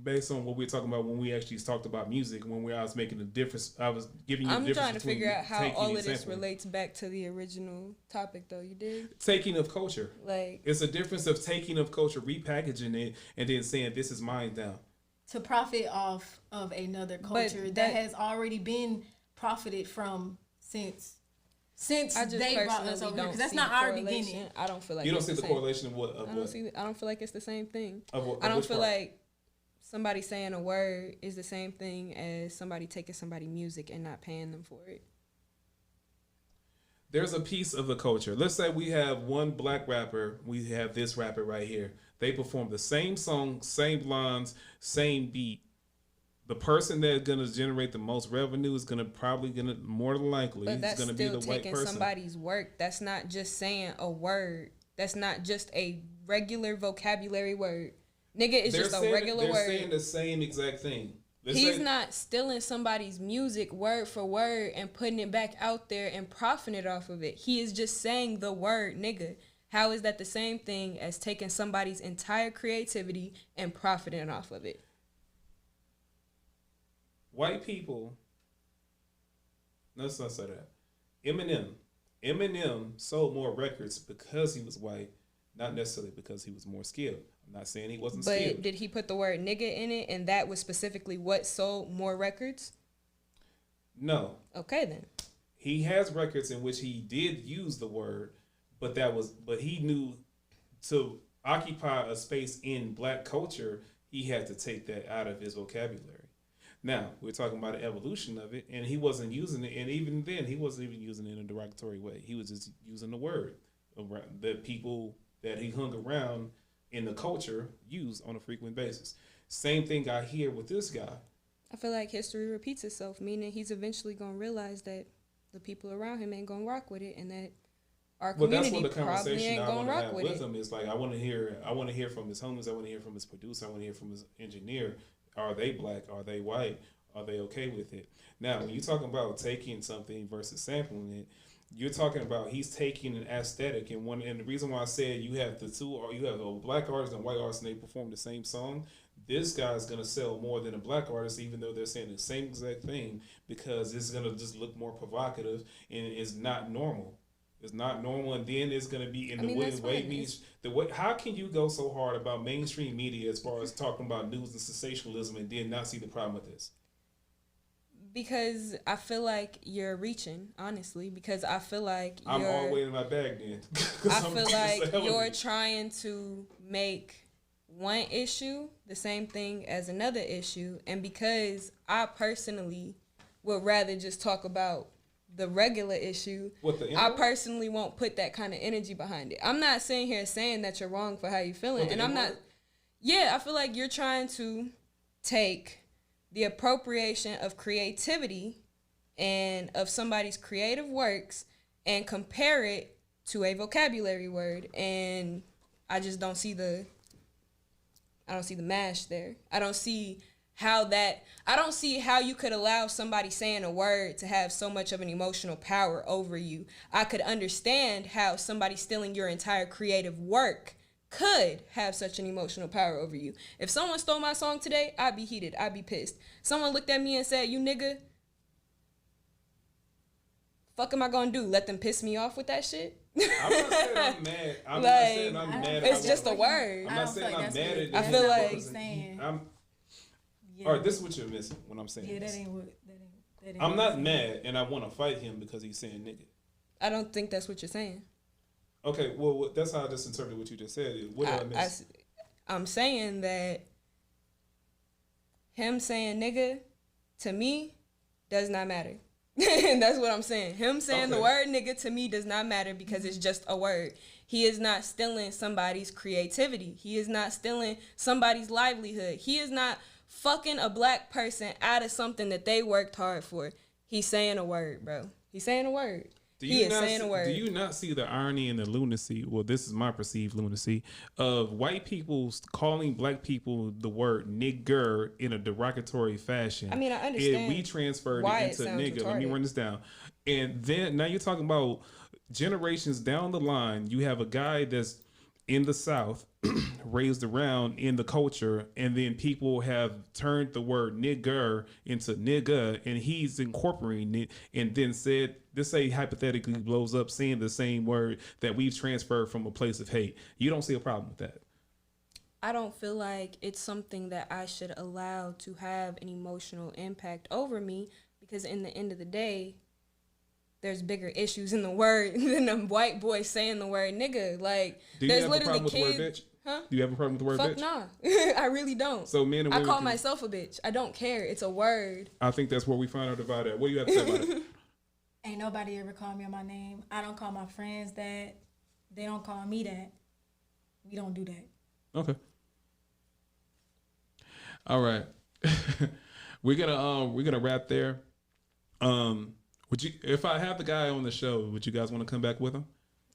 based on what we're talking about when we actually talked about music. When I was making a difference, I was giving you. I'm trying to figure out how all of this relates back to the original topic, though. You did taking of culture. Like, it's a difference of taking of culture, repackaging it, and then saying this is mine now. To profit off of another culture that has already been profited from since they brought us over here, because that's not our beginning. I don't feel like you don't see the correlation of what. I don't feel like it's the same thing. I don't feel like somebody saying a word is the same thing as somebody taking somebody's music and not paying them for it. There's a piece of the culture. Let's say we have one black rapper. We have this rapper right here. They perform the same song, same lines, same beat. The person that's gonna generate the most revenue is more than likely but that's gonna be the white person. Taking somebody's work. That's not just saying a word. That's not just a regular vocabulary word. Nigga is just a regular word. They're saying the same exact thing. He's not stealing somebody's music word for word and putting it back out there and profiting off of it. He is just saying the word nigga. How is that the same thing as taking somebody's entire creativity and profiting off of it? White people, let's not say that. Eminem sold more records because he was white, not necessarily because he was more skilled. I'm not saying he wasn't skilled. But did he put the word nigga in it and that was specifically what sold more records? No. Okay, then. He has records in which he did use the word, but he knew to occupy a space in black culture, he had to take that out of his vocabulary. Now, we're talking about the evolution of it, and he wasn't using it, and even then, he wasn't even using it in a derogatory way. He was just using the word that people that he hung around in the culture use on a frequent basis. Same thing I hear with this guy. I feel like history repeats itself, meaning he's eventually going to realize that the people around him ain't going to rock with it, and that our community probably ain't going to rock with it. Him is like, I want to hear from his homies, I want to hear from his producer, I want to hear from his engineer. Are they black? Are they white? Are they okay with it? Now, when you're talking about taking something versus sampling it, you're talking about he's taking an aesthetic, and the reason why I said you have the two, or you have a black artist and white artist, and they perform the same song. This guy's gonna sell more than a black artist, even though they're saying the same exact thing, because it's gonna just look more provocative and it's not normal. It's not normal, and then it's gonna be in the way. How can you go so hard about mainstream media as far as talking about news and sensationalism, and then not see the problem with this? Because I feel like you're reaching, honestly. Because I feel like I'm all the way in my bag then. I feel like you're trying to make one issue the same thing as another issue, and because I personally would rather just talk about the regular issue, I personally won't put that kind of energy behind it. I'm not sitting here saying that you're wrong for how you're feeling, and I'm not. Yeah, I feel like you're trying to take the appropriation of creativity and of somebody's creative works and compare it to a vocabulary word, and I just don't see the mash there. I don't see how you could allow somebody saying a word to have so much of an emotional power over you. I could understand how somebody stealing your entire creative work could have such an emotional power over you. If someone stole my song today, I'd be heated. I'd be pissed. Someone looked at me and said, "You nigga," fuck am I gonna do? Let them piss me off with that shit? I'm not saying I'm mad. I'm not saying I'm mad. It's just a word. I'm not saying I'm mad at it. I feel like saying. All right, this is what you're missing when I'm saying that this. ain't what. I'm not mad, and I want to fight him because he's saying nigga. I don't think that's what you're saying. Okay, well, that's how I just interpreted what you just said. What did I miss? I'm saying that him saying nigga, to me, does not matter. That's what I'm saying. Him saying the word nigga to me does not matter because it's just a word. He is not stealing somebody's creativity. He is not stealing somebody's livelihood. He is not fucking a black person out of something that they worked hard for. He's saying a word, bro. He's saying a word. Do you not see the irony and the lunacy? Well, this is my perceived lunacy of white people calling black people the word nigger in a derogatory fashion. I mean, I understand. And we transferred it into nigger. Let me run this down. And then now you're talking about generations down the line. You have a guy that's in the South, raised around in the culture, and then people have turned the word nigger into nigga, and he's incorporating it, and then said, this say hypothetically blows up saying the same word that we've transferred from a place of hate. You don't see a problem with that? I don't feel like it's something that I should allow to have an emotional impact over me, because in the end of the day, there's bigger issues in the word than a white boy saying the word nigga. Like, there's literally kids. Do you have a problem with the word bitch? Huh? Do you have a problem with the word bitch? Fuck nah. I really don't. So men and women. I call myself a bitch. I don't care. It's a word. I think that's where we find our divide at. What do you have to say about it? Ain't nobody ever called me on my name. I don't call my friends that. They don't call me that. We don't do that. Okay. All right. we're gonna wrap there. Would you, if I have the guy on the show, would you guys want to come back with him?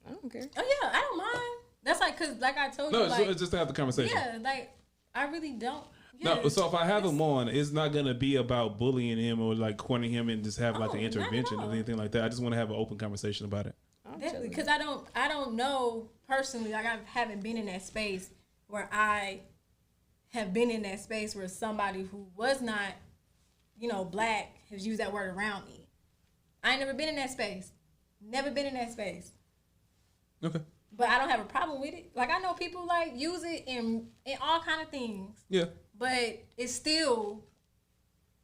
I don't care. Oh yeah, I don't mind. That's like, cause like I told you, no, it's just to have the conversation. Yeah, like I really don't. Yeah, no, so if I have him on, it's not gonna be about bullying him or like cornering him and just have like an intervention or anything like that. I just want to have an open conversation about it. Definitely, because I don't know personally. Like I haven't been in that space where I have been in that space where somebody who was not, black has used that word around me. I ain't never been in that space. Never been in that space. Okay. But I don't have a problem with it. Like I know people like use it in all kind of things. Yeah. But it's still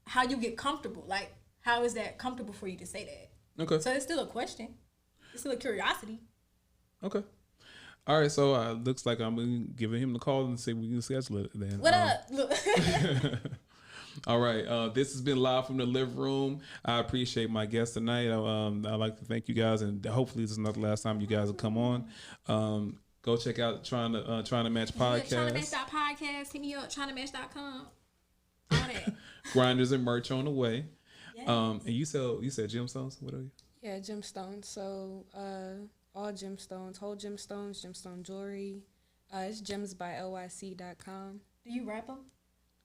how you get comfortable. Like how is that comfortable for you to say that? Okay. So it's still a question. It's still a curiosity. Okay. All right, so looks like I'm giving him the call and see if we can schedule it then. What up? Look. All right, this has been live from the living room. I appreciate my guest tonight. I'd like to thank you guys, and hopefully this is not the last time you guys will come on. Go check out Tryna.Match Podcast. Tryna.Match.podcast. Hit me up, Tryna.Match.com. All that. Grinders and merch on the way. Yes. And you said gemstones? What are you? Yeah, gemstones. So all gemstones, whole gemstones, gemstone jewelry. It's gemsbylyc.com. Do you wrap them?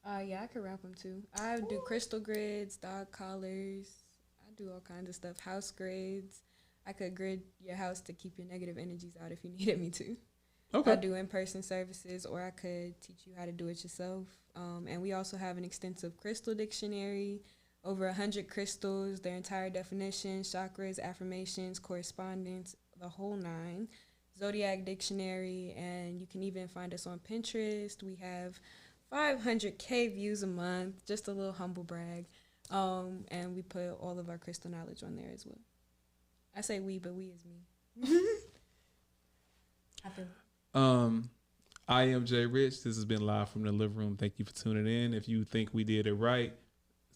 Yeah, I could wrap them too. I do crystal grids, dog collars. I do all kinds of stuff. House grids. I could grid your house to keep your negative energies out if you needed me to. Okay. I do in-person services, or I could teach you how to do it yourself. And we also have an extensive crystal dictionary, over 100 crystals, their entire definition, chakras, affirmations, correspondence, the whole 9. Zodiac dictionary, and you can even find us on Pinterest. We have 500K views a month, just a little humble brag. And we put all of our crystal knowledge on there as well. I say we, but we is me. I feel I am JayRich. This has been live from the living room. Thank you for tuning in. If you think we did it right,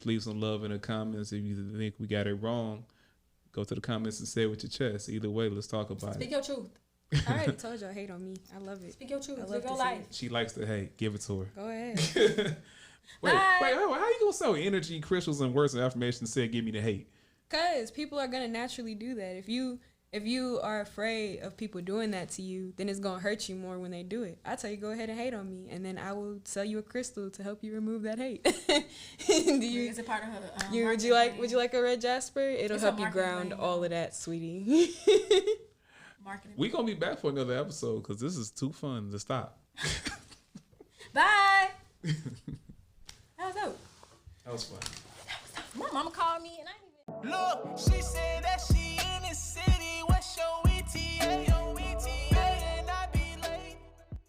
leave some love in the comments. If you think we got it wrong, go to the comments and say it with your chest. Either way, let's talk about Speak it. your truth. I already told y'all hate on me. I love it. Speak your truth. I love Live your to see life. it. She likes to hate. Give it to her. Go ahead. Wait, Bye. how you gonna sell energy, crystals, and words of affirmation and say give me the hate? Because people are going to naturally do that. If you are afraid of people doing that to you, then it's going to hurt you more when they do it. I tell you, go ahead and hate on me, and then I will sell you a crystal to help you remove that hate. Is it part of her? Would you like a red jasper? It'll It's a help you marketing ground plan, all though. of that, sweetie. Marketing. We gonna be back for another episode because this is too fun to stop. Bye. That was dope. That was fun. My mama called me and I didn't even. Look, she said that she in the city. What's your ETA?